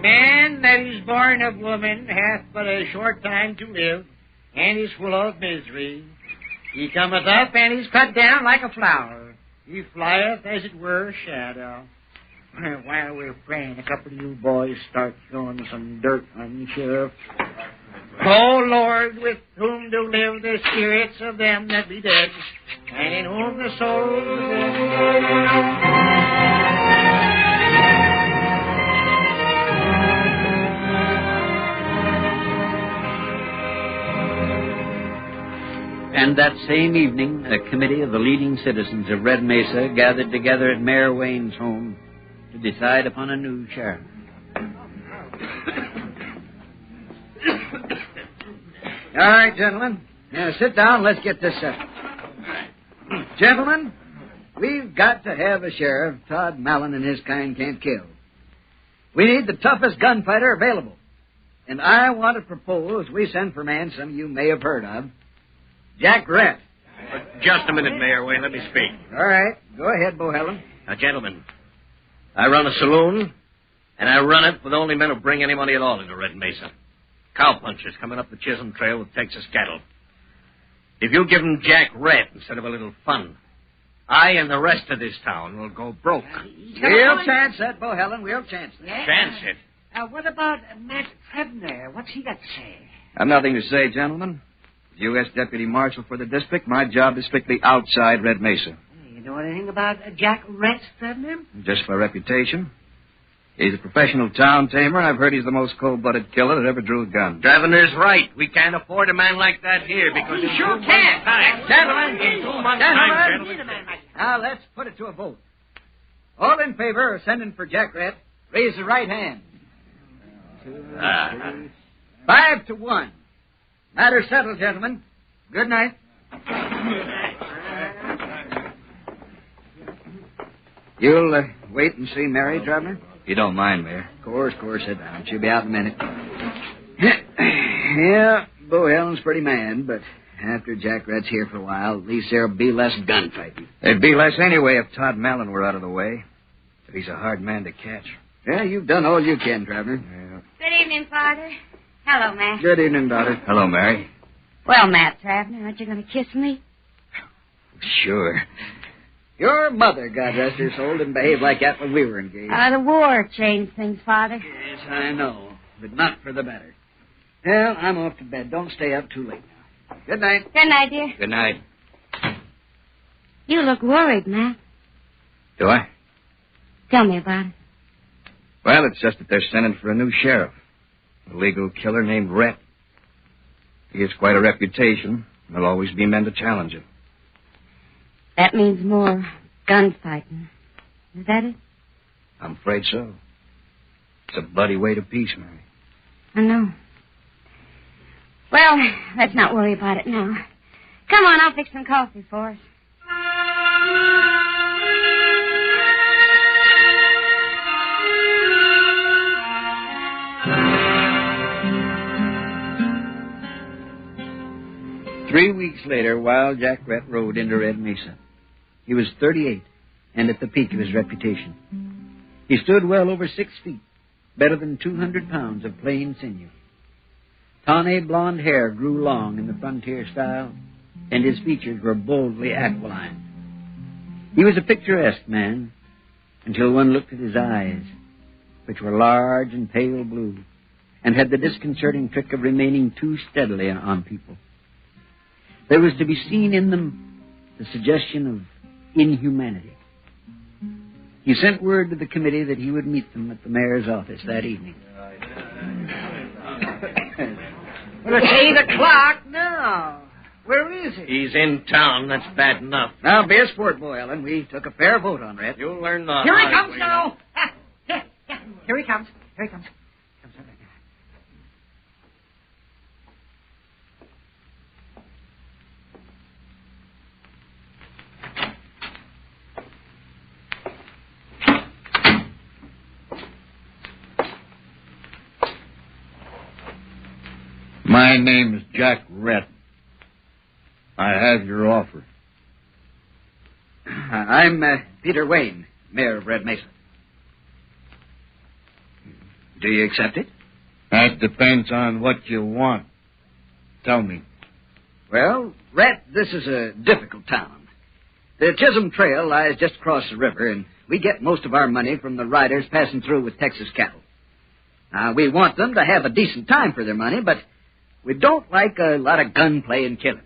Man that is born of woman hath but a short time to live, and is full of misery. He cometh up, and is cut down like a flower. He flieth, as it were, a shadow. While we're praying, a couple of you boys start throwing some dirt on the sheriff. O Lord, with whom do live the spirits of them that be dead, and in whom the souls of them... And that same evening, a committee of the leading citizens of Red Mesa gathered together at Mayor Wayne's home to decide upon a new sheriff. All right, gentlemen. Now, sit down. Let's get this settled. Gentlemen, we've got to have a sheriff Todd Mallon and his kind can't kill. We need the toughest gunfighter available. And I want to propose we send for a man some of you may have heard of, Jack Rett. Just a minute, Mayor Wayne. Let me speak. All right. Go ahead, Bohelen. Now, gentlemen, I run a saloon, and I run it with only men who bring any money at all into Red Mesa. Cowpunchers coming up the Chisholm Trail with Texas cattle. If you give them Jack Rett instead of a little fun, I and the rest of this town will go broke. We'll chance that, Bohelen. We'll chance that. Chance it. What about Matt Trebner? What's he got to say? I've nothing to say, gentlemen. As U.S. Deputy Marshal for the district, my job is strictly outside Red Mesa. You know anything about Jack Rett, Trebner? Just for reputation. He's a professional town tamer, and I've heard he's the most cold-blooded killer that ever drew a gun. Travener's right. We can't afford a man like that here because... We sure can't. Gentlemen, In 2 months' time, gentlemen. Now, let's put it to a vote. All in favor of sending for Jack Rett, raise the right hand. 2, 3, 5 to 1. Matter settled, gentlemen. Good night. You'll wait and see Mary, Trebner? You don't mind, Mayor? Of course, sit down. She'll be out in a minute. Yeah, Bohelen's pretty mad, but after Jack Rett's here for a while, at least there'll be less gunfighting. There'd be less anyway if Todd Mallon were out of the way. But he's a hard man to catch. Yeah, you've done all you can, Trebner. Yeah. Good evening, Father. Hello, Matt. Good evening, daughter. Hello, Mary. Well, Matt Travener, aren't you going to kiss me? Sure. Your mother, God rest her soul, didn't behave like that when we were engaged. The war changed things, Father. Yes, I know, but not for the better. Well, I'm off to bed. Don't stay up too late now. Good night. Good night, dear. Good night. You look worried, Matt. Do I? Tell me about it. Well, it's just that they're sending for a new sheriff. A legal killer named Rett. He has quite a reputation. There'll always be men to challenge him. That means more gunfighting. Is that it? I'm afraid so. It's a bloody way to peace, Mary. I know. Well, let's not worry about it now. Come on, I'll fix some coffee for us. Three weeks later, while Jack Rett rode into Red Mesa, he was 38 and at the peak of his reputation. He stood well over 6 feet, better than 200 pounds of plain sinew. Tawny blonde hair grew long in the frontier style, and his features were boldly aquiline. He was a picturesque man until one looked at his eyes, which were large and pale blue, and had the disconcerting trick of remaining too steadily on people. There was to be seen in them the suggestion of inhumanity. He sent word to the committee that he would meet them at the mayor's office that evening. Well, it's 8 o'clock now. Where is he? He's in town. That's bad enough. Now, be a sport, boy, Ellen. We took a fair vote on Rett. You'll learn the Here he hard comes way. now. Here he comes. Here he comes. My name is Jack Rett. I have your offer. I'm Peter Wayne, mayor of Red Mesa. Do you accept it? That depends on what you want. Tell me. Well, Rett, this is a difficult town. The Chisholm Trail lies just across the river, and we get most of our money from the riders passing through with Texas cattle. Now, we want them to have a decent time for their money, but We don't like a lot of gunplay and killing.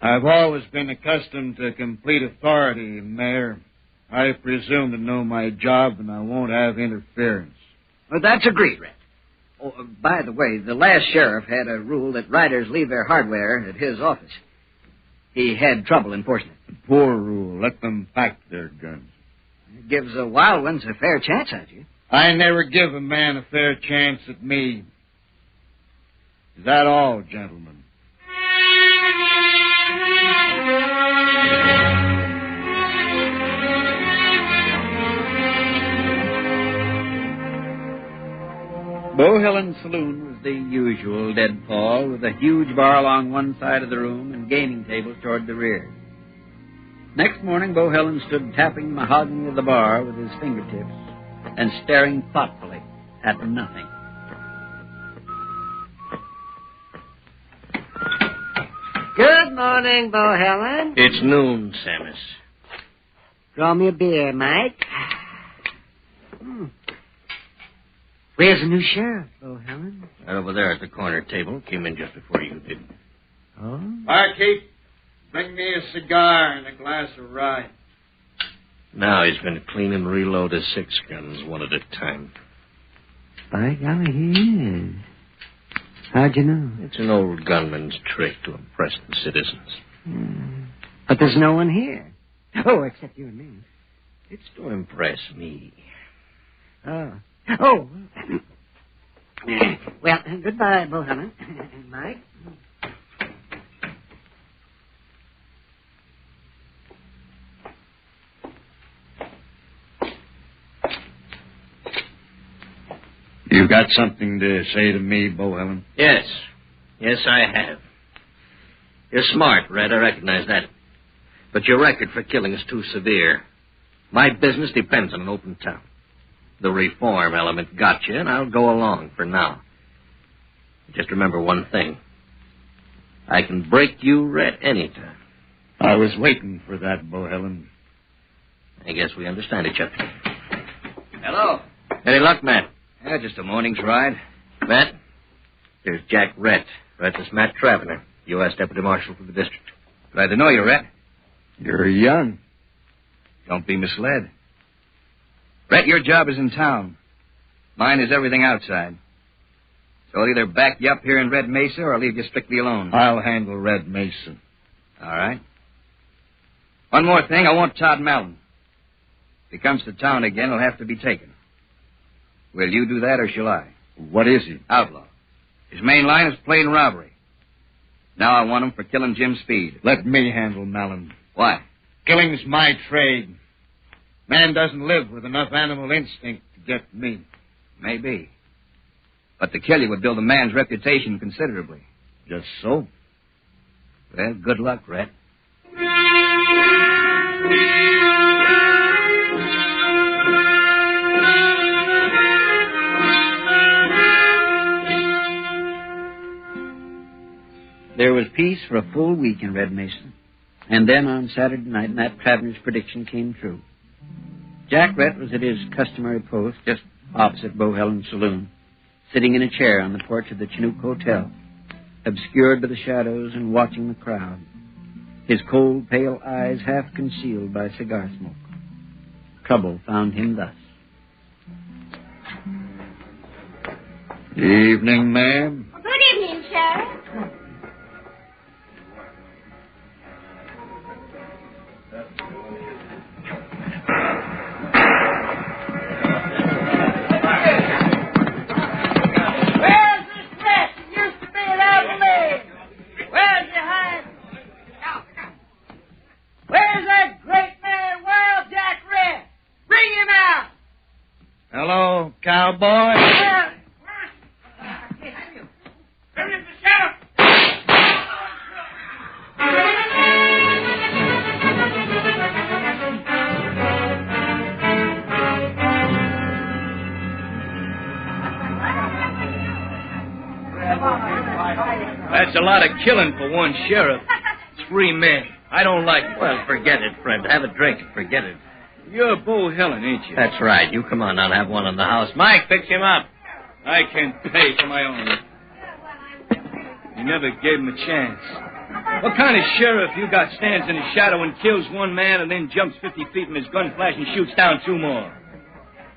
I've always been accustomed to complete authority, Mayor. I presume to know my job, and I won't have interference. Well, that's agreed, Rett. Oh, by the way, the last sheriff had a rule that riders leave their hardware at his office. He had trouble enforcing it. Poor rule. Let them pack their guns. It gives the wild ones a fair chance at you. I never give a man a fair chance at me. Is that all, gentlemen? Bohelen's saloon was the usual deadfall, with a huge bar along one side of the room and gaming tables toward the rear. Next morning, Bohelen stood tapping the mahogany of the bar with his fingertips and staring thoughtfully at nothing. Good morning, Bohelen. It's noon, Samus. Draw me a beer, Mike. Where's the new sheriff, Bohelen? Right over there at the corner table. Came in just before you did. Oh? Barkeep, bring me a cigar and a glass of rye. Now he's going to clean and reload his 6 guns one at a time. By golly, he is. How'd you know? It's an old gunman's trick to impress the citizens. But there's no one here. Oh, except you and me. It's to impress me. Oh. Oh. Well, goodbye, Bohelen. Mike? You got something to say to me, Bohelen? Yes. Yes, I have. You're smart, Rett. I recognize that. But your record for killing is too severe. My business depends on an open town. The reform element got you, and I'll go along for now. Just remember one thing. I can break you, Rett, anytime. I was waiting for that, Bohelen. I guess we understand each other. Hello. Any luck, Matt? Yeah, just a morning's ride. Matt, here's Jack Rett. Rett is Matt Travener, U.S. Deputy Marshal for the district. Glad to know you, Rett. You're young. Don't be misled. Rett, your job is in town. Mine is everything outside. So I'll either back you up here in Red Mesa or I'll leave you strictly alone. I'll handle Red Mesa. All right. One more thing. I want Todd Mallon. If he comes to town again, he'll have to be taken. Will you do that or shall I? What is he? Outlaw. His main line is plain robbery. Now I want him for killing Jim Speed. Let me handle Mallon. Why? Killing's my trade. Man doesn't live with enough animal instinct to get me. Maybe. But to kill you would build a man's reputation considerably. Just so? Well, good luck, Rett. There was peace for a full week in Red Mesa. And then on Saturday night, Matt Travener's prediction came true. Jack Rett was at his customary post just opposite Bohelen's saloon, sitting in a chair on the porch of the Chinook Hotel, obscured by the shadows and watching the crowd, his cold, pale eyes half concealed by cigar smoke. Trouble found him thus. Evening, ma'am. Good evening, Sheriff. Hello, cowboy. That's a lot of killing for one sheriff. 3 men. I don't like it. Well, forget it, friend. Have a drink and forget it. You're Bohelen, ain't you? That's right. You come on. I'll have one in the house. Mike, fix him up. I can pay for my own. You never gave him a chance. What kind of sheriff you got stands in the shadow and kills one man and then jumps 50 feet from his gun flash and shoots down 2 more?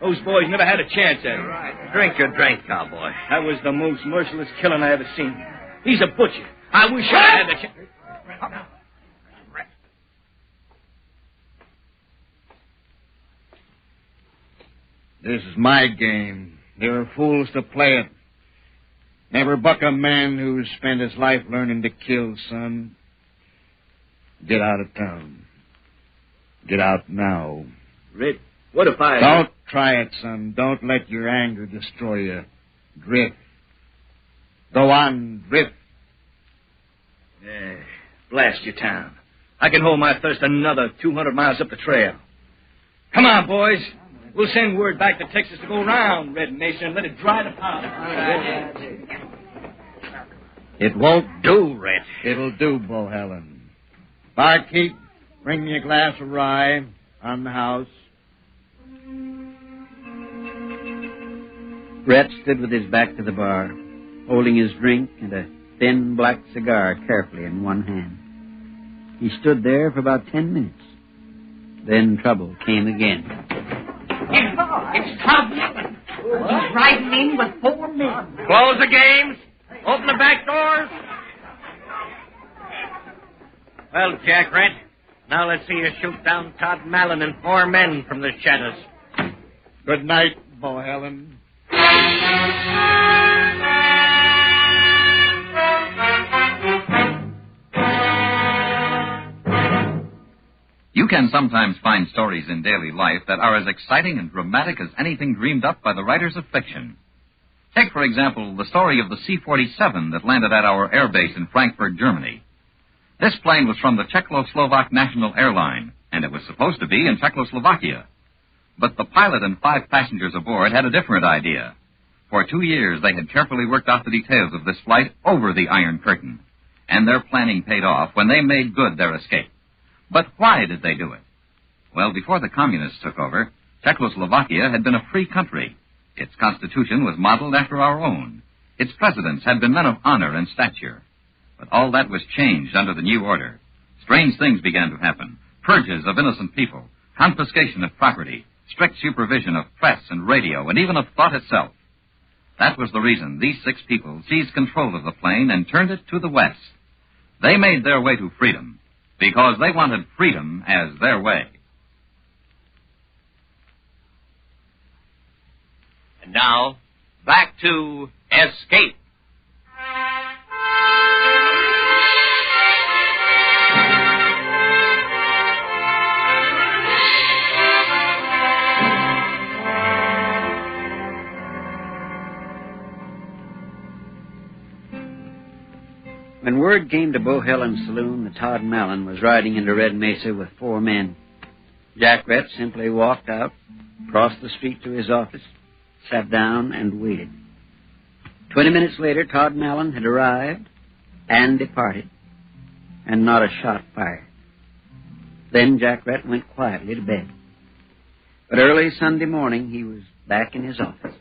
Those boys never had a chance at it. Right. Drink your drink, cowboy. That was the most merciless killing I ever seen. He's a butcher. I wish I had the chance. This is my game. There are fools to play it. Never buck a man who's spent his life learning to kill, son. Get out of town. Get out now. Rett, what if I... Don't try it, son. Don't let your anger destroy you. Drift. Go on, drift. Yeah, blast your town. I can hold my thirst another 200 miles up the trail. Come on, boys. We'll send word back to Texas to go round Red Mesa and let it dry the powder. It won't do, Rett. It'll do, Bohelen. Barkeep, bring me a glass of rye on the house. Rett stood with his back to the bar, holding his drink and a thin black cigar carefully in one hand. He stood there for about 10 minutes. Then trouble came again. It's Todd Malin. He's riding in with 4 men. Close the games. Open the back doors. Well, Jack Rett, now let's see you shoot down Todd Malin and 4 men from the shadows. Good night, Bohelen. You can sometimes find stories in daily life that are as exciting and dramatic as anything dreamed up by the writers of fiction. Take, for example, the story of the C-47 that landed at our air base in Frankfurt, Germany. This plane was from the Czechoslovak National Airline, and it was supposed to be in Czechoslovakia. But the pilot and 5 passengers aboard had a different idea. For 2 years, they had carefully worked out the details of this flight over the Iron Curtain, and their planning paid off when they made good their escape. But why did they do it? Well, before the communists took over, Czechoslovakia had been a free country. Its constitution was modeled after our own. Its presidents had been men of honor and stature. But all that was changed under the new order. Strange things began to happen. Purges of innocent people, confiscation of property, strict supervision of press and radio, and even of thought itself. That was the reason these 6 people seized control of the plane and turned it to the west. They made their way to freedom because they wanted freedom as their way. And now, back to Escape. When word came to Bohelen's saloon that Todd Malin was riding into Red Mesa with 4 men, Jack Rett simply walked out, crossed the street to his office, sat down, and waited. 20 minutes later, Todd Malin had arrived and departed, and not a shot fired. Then Jack Rett went quietly to bed. But early Sunday morning, he was back in his office.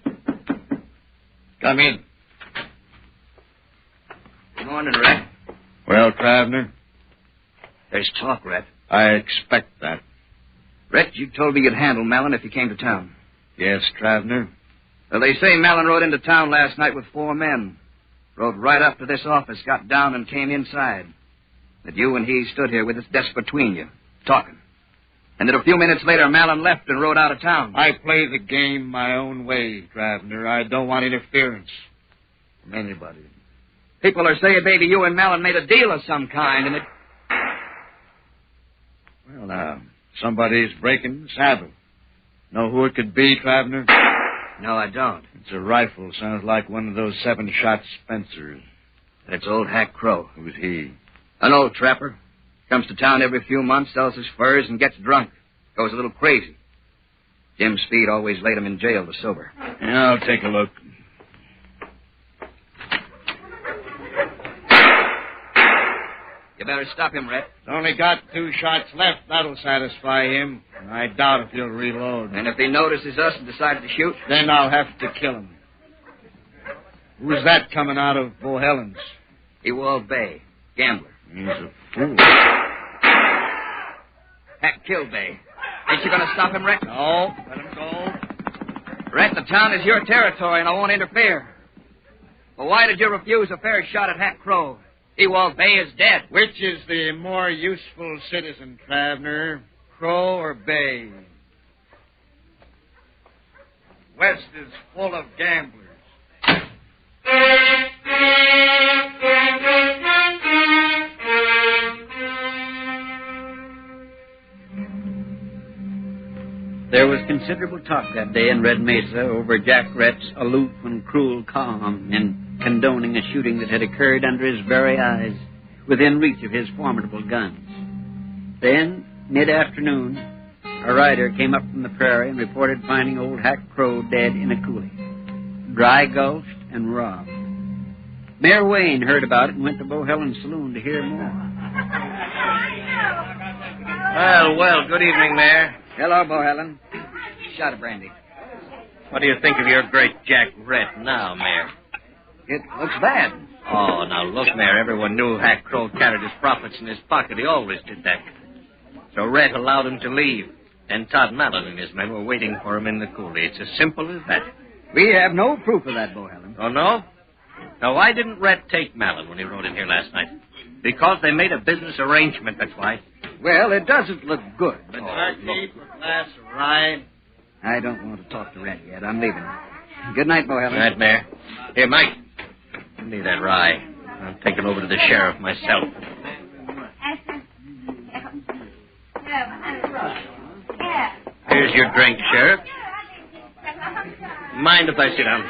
Come in. Good morning, Rett. Well, Travner? There's talk, Rett. I expect that. Rett, you told me you'd handle Malin if he came to town. Yes, Travner. Well, they say Malin rode into town last night with 4 men. Rode right up to this office, got down, and came inside. That you and he stood here with this desk between you, talking. And that a few minutes later, Malin left and rode out of town. I play the game my own way, Travner. I don't want interference from anybody. People are saying maybe you and Malin made a deal of some kind, and it... Well, now, somebody's breaking the saddle. Know who it could be, Travner? No, I don't. It's a rifle. Sounds like one of those 7-shot Spencers. That's old Hack Crow. Who's he? An old trapper. Comes to town every few months, sells his furs, and gets drunk. Goes a little crazy. Jim Speed always laid him in jail to sober. Yeah, I'll take a look. You better stop him, Rett. Only got 2 shots left. That'll satisfy him. I doubt if he'll reload. And if he notices us and decides to shoot? Then I'll have to kill him. Who's that coming out of Bohelen's? Ewald Bay, gambler. He's a fool. Hack killed Bay. Ain't you going to stop him, Rett? No, let him go. Rett, the town is your territory, and I won't interfere. Well, why did you refuse a fair shot at Hack Crow? Ewald Bay is dead. Which is the more useful citizen, Travner? Crow or Bay? West is full of gamblers. There was considerable talk that day in Red Mesa over Jack Rett's aloof and cruel calm in condoning a shooting that had occurred under his very eyes, within reach of his formidable guns. Then, mid-afternoon, a rider came up from the prairie and reported finding old Hack Crow dead in a coulee, dry gulched and robbed. Mayor Wayne heard about it and went to Bohelen's saloon to hear more. Well, good evening, Mayor. Hello, Bohelen. Shot of brandy. What do you think of your great Jack Rett now, Mayor? It looks bad. Oh, now look, Mayor, everyone knew Hack Crow carried his profits in his pocket. He always did that. So Rett allowed him to leave, and Todd Mallon and his men were waiting for him in the coulee. It's as simple as that. We have no proof of that, Bohelen. Oh, no? Now, why didn't Rett take Mallon when he rode in here last night? Because they made a business arrangement, that's why. Well, it doesn't look good. But Turkey for a glass of rye. I don't want to talk to Rett yet. I'm leaving. Good night, Bohelen. Good night, Mayor. Here, Mike. Give me that rye. I'll take it over to the sheriff myself. Here's your drink, Sheriff. Mind if I sit down?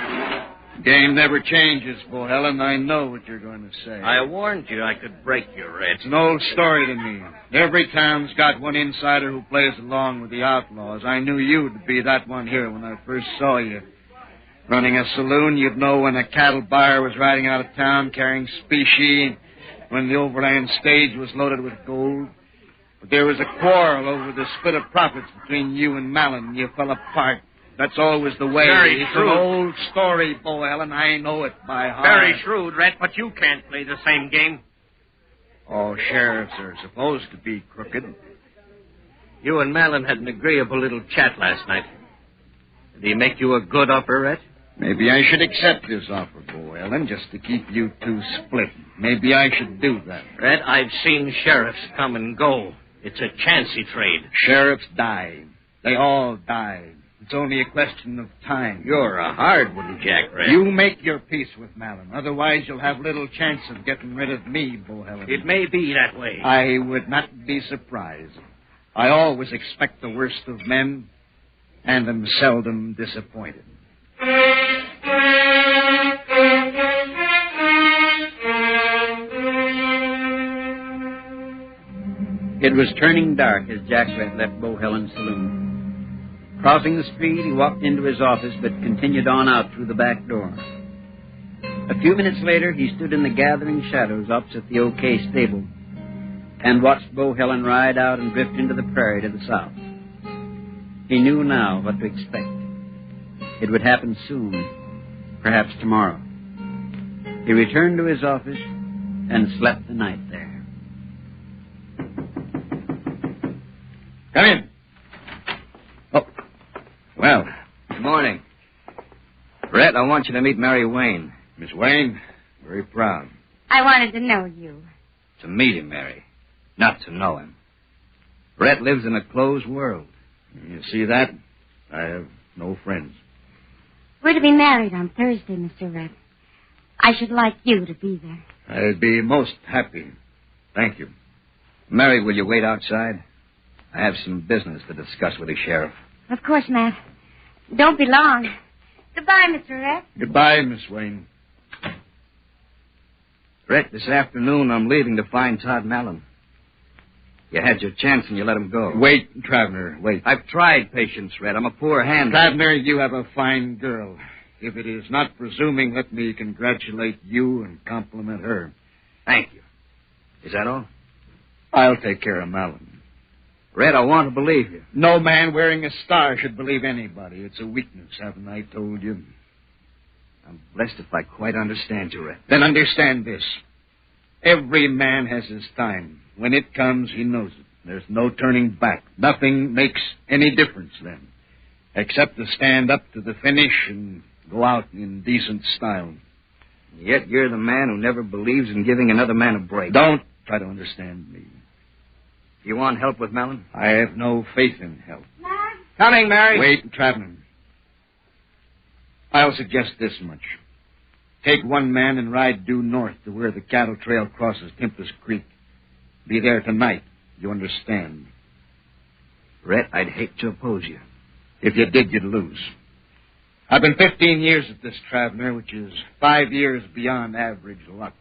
Game never changes, Bohelen. I know what you're going to say. I warned you I could break your Rett. It's an old story to me. Every town's got one insider who plays along with the outlaws. I knew you'd be that one here when I first saw you. Running a saloon, you'd know when a cattle buyer was riding out of town carrying specie, when the overland stage was loaded with gold. But there was a quarrel over the split of profits between you and Mallon. You fell apart. That's always the way. Very it's true. An old story, Bohelen. I know it by heart. Very shrewd, Rett, but you can't play the same game. Oh, sheriffs are supposed to be crooked. You and Mallon had an agreeable little chat last night. Did he make you a good offer, Rett? Maybe I should accept this offer, Bohelen, just to keep you two split. Maybe I should do that. Rett, I've seen sheriffs come and go. It's a chancy trade. Sheriffs die. They all die. It's only a question of time. You're a hard one, Jack Rett. You make your peace with Mallon. Otherwise, you'll have little chance of getting rid of me, Bohelen. It may be that way. I would not be surprised. I always expect the worst of men, and am seldom disappointed. It was turning dark as Jack Rett left Bohelen's saloon. Crossing the street, he walked into his office, but continued on out through the back door. A few minutes later, he stood in the gathering shadows opposite the OK stable and watched Bohelen ride out and drift into the prairie to the south. He knew now what to expect. It would happen soon, perhaps tomorrow. He returned to his office and slept the night there. Come in. Oh. Well, good morning. Rett, I want you to meet Mary Wayne. Miss Wayne, very proud. I wanted to know you. To meet him, Mary. Not to know him. Rett lives in a closed world. You see that? I have no friends. We're to be married on Thursday, Mr. Rett. I should like you to be there. I'd be most happy. Thank you. Mary, will you wait outside? I have some business to discuss with the sheriff. Of course, Matt. Don't be long. Goodbye, Mr. Rett. Goodbye, Miss Wayne. Rett, this afternoon I'm leaving to find Todd Mallon. You had your chance and you let him go. Wait, Travner, wait. I've tried patience, Rett. I'm a poor hand. Travner, you have a fine girl. If it is not presuming, let me congratulate you and compliment her. Thank you. Is that all? I'll take care of Mallon. Rett, I want to believe you. No man wearing a star should believe anybody. It's a weakness, haven't I told you? I'm blessed if I quite understand you, Rett. Then understand this. Every man has his time. When it comes, he knows it. There's no turning back. Nothing makes any difference then, except to stand up to the finish and go out in decent style. Yet you're the man who never believes in giving another man a break. Don't try to understand me. You want help with Malin? I have no faith in help. Coming, Mary. Wait, Traveling. I'll suggest this much. Take one man and ride due north to where the cattle trail crosses Tempest Creek. Be there tonight. You understand? Rett, I'd hate to oppose you. If you did, you'd lose. I've been 15 years at this, Traveler, which is 5 years beyond average luck.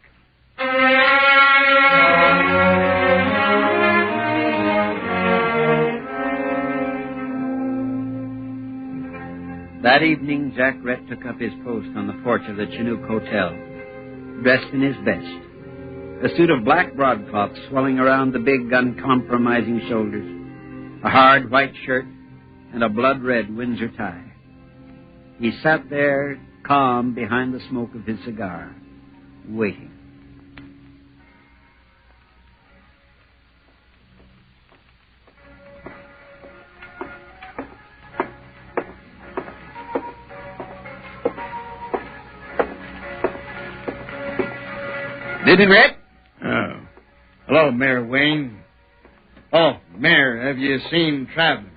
That evening, Jack Rett took up his post on the porch of the Chinook Hotel, dressed in his best. A suit of black broadcloth swelling around the big, uncompromising shoulders, a hard white shirt, and a blood-red Windsor tie. He sat there, calm behind the smoke of his cigar, waiting. Did it, Rett? Oh. Hello, Mayor Wayne. Oh, Mayor, have you seen Traveler?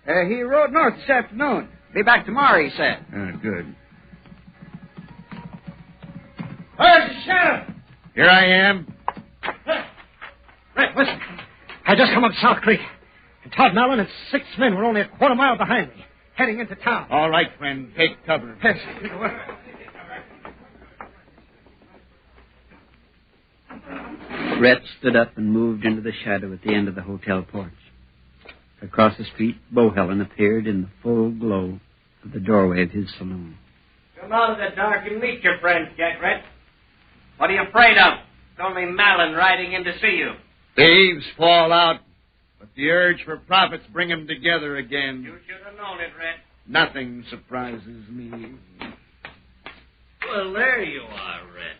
He rode north this afternoon. Be back tomorrow, he said. Good. Where's the sheriff? Here I am. Rett, listen. I just come up South Creek. And Todd Mallon and 6 men were only a quarter mile behind me, heading into town. All right, friend. Take cover. Yes. Rett stood up and moved into the shadow at the end of the hotel porch. Across the street, Bohelen appeared in the full glow of the doorway of his saloon. Come out of the dark and meet your friends, Jack Rett. What are you afraid of? It's only Mallon riding in to see you. Thieves fall out, but the urge for profits bring them together again. You should have known it, Rett. Nothing surprises me. Well, there you are, Rett.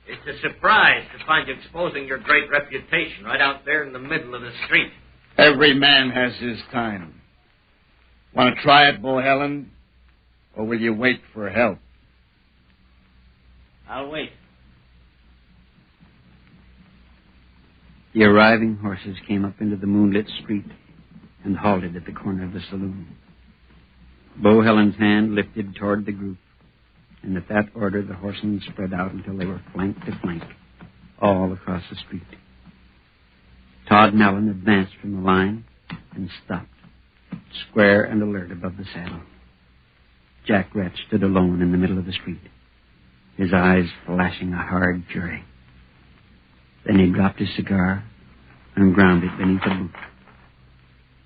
It's a surprise to find you exposing your great reputation right out there in the middle of the street. Every man has his time. Want to try it, Bohelen? Or will you wait for help? I'll wait. The arriving horses came up into the moonlit street and halted at the corner of the saloon. Bohelen's hand lifted toward the group, and at that order the horsemen spread out until they were flank to flank, all across the street. Todd Mallon advanced from the line and stopped, square and alert above the saddle. Jack Rett stood alone in the middle of the street, his eyes flashing a hard fury. Then he dropped his cigar and ground it beneath a boot.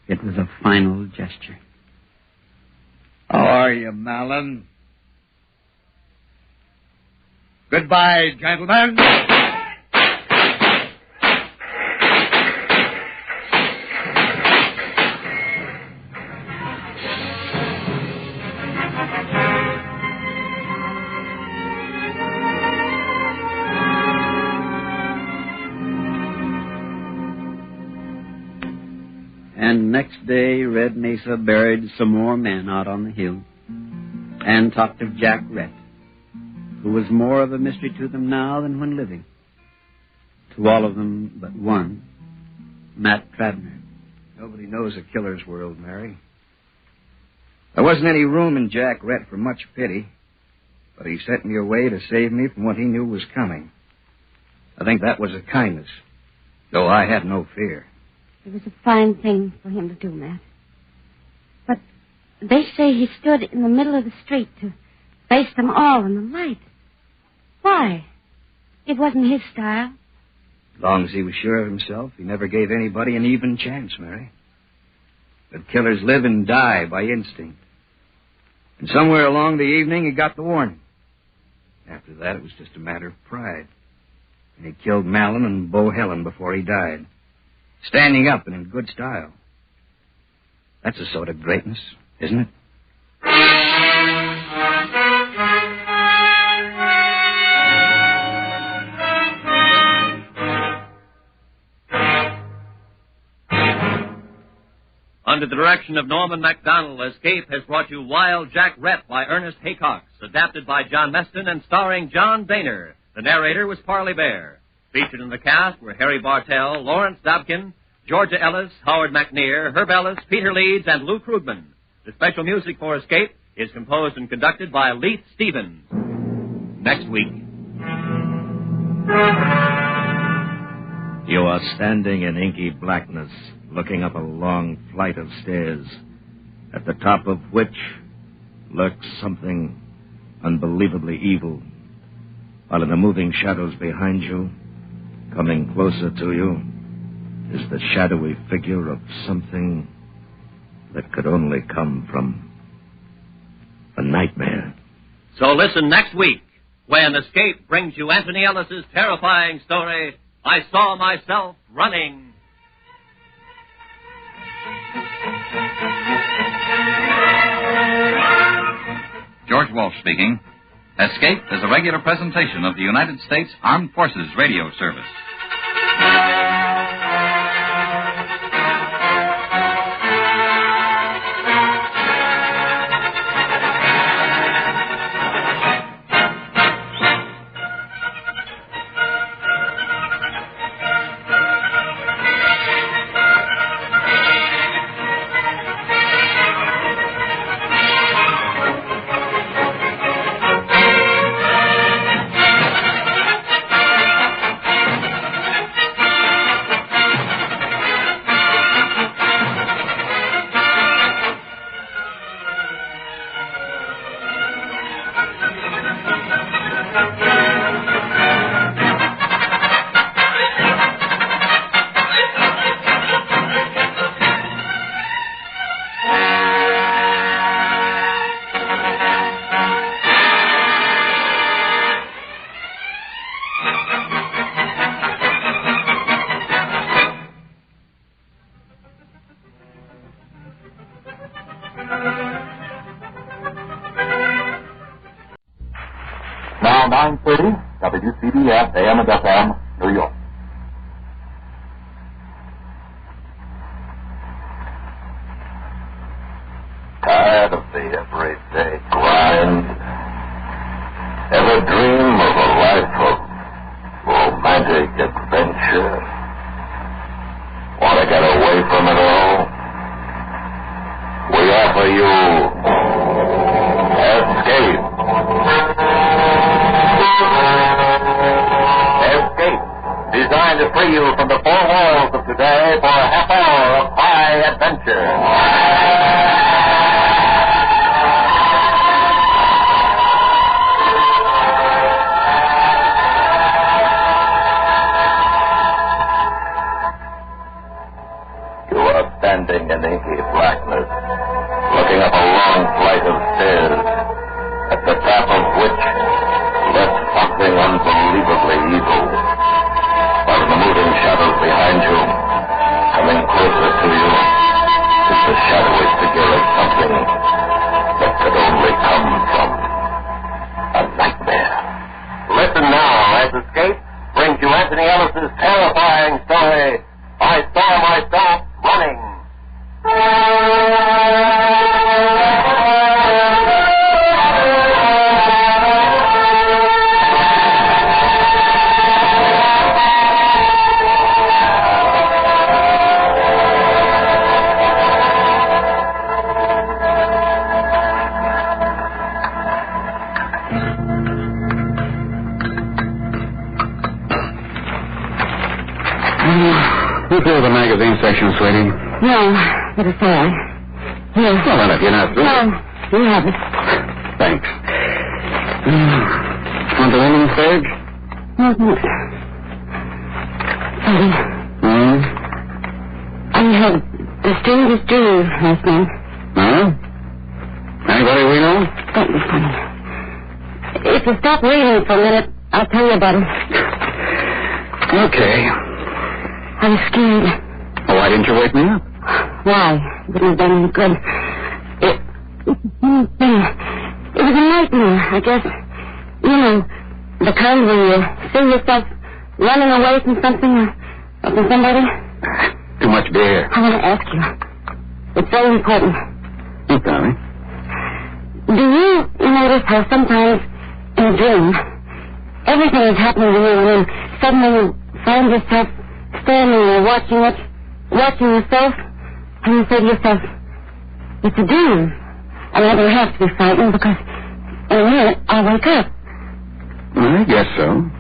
It was a final gesture. How are you, Mallon? Goodbye, gentlemen. And next day, Red Mesa buried some more men out on the hill and talked of Jack Rett, who was more of a mystery to them now than when living. To all of them but one, Matt Travner. Nobody knows a killer's world, Mary. There wasn't any room in Jack Rett for much pity, but he sent me away to save me from what he knew was coming. I think that was a kindness, though I had no fear. It was a fine thing for him to do, Matt. But they say he stood in the middle of the street to face them all in the light. Why? It wasn't his style. As long as he was sure of himself, he never gave anybody an even chance, Mary. But killers live and die by instinct. And somewhere along the evening, he got the warning. After that, it was just a matter of pride. And he killed Mallon and Bohelen before he died. Standing up and in good style. That's a sort of greatness, isn't it? Under the direction of Norman MacDonald, Escape has brought you Wild Jack Rett by Ernest Haycox, adapted by John Meston and starring John Boehner. The narrator was Parley Bear. Featured in the cast were Harry Bartell, Lawrence Dobkin, Georgia Ellis, Howard McNear, Herb Ellis, Peter Leeds, and Lou Krugman. The special music for Escape is composed and conducted by Leith Stevens. Next week. You are standing in inky blackness, looking up a long flight of stairs, at the top of which lurks something unbelievably evil, while in the moving shadows behind you, coming closer to you, is the shadowy figure of something that could only come from a nightmare. So listen next week, when Escape brings you Anthony Ellis's terrifying story, I Saw Myself Running. George Walsh speaking. Escape is a regular presentation of the United States Armed Forces Radio Service. Now 9:30, WCBS, AM and FM, New York. Tired of the everyday grind? Ever dream of a life of romantic adventure? Want to get away from it all? We offer you Escape. Escape, designed to free you from the four walls of today for a half hour of high adventure. You are standing in inky blackness, looking up a long flight of stairs, at the top of which lurks something unbelievably evil, while in the moving shadows behind you, coming closer to you, is the shadowy figure of something that could only come from a nightmare. Listen now as Escape brings you Anthony Ellis's terrifying story, I Saw Myself Running. You clear the magazine section, sweetie? No, but it's all right. Here. Well, then, if you're not through... No, you have it. Thanks. Want the women's bag? No, no. Sorry. I had the strangest dream last night. Huh? Anybody we know? Don't be funny. If you stop reading for a minute, I'll tell you about it. Okay. I was scared. Well, why didn't you wake me up? Why? It wouldn't have done any good. It was a nightmare, I guess. You know, the kind where you see yourself running away from something or from somebody. Too much beer. I want to ask you. It's very important. Oh, Tommy. Do you notice how sometimes in a dream, everything is happening to you, and then suddenly you find yourself standing there watching yourself, and you say to yourself, it's a dream. And I don't have to be frightened because in a minute I'll wake up. Well, I guess so.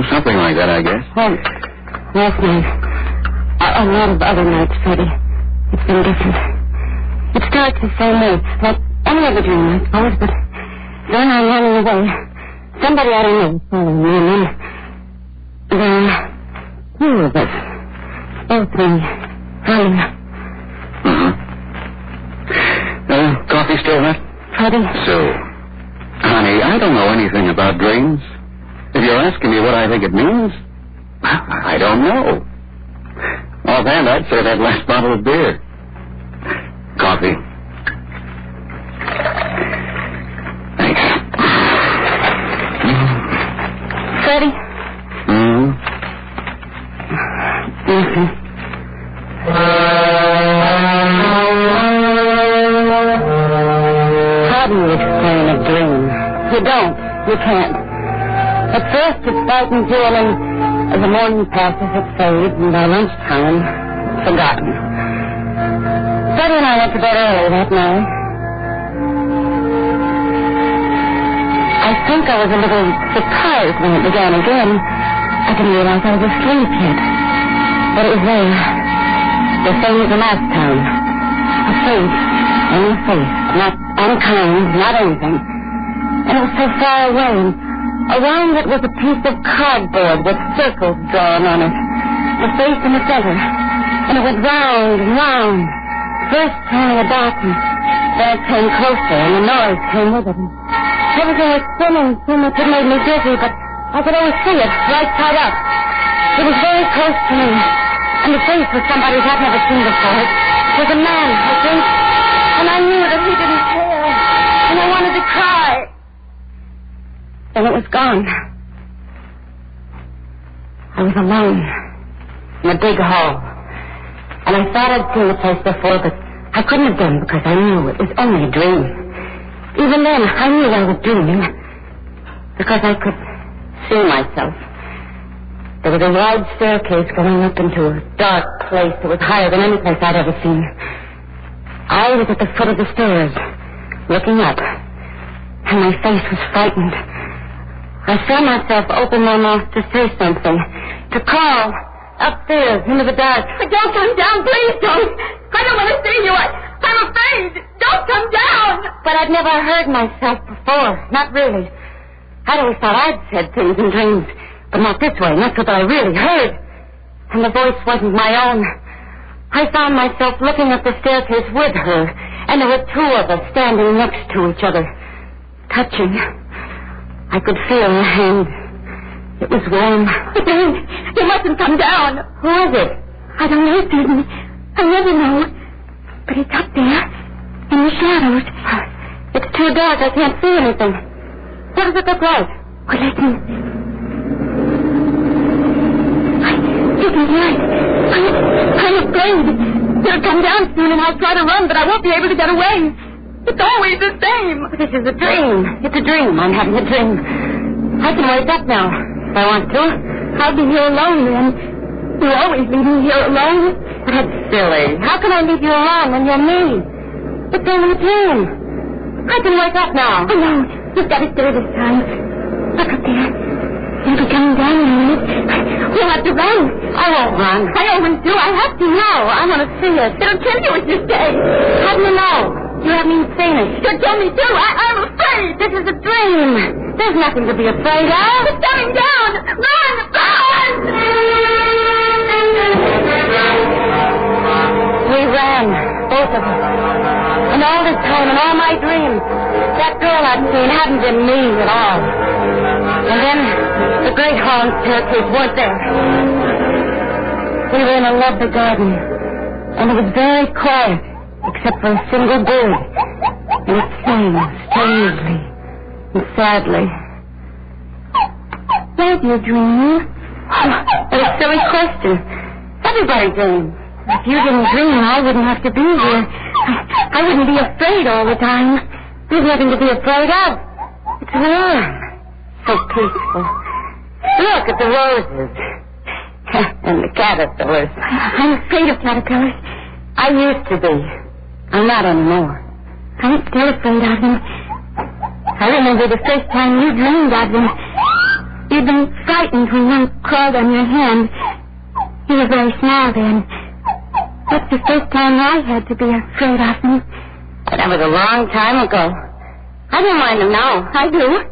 Something like that, I guess. Well, last night, a lot of other nights, Freddie, it's been different. It starts the same way, like any other dream, I suppose, but then I'm running away. Somebody I don't know is following me, and then two of us, both me, running. Coffee still left? Freddie? So, honey, I don't know anything about dreams. If you're asking me what I think it means, I don't know. Offhand, I'd say that last bottle of beer. Coffee. Thanks. Freddie? Nothing. How do you explain a dream? You don't. You can't. At first it's bright and cool, and as the morning passes it fades, and by lunchtime it's forgotten. Freddie and I went to bed early that night. I think I was a little surprised when it began again. I didn't realize I was asleep yet. But it was there. The same as the last time. A face. Only a face. Not unkind. Not anything. And it was so far away. And around it was a piece of cardboard with circles drawn on it. The face in the center. And it went round and round. First turning a dot, and then it came closer, and the noise came with it. Everything was spinning so much it made me dizzy, but I could always see it, right side up. It was very close to me, and the face was somebody I'd never seen before. It was a man, I think, and I knew that he didn't care, and I wanted to cry. Then it was gone. I was alone in a big hall, and I thought I'd seen the place before, but I couldn't have done because I knew it was only a dream. Even then, I knew I was dreaming because I could see myself. There was a wide staircase going up into a dark place that was higher than any place I'd ever seen. I was at the foot of the stairs, looking up, and my face was frightened. I saw myself open my mouth to say something, to call upstairs into the dark. Don't come down, please don't. I don't want to see you. I'm afraid. Don't come down. But I'd never heard myself before. Not really. I'd always thought I'd said things in dreams, but not this way, not so that I really heard. And the voice wasn't my own. I found myself looking up the staircase with her, and there were two of us standing next to each other, touching. I could feel her hand. It was warm. You mustn't come down. Who is it? I don't know, Susan. I never know. But it's up there, in the shadows. It's too dark. I can't see anything. What does it look like? Well, listen. Isn't right. I'm afraid. He'll come down soon, and I'll try to run, but I won't be able to get away. It's always the same. This is a dream. It's a dream. I'm having a dream. I can wake up now if I want to. I'll be here alone then. You always leave me here alone. That's silly. How can I leave you alone when you're me? It's only a dream. I can wake up now. Oh, no. You've got to stay this time. Look up there. He'll be coming down in a minute. We'll have to run. I won't run. I always do. I have to. No, I want to see it. It'll kill you if you stay. How do you know? You haven't even seen it. You told me to. I'm afraid. This is a dream. There's nothing to be afraid of. It's coming down. Run! Run! We ran, both of us. And all this time, in all my dreams, that girl I'd seen hadn't been me at all. And then the great hall and staircase weren't there. We were in a lovely garden, and it was very quiet, except for a single bird. And it sang strangely and sadly. Why do you dream? What a silly question. Everybody dreams. If you didn't dream, I wouldn't have to be here. I wouldn't be afraid all the time. There's nothing to be afraid of. It's warm. So peaceful. Look at the roses. And the caterpillars. I'm afraid of caterpillars. I used to be. I'm not anymore. I'm still afraid of them. I remember the first time you dreamed of them. You'd been frightened when one crawled on your hand. You were very small then. That's the first time I had to be afraid of them. But that was a long time ago. I don't mind them now. I do.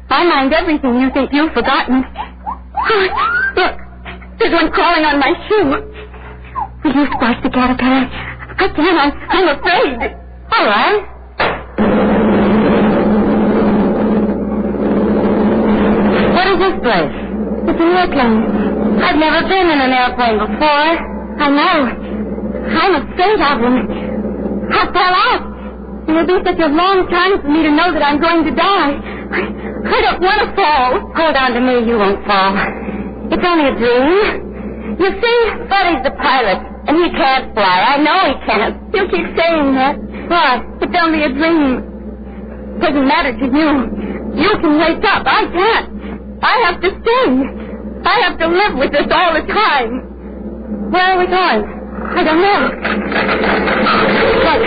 I mind everything you think you've forgotten. Oh, look, there's one crawling on my shoe. Will you squash the caterpillar? I can't. I'm afraid. All right. What is this place? It's an airplane. I've never been in an airplane before. I know. I'm afraid of them. I fell off. It'll be such a long time for me to know that I'm going to die. I don't want to fall. Hold on to me. You won't fall. It's only a dream. You see, Buddy's the pilot, and he can't fly. I know he can't. You keep saying that. What? It's only a dream. Doesn't matter to you. You can wake up. I can't. I have to sing. I have to live with this all the time. Where are we going? I don't know. Look,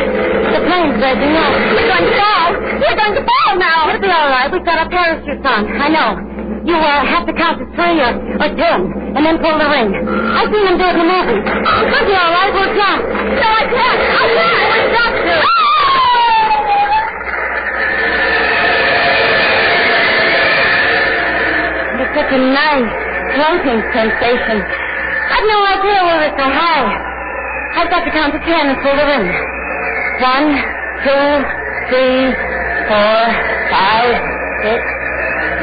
the plane's raging up. We're going to fall. We're going to fall now. It'll be all right. We've got our parachutes on. I know. You have to count to 3 or 10, and then pull the ring. I've seen them do it in the movies. It'll be all right. We'll jump. No, I can't. I can't. We've got to. It's such a nice, floating sensation. I've no idea where it's so high. I've got to count to 10 and pull the ring. 1, 2, 3, 4, 5, 6,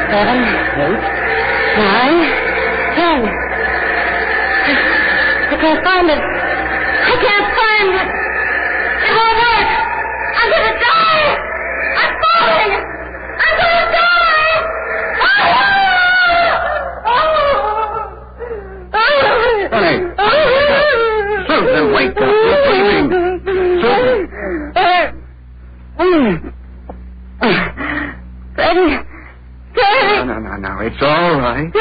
7, 8, 9, 10. I can't find it. I can't find it. It won't work. I'm going to die. I'm falling. I'm going to die. Honey. Susan, wake up. You're dreaming. Susan. Freddie. No. It's all right.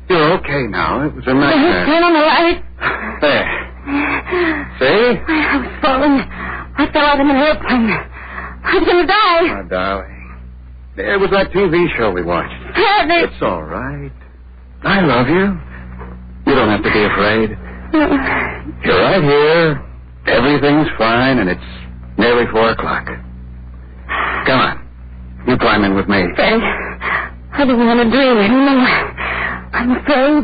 You're okay now. It was a nightmare. Turn on the light. There. See? I was falling. I fell out of an airplane. I was going to die. Oh, darling. It was that TV show we watched. It's all right. I love you. You don't have to be afraid. You're right here. Everything's fine, and it's nearly 4 o'clock. Come on. You climb in with me. Frank, I don't want to dream anymore. I'm afraid.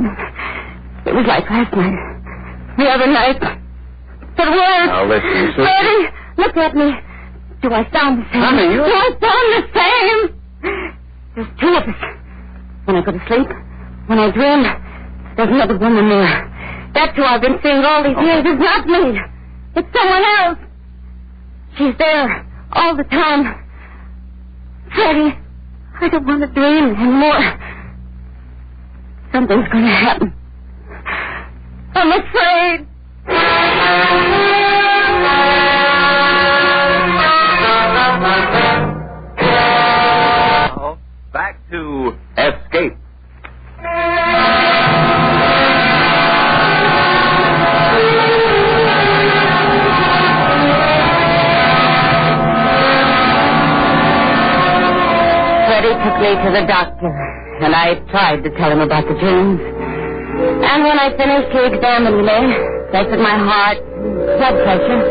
It was like last night. The other night. But where? Now, listen, Susan. Freddie, look at me. Do I sound the same? Honey, you... Do I sound the same? There's 2 of us. When I go to sleep, when I dream, there's another woman there. That's who I've been seeing all these years. It's not me. It's someone else. She's there all the time. Freddie, I don't want to dream anymore. Something's going to happen. I'm afraid. Now, back to Escape. Freddie took me to the doctor, and I tried to tell him about the dreams. And when I finished, he examined me, tested my heart, blood pressure.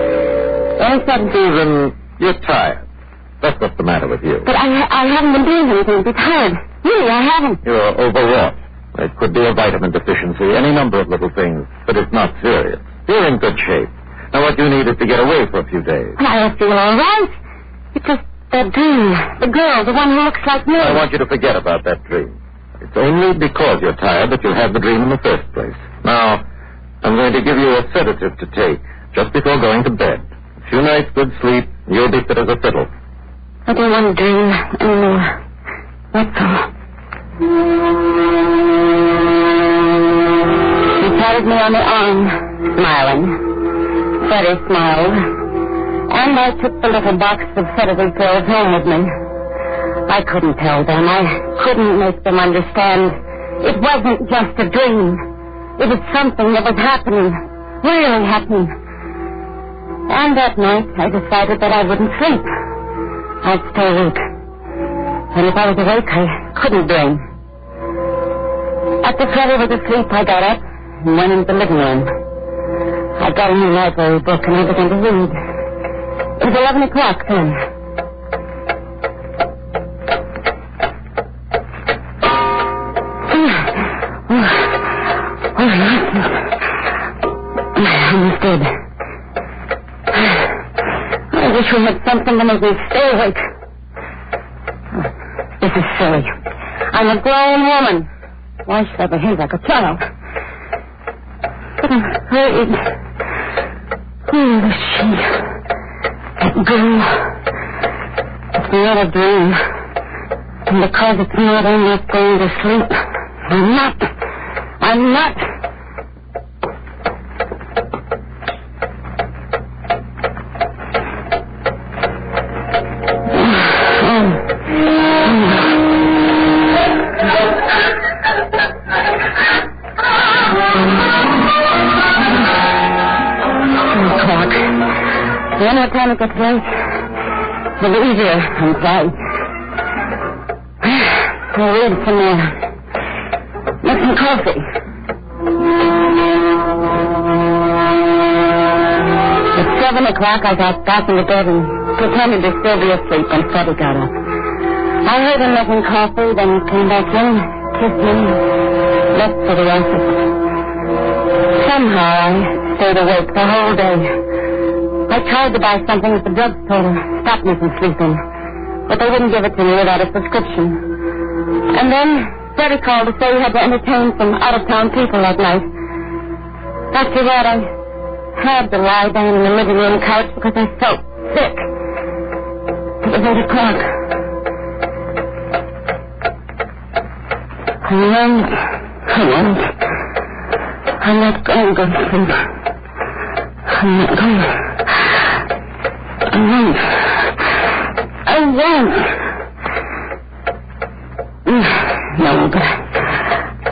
Then he said, Susan, you're tired. That's what's the matter with you. But I haven't been doing anything to be tired. Really, I haven't. You're overwrought. It could be a vitamin deficiency, any number of little things, but it's not serious. You're in good shape. Now, what you need is to get away for a few days. I feel all right. It's just that dream. The girl, the one who looks like me. I want you to forget about that dream. It's only because you're tired that you had the dream in the first place. Now, I'm going to give you a sedative to take just before going to bed. A few nights' good sleep, you'll be fit as a fiddle. I don't want to dream anymore. That's all. He patted me on the arm smiling. Freddie smiled. And I took the little box of sedative pills home with me. I couldn't tell them. I couldn't make them understand. It wasn't just a dream. It was something that was happening. Really happening. And that night, I decided that I wouldn't sleep. I'd stay awake. And if I was awake, I couldn't dream. After Freddie was asleep, I got up and went into the living room. I got a new library book and I began to read. It was 11 o'clock then. I'm dead. I wish we had something to make me stay awake. This is silly. I'm a grown woman. Why should I behave like a child? But I'm afraid. Who is she? That girl. It's not a dream. And because it's not, I'm not going to sleep. I'm not. When the time it gets late, the easier I'm tired. I'll read some more. Make some coffee. At 7 o'clock, I got back in the bed and pretended to still be asleep when Freddie got up. I heard him making coffee, then he came back in, kissed me, left for the office. Somehow I stayed awake the whole day. I tried to buy something at the drugstore to stop me from sleeping, but they wouldn't give it to me without a prescription. And then Freddie called to say he had to entertain some out-of-town people that night. After that, I had to lie down in the living room couch because I felt sick. It was 8 o'clock. I'm not going to go to sleep. I'm not going to. I won't. No, but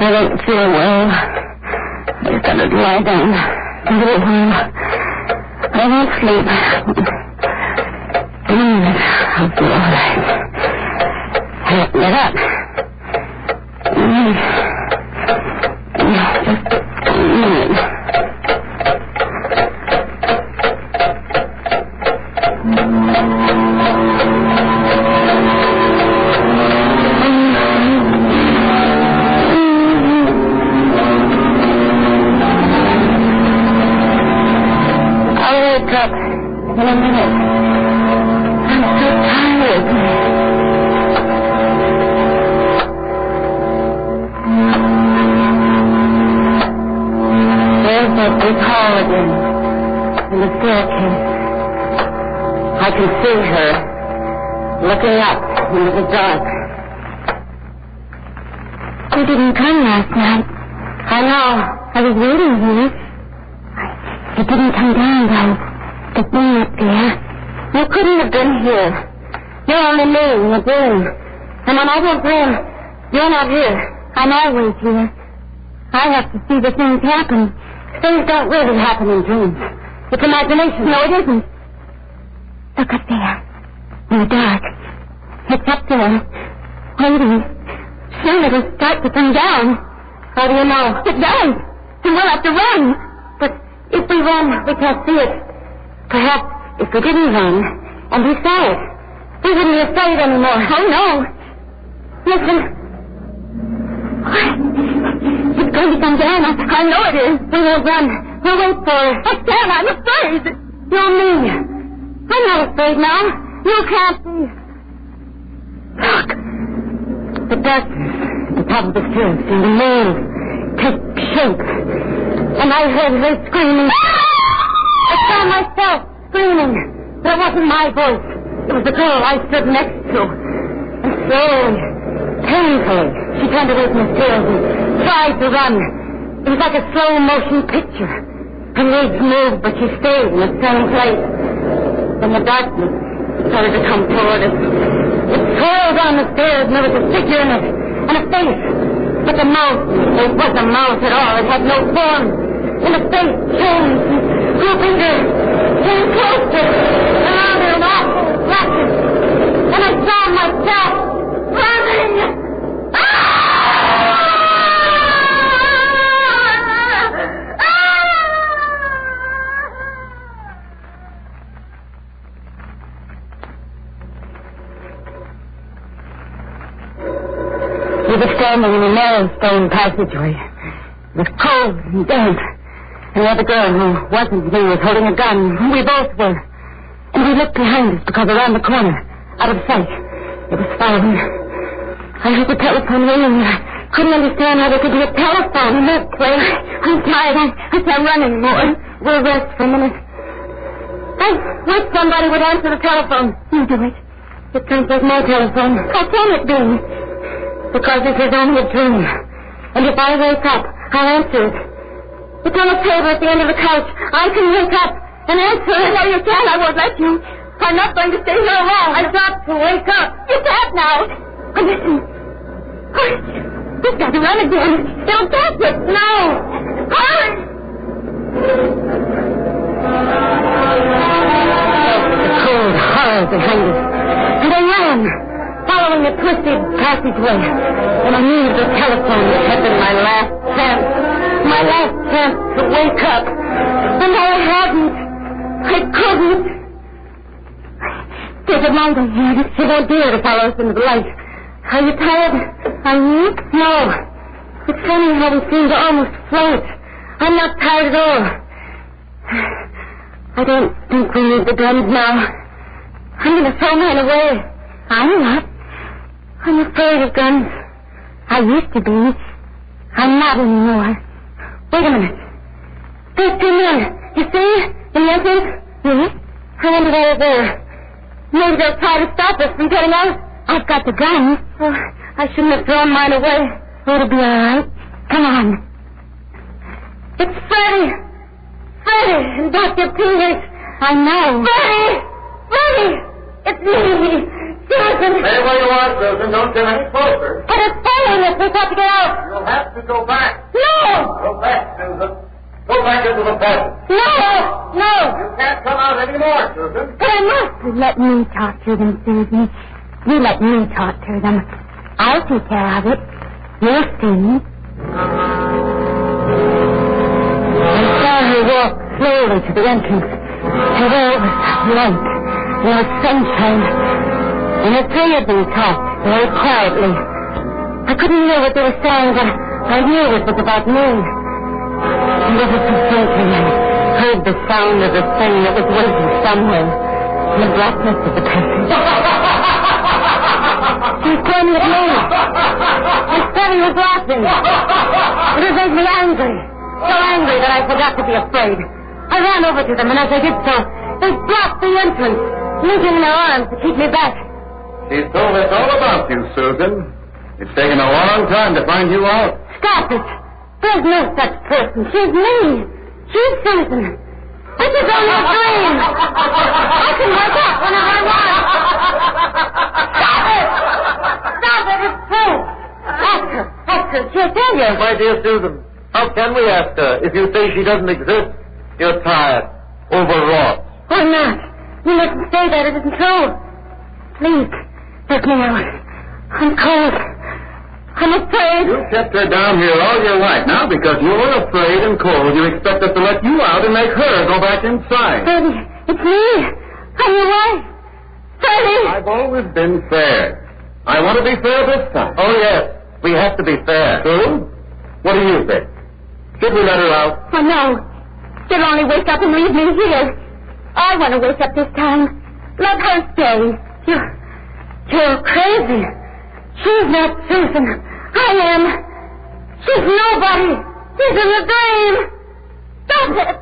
I don't feel well. I just got to lie down a little while. I won't sleep. In a minute, I'll be all right. Get up. Just a minute. Up in a minute. I'm so tired. There's that big hall again in the staircase. I can see her looking up into the dark. You didn't come last night. I know. I was waiting here. You didn't come down, though. The thing up there. You couldn't have been here. You're only me in a dream. And when I go dream, you're not here. I'm always here. I have to see the things happen. Things don't really happen in dreams. It's imagination. No, it isn't. Look up there. In the dark. It's up there. Waiting. Soon it'll start to come down. How do you know? It does. And we'll have to run. But if we run, we can't see it. Perhaps if we didn't run and we saw it, we wouldn't be afraid anymore. Oh, no. Listen. It's going to come down. I know it is. We will run. We'll wait for it. I can't. I'm afraid. You're me. I'm not afraid now. You can't be. Look. The darkness at the top of the stairs seemed to move, take shape. And I heard her screaming. I saw myself screaming. But it wasn't my voice. It was the girl I stood next to. And slowly, painfully, she turned away from the stairs and tried to run. It was like a slow-motion picture. Her legs moved, but she stayed in the same place. Then the darkness started to come toward us. It swirled down the stairs, and there was a figure in it, and a face. But the mouth, it wasn't a mouth at all. It had no form. And the face changed and grew bigger, came closer, louder and awful flashes. And I saw myself running. We were standing in a narrow stone passageway. It was cold and damp. And the other girl who wasn't me was holding a gun. We both were. And we looked behind us because around the corner, out of sight, it was following. I heard the telephone ringing. I couldn't understand how there could be a telephone in that place. I'm tired. I can't run anymore. We'll rest for a minute. I wish somebody would answer the telephone. You do it. It turns there's no telephone. How can it be? Because this is only a dream. And if I wake up, I'll answer it. It's on a table at the end of the couch. I can wake up and answer it. No, you can't. I won't let you. I'm not going to stay here alone. I've got to wake up. You can't now. And listen. He's got to run again. Don't catch it. No. Hurry. The cold horror behind us. And I ran, following a twisted passageway. And I knew the telephone had been my last chance. My last chance to wake up. And I hadn't. I couldn't. There's a light ahead. She won't dare to follow us into the light. Are you tired? Are you? No. It's funny how we seem to almost float. I'm not tired at all. I don't think we need the guns now. I'm going to throw mine away. I'm not. I'm afraid of guns. I used to be. I'm not anymore. Wait a minute. There's 2 men. You see? In the entrance? Yes? I wonder why they're there. Maybe they'll try to stop us from getting out. I've got the gun. Oh, I shouldn't have thrown mine away. It'll be all right. Come on. It's Freddie. Freddie and Dr. Peters. I know. Freddie! It's me. Susan. Stay where you are, Susan. Don't get any closer. But it's following us. We've got to get out. You'll have to go back. No! Go back, Susan. Go back into the passage. No! You can't come out anymore, Susan. But I must. Let me talk to them, Susan. You let me talk to them. I'll take care of it. You'll see. I saw her walk slowly to the entrance. Her hair was light. There was sunshine. And the 3 of them talked very quietly. I couldn't hear what they were saying, but I knew it was about me. And ever so faintly, I heard the sound of the thing that was waiting somewhere in the blackness of the passage. She was pointing at me. And Freddie was laughing. It made me angry. So angry that I forgot to be afraid. I ran over to them, and as I did so, they blocked the entrance, linking their arms to keep me back. She's told us all about you, Susan. It's taken a long time to find you out. Stop it. There's no such person. She's me. She's Susan. This is only a dream. I can wake up whenever I want. Stop it. Stop it. It's true. Ask her. She'll tell you. My dear Susan, how can we ask her if you say she doesn't exist? You're tired, overwrought. Why not? You mustn't say that. It isn't true. Please, let me out. I'm cold. I'm afraid. You kept her down here all your life. Now, because you were afraid and cold, you expect us to let you out and make her go back inside. Freddie, it's me. I'm your wife. Freddie! I've always been fair. I want to be fair this time. Oh, yes. We have to be fair. True? What do you think? Should we let her out? Oh, no. She'll only wake up and leave me here. I want to wake up this time. Let her stay. You're crazy. She's not Susan. I am. She's nobody. She's in the dream. Stop it.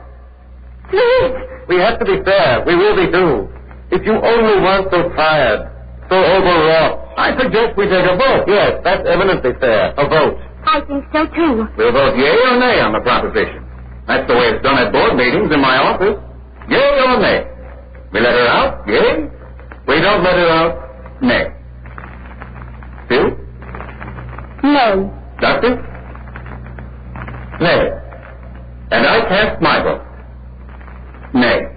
Please. We have to be fair. We will be, too. If you only weren't so tired, so overwrought, I suggest we take a vote. Yes, that's eminently fair. A vote. I think so, too. We'll vote yea or nay on the proposition. That's the way it's done at board meetings in my office. Yea or nay? We let her out? Yea. We don't let her out? Nay. Phil? No. Doctor? Nay. And I cast my vote. Nay.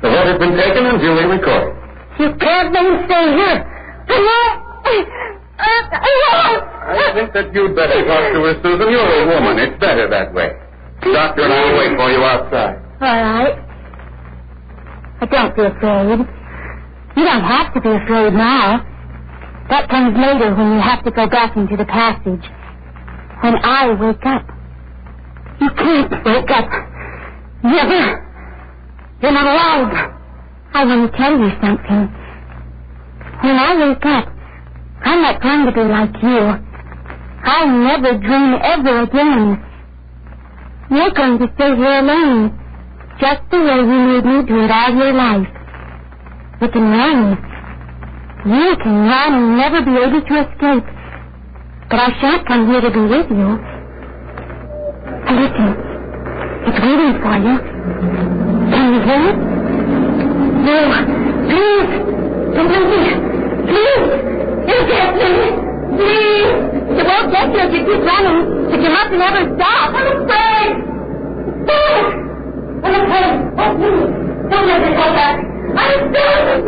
The vote has been taken and duly recorded. You can't let him stay here. I think that you'd better talk to her, Susan. You're a woman. It's better that way. Doctor and I'll wait for you outside. All right. But don't be afraid. You don't have to be afraid now. That comes later when you have to go back into the passage. When I wake up. You can't wake up. Never. You're not allowed. I want to tell you something. When I wake up, I'm not going to be like you. I'll never dream ever again. You're going to stay here alone, just the way you made me do it all your life. You can run. You can run and never be able to escape. But I shan't come here to be with you. Listen, it's waiting for you. Can you hear it? No, please, don't leave me. Please, you can't leave me. Please. You won't get you if you keep running, but you mustn't ever stop. I'm afraid. I'm afraid. Oh, please, don't let me go back. I'm scared.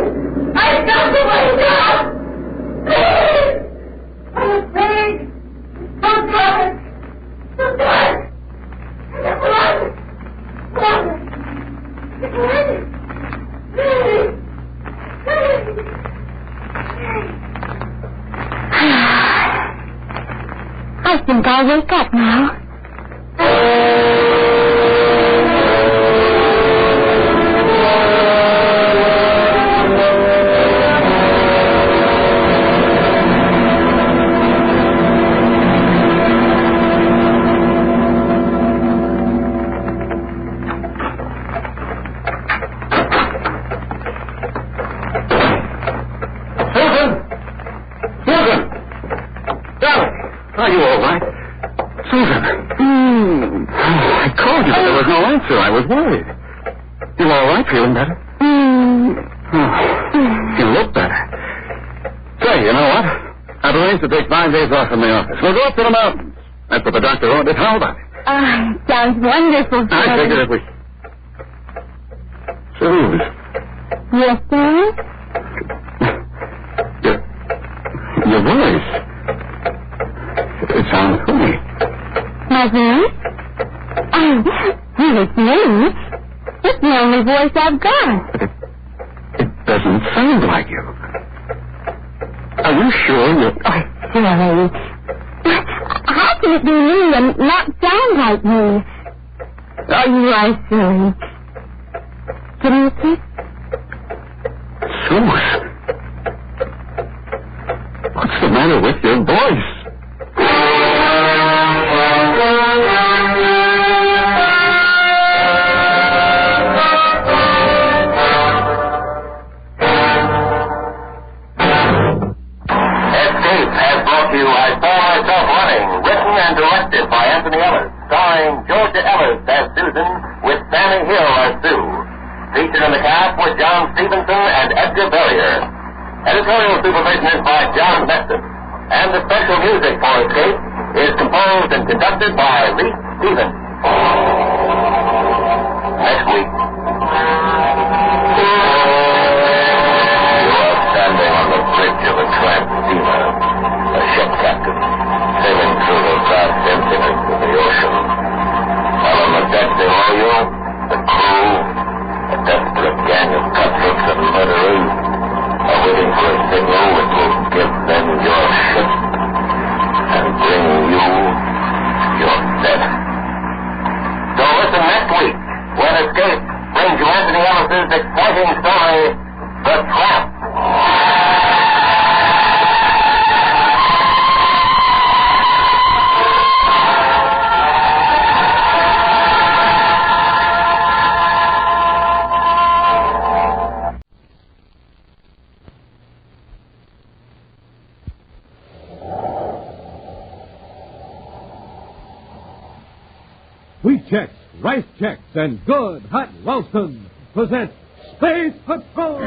I've got to wake up. Please. I'm afraid. I'm scared. I'm scared. Run. Please. I think I'll wake up now. Are you all right? Susan. I called you, but there was no answer. I was worried. You all right? Feeling better? You look better. Say, you know what? I've arranged to take 5 days off from the office. We'll go up to the mountains. That's what the doctor ordered. How about it? Sounds wonderful, sir. I figured if we... Susan. Yes, sir? Your voice. It sounds funny. My voice? Oh, it's me. It's the only voice I've got. But it doesn't sound like you. Are you sure you're... Silly. How can it be me and not sound like me? Oh, you are silly. Give me a kiss. Susan. What's the matter with your voice? Directed by Anthony Ellis, starring Georgia Ellis as Susan, with Sammy Hill as Sue. Featured in the cast were John Stevenson and Edgar Berrier. Editorial supervision is by John Meston, and the special music for Escape is composed and conducted by Lee Stevens. Next week, you are standing on the bridge of a tramp steamer, a ship captain, sailing through the vast emptiness of the ocean. While on the deck below you, the crew, a desperate gang of cutthroats and murderers, are waiting for a signal that will give them your ship and bring you your death. So listen next week when Escape brings you Anthony Ellis' exciting story, The Tramp. Sweet Chex, Rice Chex, and Good Hot Ralston present Space Patrol!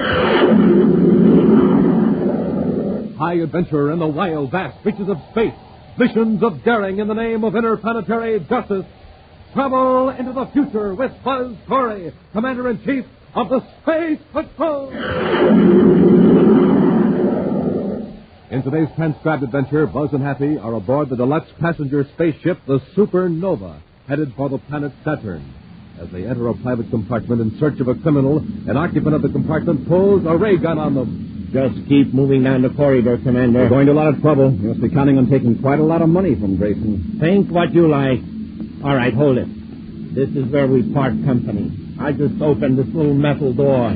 High adventure in the wild, vast reaches of space. Missions of daring in the name of interplanetary justice. Travel into the future with Buzz Corey, Commander-in-Chief of the Space Patrol. In today's transcribed adventure, Buzz and Happy are aboard the deluxe passenger spaceship, the Supernova, headed for the planet Saturn. As they enter a private compartment in search of a criminal, an occupant of the compartment pulls a ray gun on them. Just keep moving down the corridor, Commander. We're going to a lot of trouble. You must be counting on taking quite a lot of money from Grayson. Think what you like. All right, hold it. This is where we part company. I just opened this little metal door.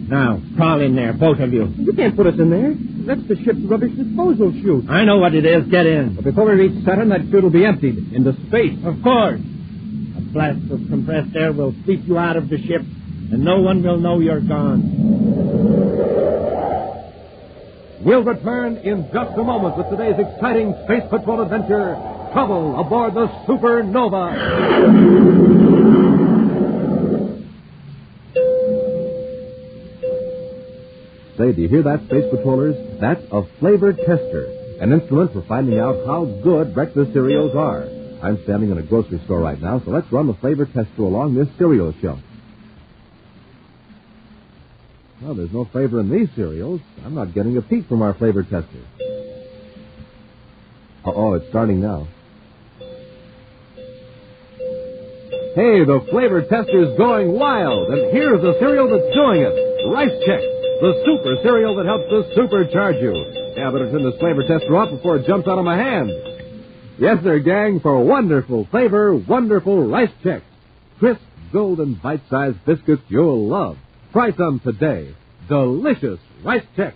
Now, crawl in there, both of you. You can't put us in there. That's the ship's rubbish disposal chute. I know what it is. Get in. But before we reach Saturn, that chute will be emptied into space. Of course. A blast of compressed air will sweep you out of the ship, and no one will know you're gone. We'll return in just a moment with today's exciting Space Patrol adventure, Trouble Aboard the Supernova. Say, do you hear that, Space Patrollers? That's a flavor tester, an instrument for finding out how good breakfast cereals are. I'm standing in a grocery store right now, so let's run the flavor tester along this cereal shelf. Well, there's no flavor in these cereals. I'm not getting a peek from our flavor tester. Oh, it's starting now. Hey, the flavor tester's going wild, and here's the cereal that's doing it. Rice Chex, the super cereal that helps to supercharge you. Yeah, better turn this flavor tester off before it jumps out of my hand. Yes, sir, gang, for wonderful flavor, wonderful Rice Chex. Crisp, golden, bite-sized biscuits you'll love. Try some today. Delicious Rice Chex.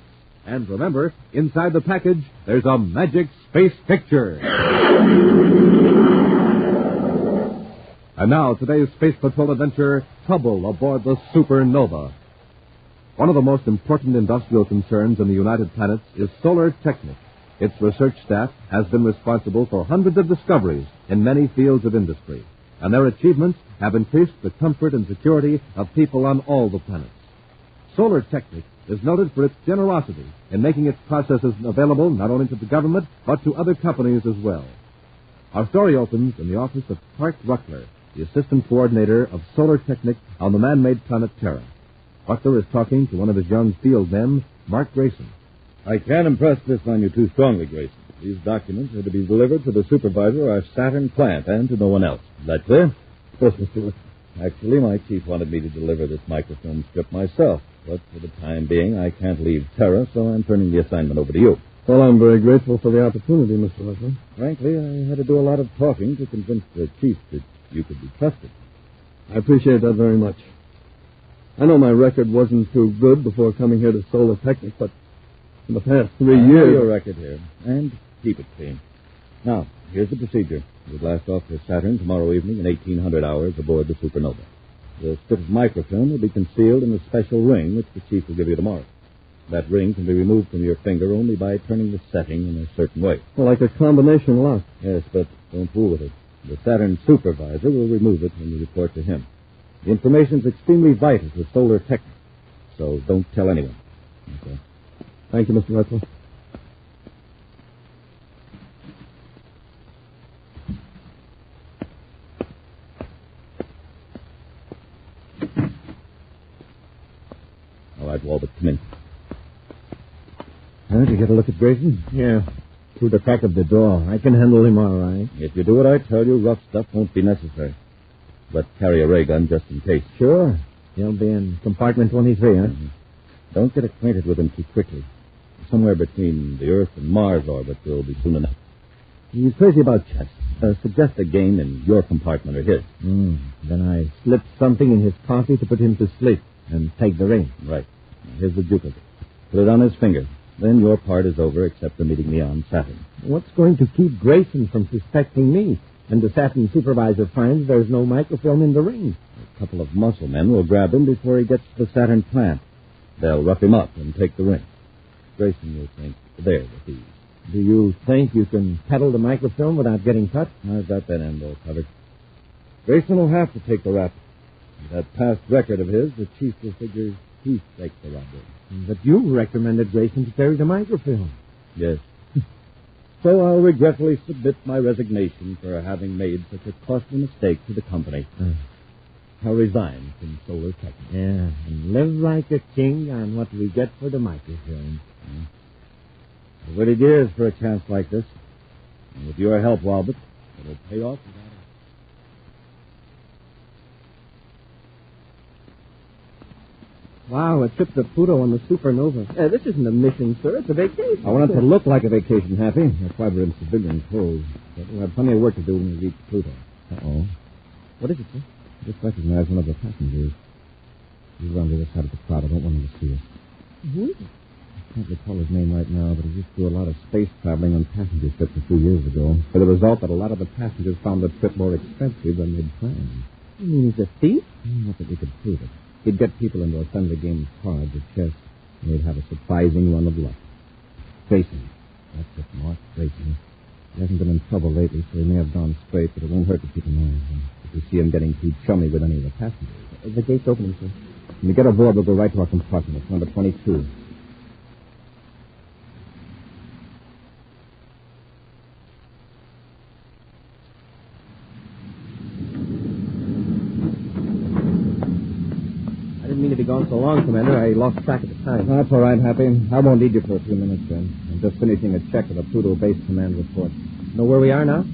And remember, inside the package, there's a magic space picture. And now, today's Space Patrol adventure, Trouble Aboard the Supernova. One of the most important industrial concerns in the United Planets is solar technic. Its research staff has been responsible for hundreds of discoveries in many fields of industry, and their achievements have increased the comfort and security of people on all the planets. Solar Technic is noted for its generosity in making its processes available not only to the government, but to other companies as well. Our story opens in the office of Clark Ruckler, the assistant coordinator of Solar Technic on the man-made planet Terra. Ruckler is talking to one of his young field men, Mark Grayson. I can't impress this on you too strongly, Grayson. These documents are to be delivered to the supervisor of our Saturn plant and to no one else. Is that clear? Yes, Mr. Actually, my chief wanted me to deliver this microfilm strip myself, but for the time being, I can't leave Terra, so I'm turning the assignment over to you. Well, I'm very grateful for the opportunity, Mr. Ruckler. Frankly, I had to do a lot of talking to convince the chief that you could be trusted. I appreciate that very much. I know my record wasn't too good before coming here to Solar Technic, but in the past 3 years... your record here, and keep it clean. Now, here's the procedure. We'll blast off for Saturn tomorrow evening in 1800 hours aboard the Supernova. The strip of microfilm will be concealed in a special ring which the chief will give you tomorrow. That ring can be removed from your finger only by turning the setting in a certain way. Well, like a combination lock. Yes, but don't fool with it. The Saturn supervisor will remove it when you report to him. The information's extremely vital to Solar Technic, so don't tell anyone. Okay. Thank you, Mr. Ruckler. All right, Walbert, come in. Did you get a look at Grayson? Yeah, through the crack of the door. I can handle him all right. If you do what I tell you, rough stuff won't be necessary. But carry a ray gun just in case. Sure. He'll be in compartment 23, huh? Mm-hmm. Don't get acquainted with him too quickly. Somewhere between the Earth and Mars orbit will be soon enough. He's crazy about chess. Suggest a game in your compartment or his. Then I slip something in his coffee to put him to sleep and take the ring. Right. Now, here's the duplicate. Put it on his finger. Then your part is over except for meeting me on Saturn. What's going to keep Grayson from suspecting me? And the Saturn supervisor finds there's no microfilm in the ring. A couple of muscle men will grab him before he gets to the Saturn plant. They'll rough him up and take the ring. Grayson will think, there, with ease. Do you think you can peddle the microfilm without getting cut? I've got that end all covered. Grayson will have to take the rap. With that past record of his, the chief will figure he staked the robbery. But you recommended Grayson to carry the microfilm. Yes. So I'll regretfully submit my resignation for having made such a costly mistake to the company. I'll resign from Solar Technics. Yeah, and live like a king on what we get for the microfilm. What it is for a chance like this. And with your help, Walbert, it'll pay off without it. Wow, a trip to Pluto on the supernova. This isn't a mission, sir. It's a vacation. I want it to look like a vacation, Happy. That's why we're in civilian clothes. But we'll have plenty of work to do when we reach Pluto. Uh-oh. What is it, sir? I just recognized one of the passengers. He's on the other side of the crowd. I don't want him to see us. Who is it? I can't recall his name right now, but he used to do a lot of space traveling on passenger ships a few years ago. For the result that a lot of the passengers found the trip more expensive than they'd planned. You mean he's a thief? Not that we could prove it. He'd get people into a friendly game of cards or chess, and they'd have a surprising run of luck. Grayson. That's it, Mark. Grayson. He hasn't been in trouble lately, so he may have gone straight, but it won't hurt to keep an eye on him. If we see him getting too chummy with any of the passengers. The gate's opening, sir. When we get aboard, we'll go right to our compartment. It's number 22. I didn't mean to be gone so long, Commander. I lost track of the time. That's all right, Happy. I won't need you for a few minutes, then. I'm just finishing a check of the Pluto Base Command report. Know where we are now?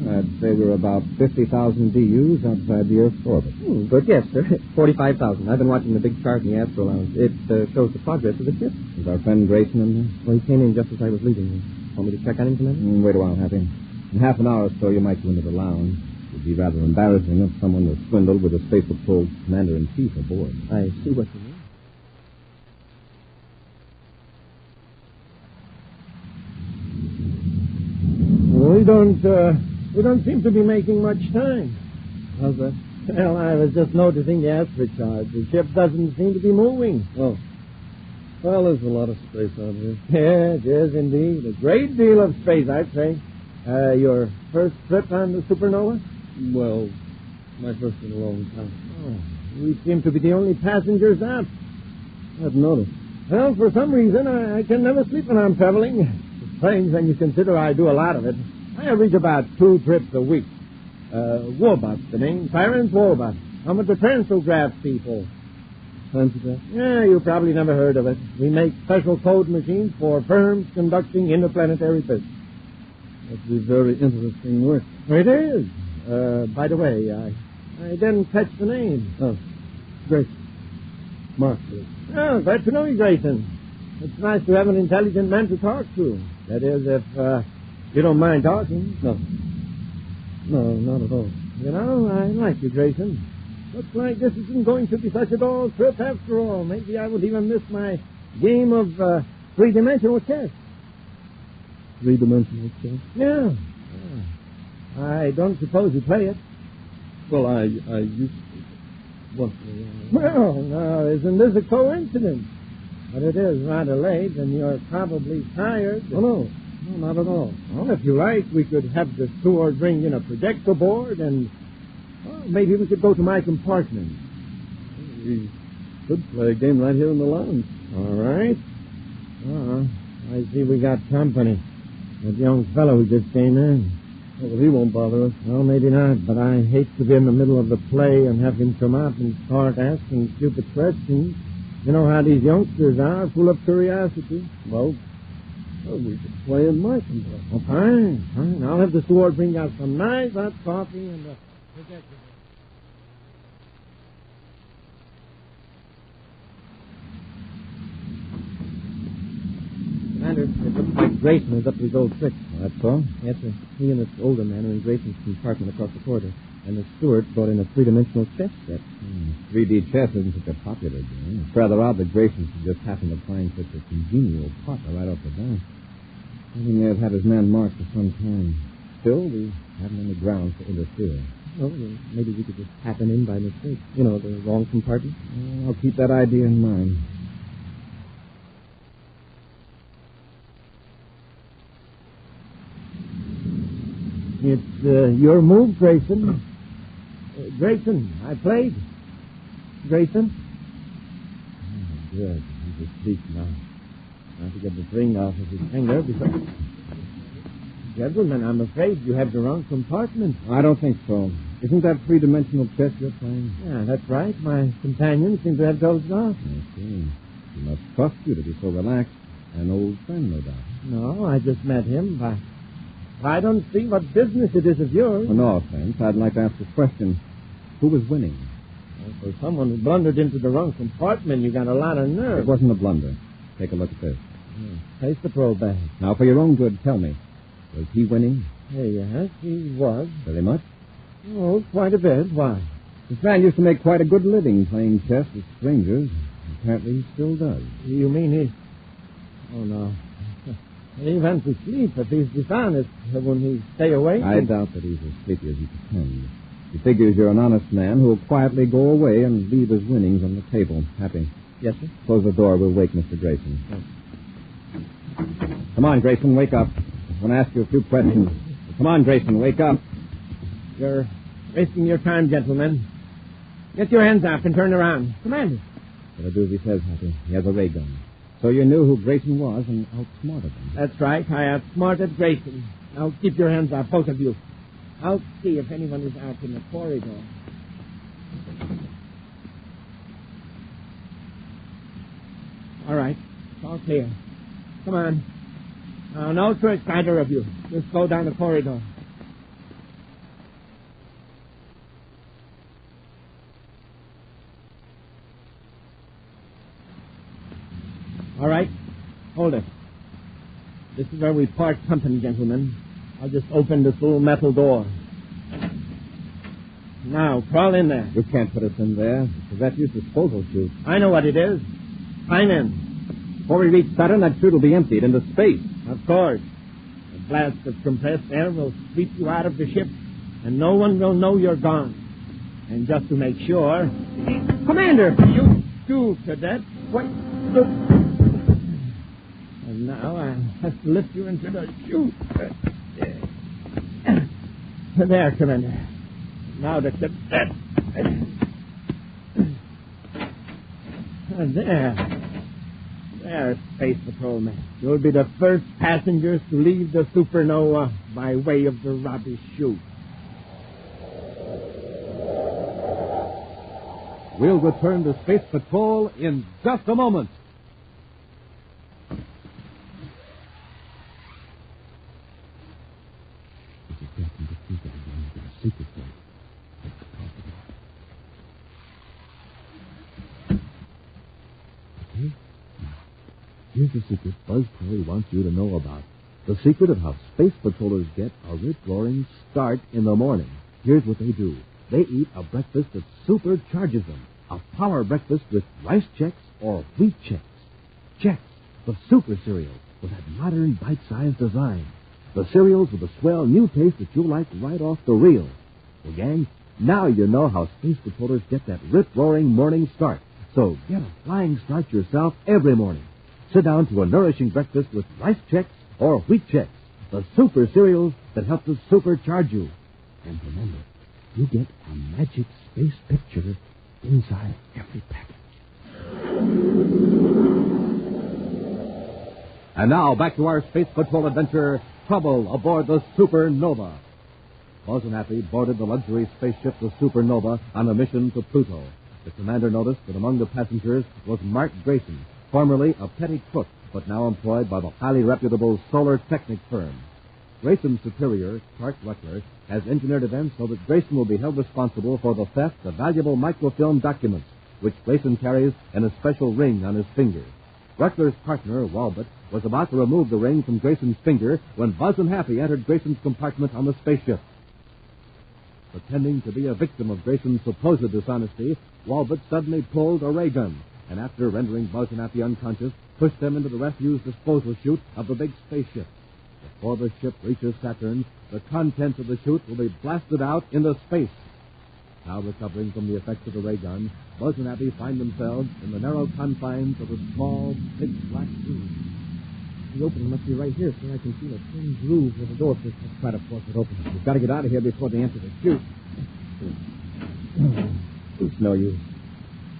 I'd say we're about 50,000 DUs outside the Earth's orbit. Good guess, sir. 45,000. I've been watching the big chart in the Astro Lounge. It shows the progress of the ship. Is our friend Grayson in there? Well, he came in just as I was leaving. Want me to check on him, Commander? Wait a while, Happy. In half an hour or so, you might go into the lounge. It would be rather embarrassing if someone was swindled with a Space Patrol Commander-in-Chief aboard. I see what you mean. We don't seem to be making much time. How's that? Well, I was just noticing the astro chart. The ship doesn't seem to be moving. Oh. Well, there's a lot of space out here. Yes, yes, indeed. A great deal of space, I'd say. Your first trip on the supernova? Well, my first in a long time. Oh, we seem to be the only passengers out. I've noticed. Well, for some reason, I can never sleep when I'm traveling. It's strange when you consider I do a lot of it. I average about 2 trips a week. Warbot's the name. Tyrant's Warbot. I'm with the Transograph people. Transograph? Yeah, you probably never heard of it. We make special code machines for firms conducting interplanetary business. That's a very interesting work. It is. By the way, I didn't catch the name. Oh, Grayson. Mark Grayson. Oh, glad to know you, Grayson. It's nice to have an intelligent man to talk to. That is, if you don't mind talking. No. No, not at all. You know, I like you, Grayson. Looks like this isn't going to be such a dull trip after all. Maybe I would even miss my game of three-dimensional chess. Three-dimensional chess? Yeah. I don't suppose you play it. Well, I used to. Once in a while. Well, now, isn't this a coincidence? But it is rather late, and you're probably tired. Oh, no. No, not at all. Well, if you like, we could have the steward bring in a projector board, and maybe we could go to my compartment. We could play a game right here in the lounge. All right. I see we got company. That young fellow who just came in. Oh, well, he won't bother us. Well, maybe not, but I hate to be in the middle of the play and have him come up and start asking stupid questions. You know how these youngsters are, full of curiosity. Well, we could play in my compartment. Oh, fine. I'll have the steward bring out some nice hot coffee and a projector. Commander, it looks like Grayson is up to his old tricks. That's so? Yes, sir. He and this older man are in Grayson's compartment across the corridor. And the steward brought in a three-dimensional chess set. 3D chess isn't such a popular game. It's rather odd that Grayson should just happen to find such a congenial partner right off the bat. He may have had his man marked for some time. Still, we haven't any grounds to interfere. Well, maybe we could just happen in by mistake. You know, the wrong compartment. I'll keep that idea in mind. It's your move, Grayson. Grayson, I played. Grayson? Oh, good. He's asleep now. Now to get the ring off of his finger because... Gentlemen, I'm afraid you have the wrong compartment. I don't think so. Isn't that three-dimensional chess you're playing? Yeah, that's right. My companion seems to have dozed off. I see. He must trust you to be so relaxed. An old friend, no doubt. No, I just met him. But I don't see what business it is of yours. Well, no offense. I'd like to ask a question. Who was winning? Well, for someone who blundered into the wrong compartment, you got a lot of nerve. It wasn't a blunder. Take a look at this. Place the probe back. Now, for your own good, tell me. Was he winning? Yes, he was. Very much? Oh, quite a bit. Why? This man used to make quite a good living playing chess with strangers. Apparently he still does. You mean he... Oh, no. He went to sleep, if he's dishonest. Wouldn't he stay awake? I doubt that he's as sleepy as he pretends. He figures you're an honest man who will quietly go away and leave his winnings on the table. Happy. Yes, sir? Close the door. We'll wake Mr. Grayson. Come on, Grayson, wake up. I want to ask you a few questions. Come on, Grayson, wake up. You're wasting your time, gentlemen. Get your hands up and turn around. Commander. What'll do as he says, Happy. He has a ray gun. So you knew who Grayson was and outsmarted him. That's right. I outsmarted Grayson. Now keep your hands up, both of you. I'll see if anyone is out in the corridor. All right. It's all clear. Come on. Now, no tricks, either of you. Just go down the corridor. All right. Hold it. This is where we part company, gentlemen. I'll just open this little metal door. Now, crawl in there. You can't put us in there. It's a refuse disposal chute. I know what it is. Climb in. Before we reach Sothern, that chute will be emptied into space. Of course. A blast of compressed air will sweep you out of the ship, and no one will know you're gone. And just to make sure... Commander! You do, cadet. What? Look. And now I have to lift you into the chute. There, Commander. Now the cadet. There. There, Space Patrolman. You'll be the first passengers to leave the supernova by way of the rubbish chute. We'll return to Space Patrol in just a moment. Here's the secret Buzz Perry wants you to know about. The secret of how space patrollers get a rip-roaring start in the morning. Here's what they do. They eat a breakfast that supercharges them. A power breakfast with rice Chex or wheat Chex. Chex, the super cereal with that modern bite-sized design. The cereals with a swell new taste that you'll like right off the reel. Well, gang, now you know how space patrollers get that rip-roaring morning start. So get a flying start yourself every morning. Sit down to a nourishing breakfast with rice Chex or wheat Chex, the super cereals that help to supercharge you. And remember, you get a magic space picture inside every packet. And now, back to our Space Patrol adventure, Trouble Aboard the Supernova. Buzz and Happy boarded the luxury spaceship, the Supernova, on a mission to Pluto. The commander noticed that among the passengers was Mark Grayson, formerly a petty crook, but now employed by the highly reputable Solar Technic firm. Grayson's superior, Clark Ruckler, has engineered events so that Grayson will be held responsible for the theft of valuable microfilm documents, which Grayson carries in a special ring on his finger. Ruckler's partner, Walbott, was about to remove the ring from Grayson's finger when Buzz and Happy entered Grayson's compartment on the spaceship. Pretending to be a victim of Grayson's supposed dishonesty, Walbott suddenly pulled a ray gun, and after rendering Buzz and Happy unconscious, pushed them into the refuse disposal chute of the big spaceship. Before the ship reaches Saturn, the contents of the chute will be blasted out into space. Now recovering from the effects of the ray gun, Buzz and Happy find themselves in the narrow confines of a small, pitch-black room. The opening must be right here, so I can feel a thin groove where the door fits. Let's try to force it open. We've got to get out of here before they enter the chute. It's no use.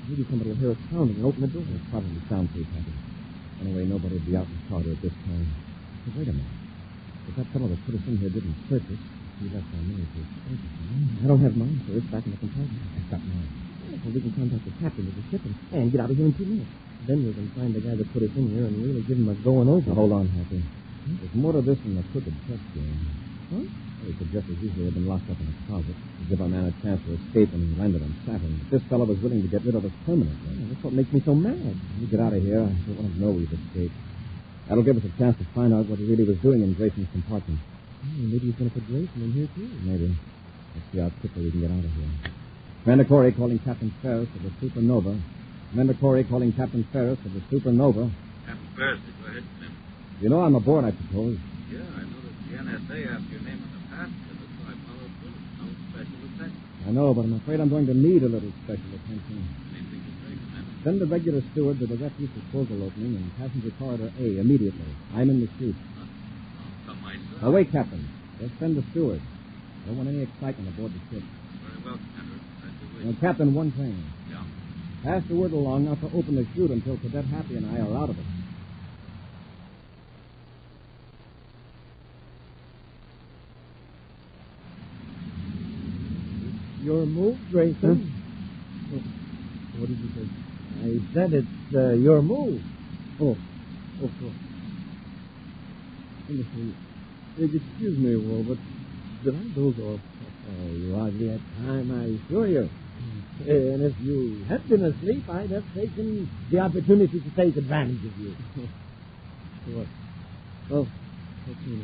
Maybe somebody will hear us pounding and open the door. It's probably soundproof, I think. Anyway, nobody will be out in the corridor at this time. But wait a minute. If that fellow that put us in here didn't search us, he left our money for his treasure. I don't have mine, sir. It's back in the compartment. I've got mine. Well, we can contact the captain of the ship and get out of here in 2 minutes. Then we can find the guy that put us in here and really give him a going over. Now, hold on, Happy. There's more to this than the crooked chess game. Huh? Well, he could just as easily have been locked up in a closet to give our man a chance to escape when he landed on Saturn. But this fellow was willing to get rid of us permanently. Well, that's what makes me so mad. When we get out of here, I don't want to know we've escaped. That'll give us a chance to find out what he really was doing in Grayson's compartment. Maybe he's going to put Grayson in here, too. Maybe. Let's see how quickly we can get out of here. Commander Corey calling Captain Ferris of the Supernova. Commander Corey calling Captain Ferris of the Supernova. Captain Ferris, go ahead, Commander. You know I'm aboard, I suppose. Yeah, I noticed the NSA asked your name on the passenger list, so I followed through. No special attention. I know, but I'm afraid I'm going to need a little special attention. Anything you say, Commander? Send the regular steward to the refuse disposal opening in passenger corridor A immediately. I'm in the chute. I'll come myself. Now, wait, Captain. Just send the steward. I don't want any excitement aboard the ship. Very well, Commander. That's the way. Now, Captain, one thing. Yeah. Pass the word along not to open the chute until Cadet Happy and I are out of it. Your move, Grayson. Huh? What did you say? I said it's your move. Oh, cool. Excuse me, Will, but did I doze off? Oh, you hardly had time, I assure you. And if you had been asleep, I'd have taken the opportunity to take advantage of you. What? Oh, okay.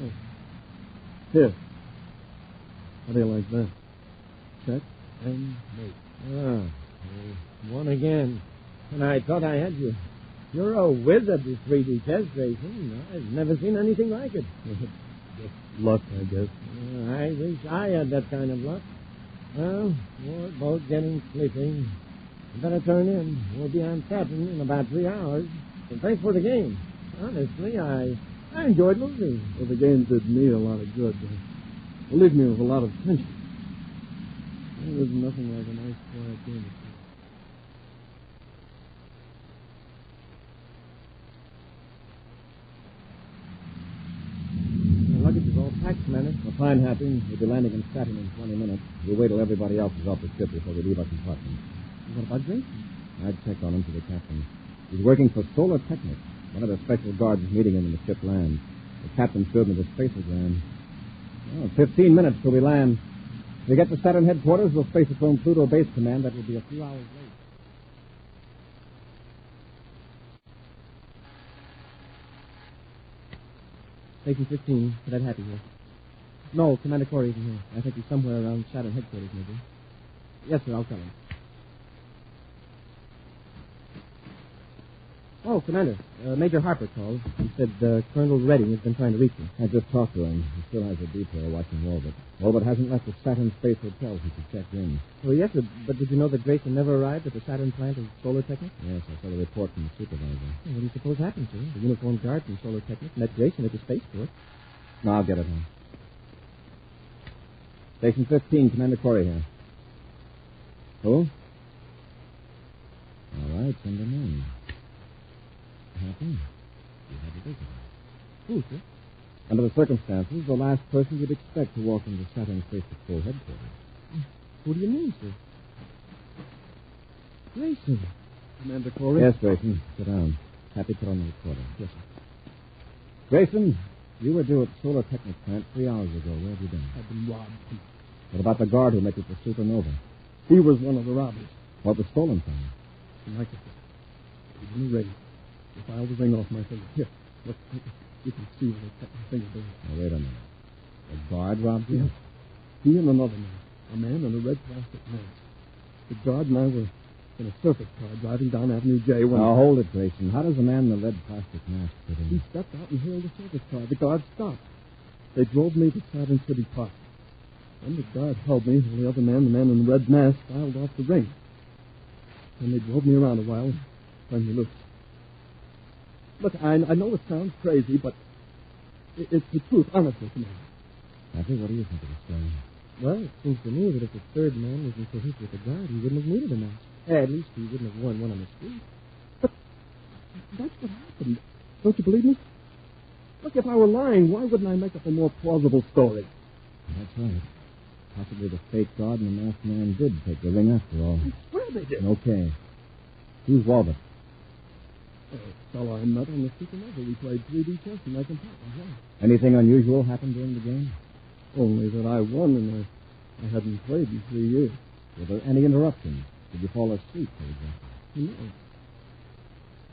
Oh. Here. How do you like that? Check and mate. One again. And I thought I had you. You're a wizard with 3D chess racing. I've never seen anything like it. Just luck, I guess. I wish I had that kind of luck. Well, we're both getting sleepy. Better turn in. We'll be on Saturn in about 3 hours. And thanks for the game. Honestly, I enjoyed losing. Well, the game did me a lot of good. It left me with a lot of tension. There's nothing like a nice, quiet game. The luggage is all packed, Commander. Well, fine, Happy. We'll be landing in Saturn in 20 minutes. We'll wait till everybody else is off the ship before we leave our compartment. What about Grayson? I'd check on him to the captain. He's working for Solar Technics. One of the special guards is meeting him when the ship lands. The captain showed me the spaceogram. 15 minutes till we land. If we get to Saturn headquarters, we'll face it from Pluto Base Command. That will be a few hours late. Station 15, Cadet Happy here. No, Commander Corey isn't here. I think he's somewhere around Saturn headquarters, maybe. Yes, sir, I'll tell him. Oh, Commander, Major Harper called. He said Colonel Redding has been trying to reach him. I just talked to him. He still has a detail watching Walbert. Walbert hasn't left the Saturn Space Hotel since he checked in. Oh, yes, sir, but did you know that Grayson never arrived at the Saturn plant of Solar Technics? Yes, I saw the report from the supervisor. Well, what do you suppose happened, sir? The uniformed guard from Solar Technics met Grayson at the spaceport. No, I'll get it home. Station 15, Commander Corey here. Who? All right, send him in. Happy? You have a visitor. Who, sir? Under the circumstances, the last person you'd expect to walk into Saturn Space Patrol headquarters. Who do you mean, sir? Grayson. Commander Corey? Yes, Grayson. Sit down. Happy, put on the recorder. Yes, sir. Grayson, you were due at Solar Technics plant 3 hours ago. Where have you been? I've been robbed. What about the guard who met you at the Supernova? He was one of the robbers. What was stolen from him? The microphone. He was in the radio. They filed the ring off my finger. Here, look. You can see where they cut my finger there. Now, wait a minute. The guard robbed you? Yes. He and another man. A man in a red plastic mask. The guard and I were in a surface car driving down Avenue J when... Now, hold it, Grayson. How does the man in the red plastic mask fit in? He stepped out and hailed the surface car. The guard stopped. They drove me to Saturn City Park. Then the guard held me while the other man, the man in the red mask, filed off the ring. Then they drove me around a while and turned me loose. Look, I know it sounds crazy, but it's the truth, honestly, Commander. Happy, what do you think of the story? Well, it seems to me that if the third man was in cahoots with the guard, he wouldn't have needed a mask. At least he wouldn't have worn one on the street. But that's what happened. Don't you believe me? Look, if I were lying, why wouldn't I make up a more plausible story? That's right. Possibly the fake guard and the masked man did take the ring after all. I swear they did. Okay. Who's Walbot? A fellow I met on the Supernova. We played 3D chess in my compartment. Yeah. Anything unusual happened during the game? Only that I won, and I hadn't played in 3 years. Were there any interruptions? Did you fall asleep, for example? No.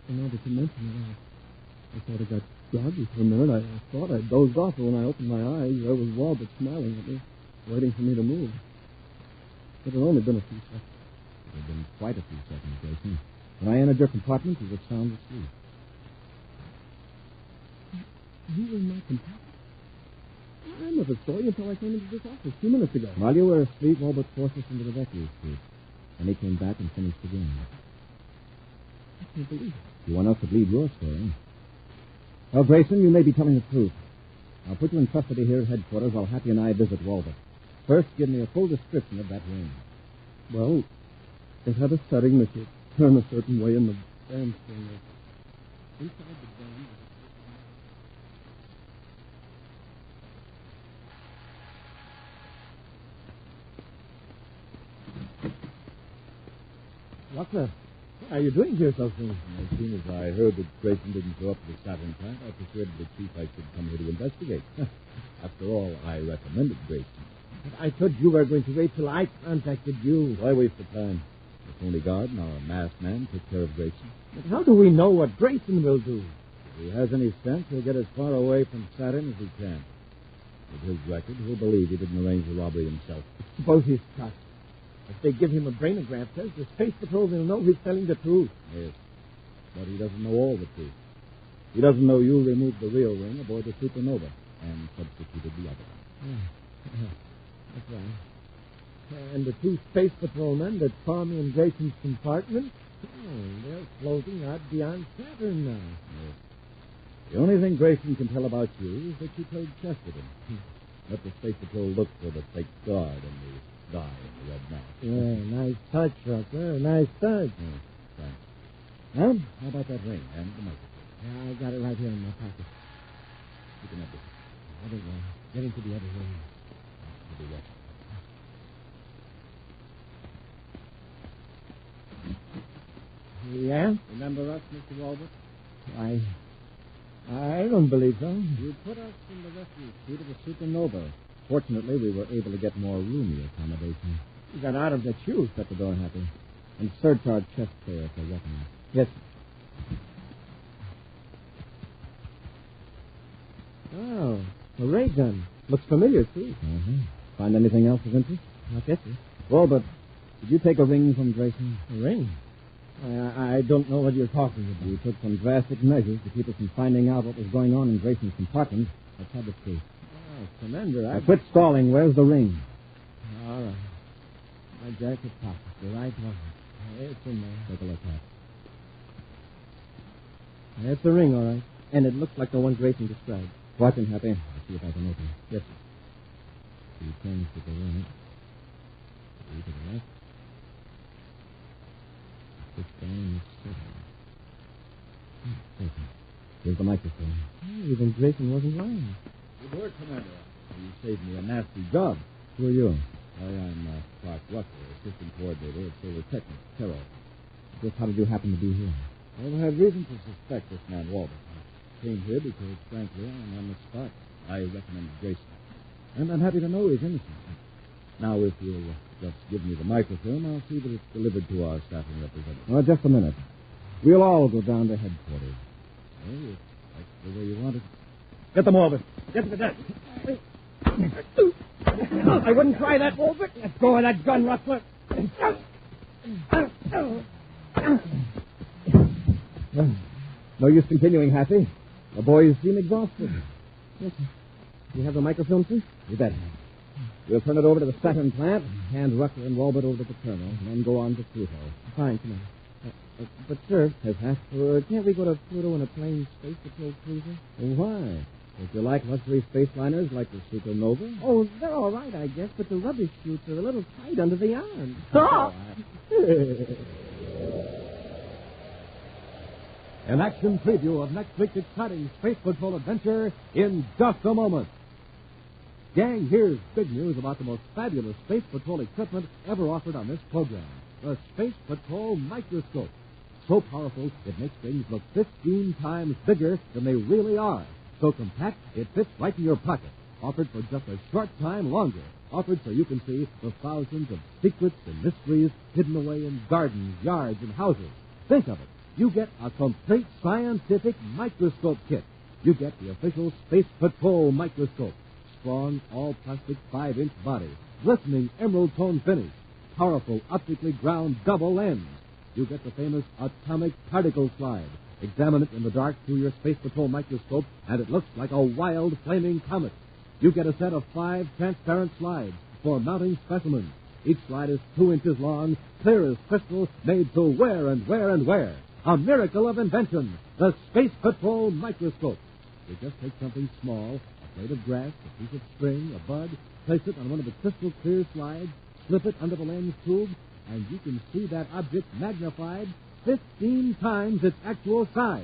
And now that you mention it, I thought I got groggy for a minute. I thought I dozed off, but when I opened my eyes, there was Walbot smiling at me, waiting for me to move. It had only been a few seconds. It had been quite a few seconds, Jason. When I entered your compartment, you were sound asleep. You were in my compartment? I never saw you until I came into this office 2 minutes ago. While you were asleep, Walbot forced us into the refuse chute. Then he came back and finished the game. I can't believe it. You want us to believe your story? Well, Grayson, you may be telling the truth. I'll put you in custody here at headquarters while Happy and I visit Walbot. First, give me a full description of that ring. Well, it had a setting that you turn a certain way in the band string. Inside the band... What are you doing here so soon? As soon as I heard that Grayson didn't show up at the Sothern plant, I persuaded the chief I should come here to investigate. After all, I recommended Grayson. But I thought you were going to wait till I contacted you. Why waste the time? The Tony Guard and our masked man took care of Grayson. But how do we know what Grayson will do? If he has any sense, he'll get as far away from Saturn as he can. With his record, he'll believe he didn't arrange the robbery himself. Suppose he's caught. If they give him a brainograph test, the Space Patrol will know he's telling the truth. Yes, but he doesn't know all the truth. He doesn't know you removed the real ring aboard the Supernova and substituted the other one. Yeah. That's right. And the two Space Patrolmen that saw me in Grayson's compartment, they're floating out beyond Saturn now. Yes. The only thing Grayson can tell about you is that you played chess with him. Let the Space Patrol look for the fake guard and the guy in the red mask. Yeah, nice touch, Rucker. Nice touch. Yes, thanks. Well, how about that ring and the microphone? Yeah, I got it right here in my pocket. You can have this. I don't know. Get into the other room. I'll be right. Yeah? Remember us, Mr. Walbot? I don't believe so. You put us in the refuse chute of the Supernova. Fortunately, we were able to get more roomy accommodation. We got out of the chute. Shut the door, Happy. And search our chest there for weapons. Yes. Oh, a ray gun. Looks familiar, too. Uh-huh. Find anything else of interest? Not yet, sir. Well, but did you take a ring from Grayson? A ring? I don't know what you're talking about. You took some drastic measures to keep us from finding out what was going on in Grayson's compartment. Let's have the truth. Oh, Commander, Now, quit stalling. Where's the ring? All right. My jacket pocket. The right one. It's in there. Take a look at it. That's the ring, all right. And it looks like the one Grayson described. Watch him, Happy. I'll see if I can open it. Yes, sir. He turns to the right. Three to the left. Six down, seven. Here's the microphone. Oh, even Grayson wasn't lying. Good work, Commander. You saved me a nasty job. Who are you? I'm Clark Rucker, assistant coordinator of Solar Technics, Terrell. Just how did you happen to be here? Well, I have reason to suspect this man Walbot. I came here because, frankly, I'm on the spot. I recommended Grayson. And I'm happy to know he's innocent. Now, if you'll just give me the microphone, I'll see that it's delivered to our staffing representative. Well, just a minute. We'll all go down to headquarters. Well, if that's the way you want it. Get them over. Get to the desk. I wouldn't try that, Walbot. Let go of that gun, Rustler. No use continuing, Happy. The boys seem exhausted. Yes, sir. You have the microphone, sir? You bet. We'll turn it over to the Saturn plant, hand Rucker and Walbot over to the colonel, and then go on to Pluto. Fine, Commander. But, sir, can't we go to Pluto in a plain space patrol cruiser? Why? Don't you like luxury space liners like the Supernova? Oh, they're all right, I guess, but the rubbish chutes are a little tight under the arms. An action preview of next week's exciting Space Patrol adventure in just a moment. Gang, here's big news about the most fabulous Space Patrol equipment ever offered on this program. The Space Patrol Microscope. So powerful, it makes things look 15 times bigger than they really are. So compact, it fits right in your pocket. Offered for just a short time longer. Offered so you can see the thousands of secrets and mysteries hidden away in gardens, yards, and houses. Think of it. You get a complete scientific microscope kit. You get the official Space Patrol microscope. Strong, all-plastic 5-inch body. Glistening emerald tone finish. Powerful, optically ground double lens. You get the famous atomic particle slide. Examine it in the dark through your Space Patrol microscope, and it looks like a wild, flaming comet. You get a set of 5 transparent slides for mounting specimens. Each slide is 2 inches long, clear as crystal, made to wear and wear and wear. A miracle of invention, the Space Patrol microscope. You just take something small, a blade of grass, a piece of string, a bud, place it on one of the crystal clear slides, slip it under the lens tube, and you can see that object magnified 15 times its actual size.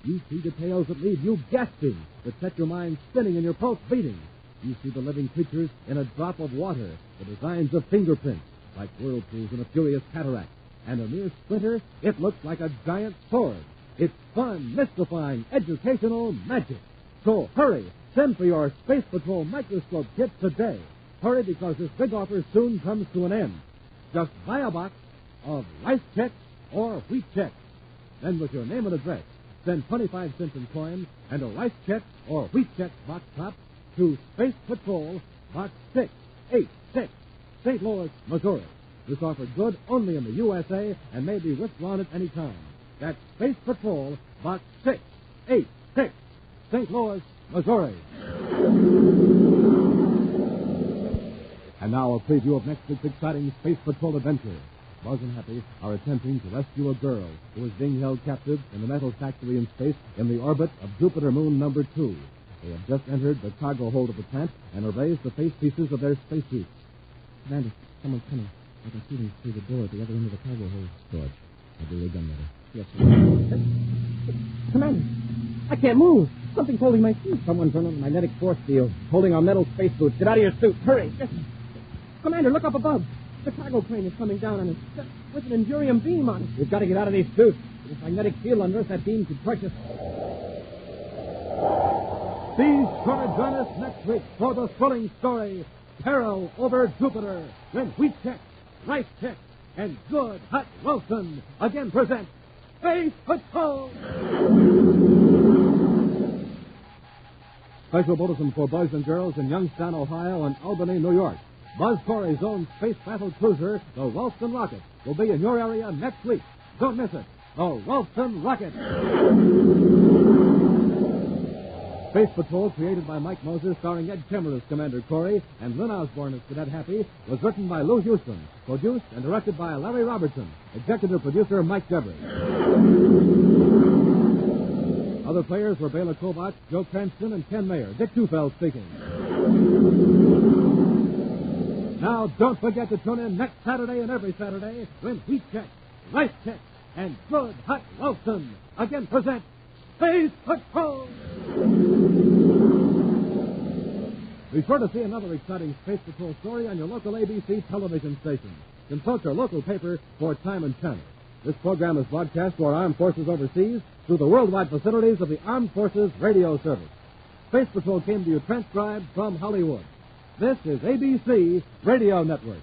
You see details that leave you gasping, that set your mind spinning and your pulse beating. You see the living creatures in a drop of water, the designs of fingerprints, like whirlpools in a furious cataract. And a mere splinter, it looks like a giant sword. It's fun, mystifying, educational magic. So hurry, send for your Space Patrol microscope kit today. Hurry, because this big offer soon comes to an end. Just buy a box of rice checks or wheat checks. Then with your name and address, send 25 cents in coin and a rice check or wheat check box top to Space Patrol, Box 686, St. Louis, Missouri. This offer good only in the USA and may be withdrawn at any time. That's Space Patrol, Box 686, St. Louis, Missouri. And now a preview of next week's exciting Space Patrol adventure. Buzz and Happy are attempting to rescue a girl who is being held captive in the metal factory in space in the orbit of Jupiter Moon number 2. They have just entered the cargo hold of the plant and have raised the face pieces of their spacesuits. Commander, someone's coming. I can see them through the door at the other end of the cargo hold. George, I'll do your gunmeter. Yes, sir. Commander, I can't move. Something's holding my feet. Someone's on a magnetic force field, holding our metal spacesuits. Get out of your suit. Hurry. Yes. Commander, look up above. The cargo crane is coming down on us with an Endurium beam on it. We've got to get out of these suits. With a magnetic field under us, that beam could crush us. Be sure to join us next week for the thrilling story, Peril over Jupiter, when wheat checks, rice checks, and good hot Wilson again present Space Patrol. Special bulletin for boys and girls in Youngstown, Ohio, and Albany, New York. Buzz Corey's own space battle cruiser, the Ralston Rocket, will be in your area next week. Don't miss it. The Ralston Rocket. Space Patrol, created by Mike Moses, starring Ed Kemmer as Commander Corey and Lynn Osborne as Cadet Happy, was written by Lou Houston, produced and directed by Larry Robertson, executive producer Mike Devery. Other players were Bela Kobach, Joe Cranston, and Ken Mayer. Dick Tufeld speaking. Now, don't forget to tune in next Saturday and every Saturday when Wheat Check, Rice Check, and Good Hot Wilson again present Space Patrol. Be sure to see another exciting Space Patrol story on your local ABC television station. Consult your local paper for time and channel. This program is broadcast to our armed forces overseas through the worldwide facilities of the Armed Forces Radio Service. Space Patrol came to you transcribed from Hollywood. This is ABC Radio Network.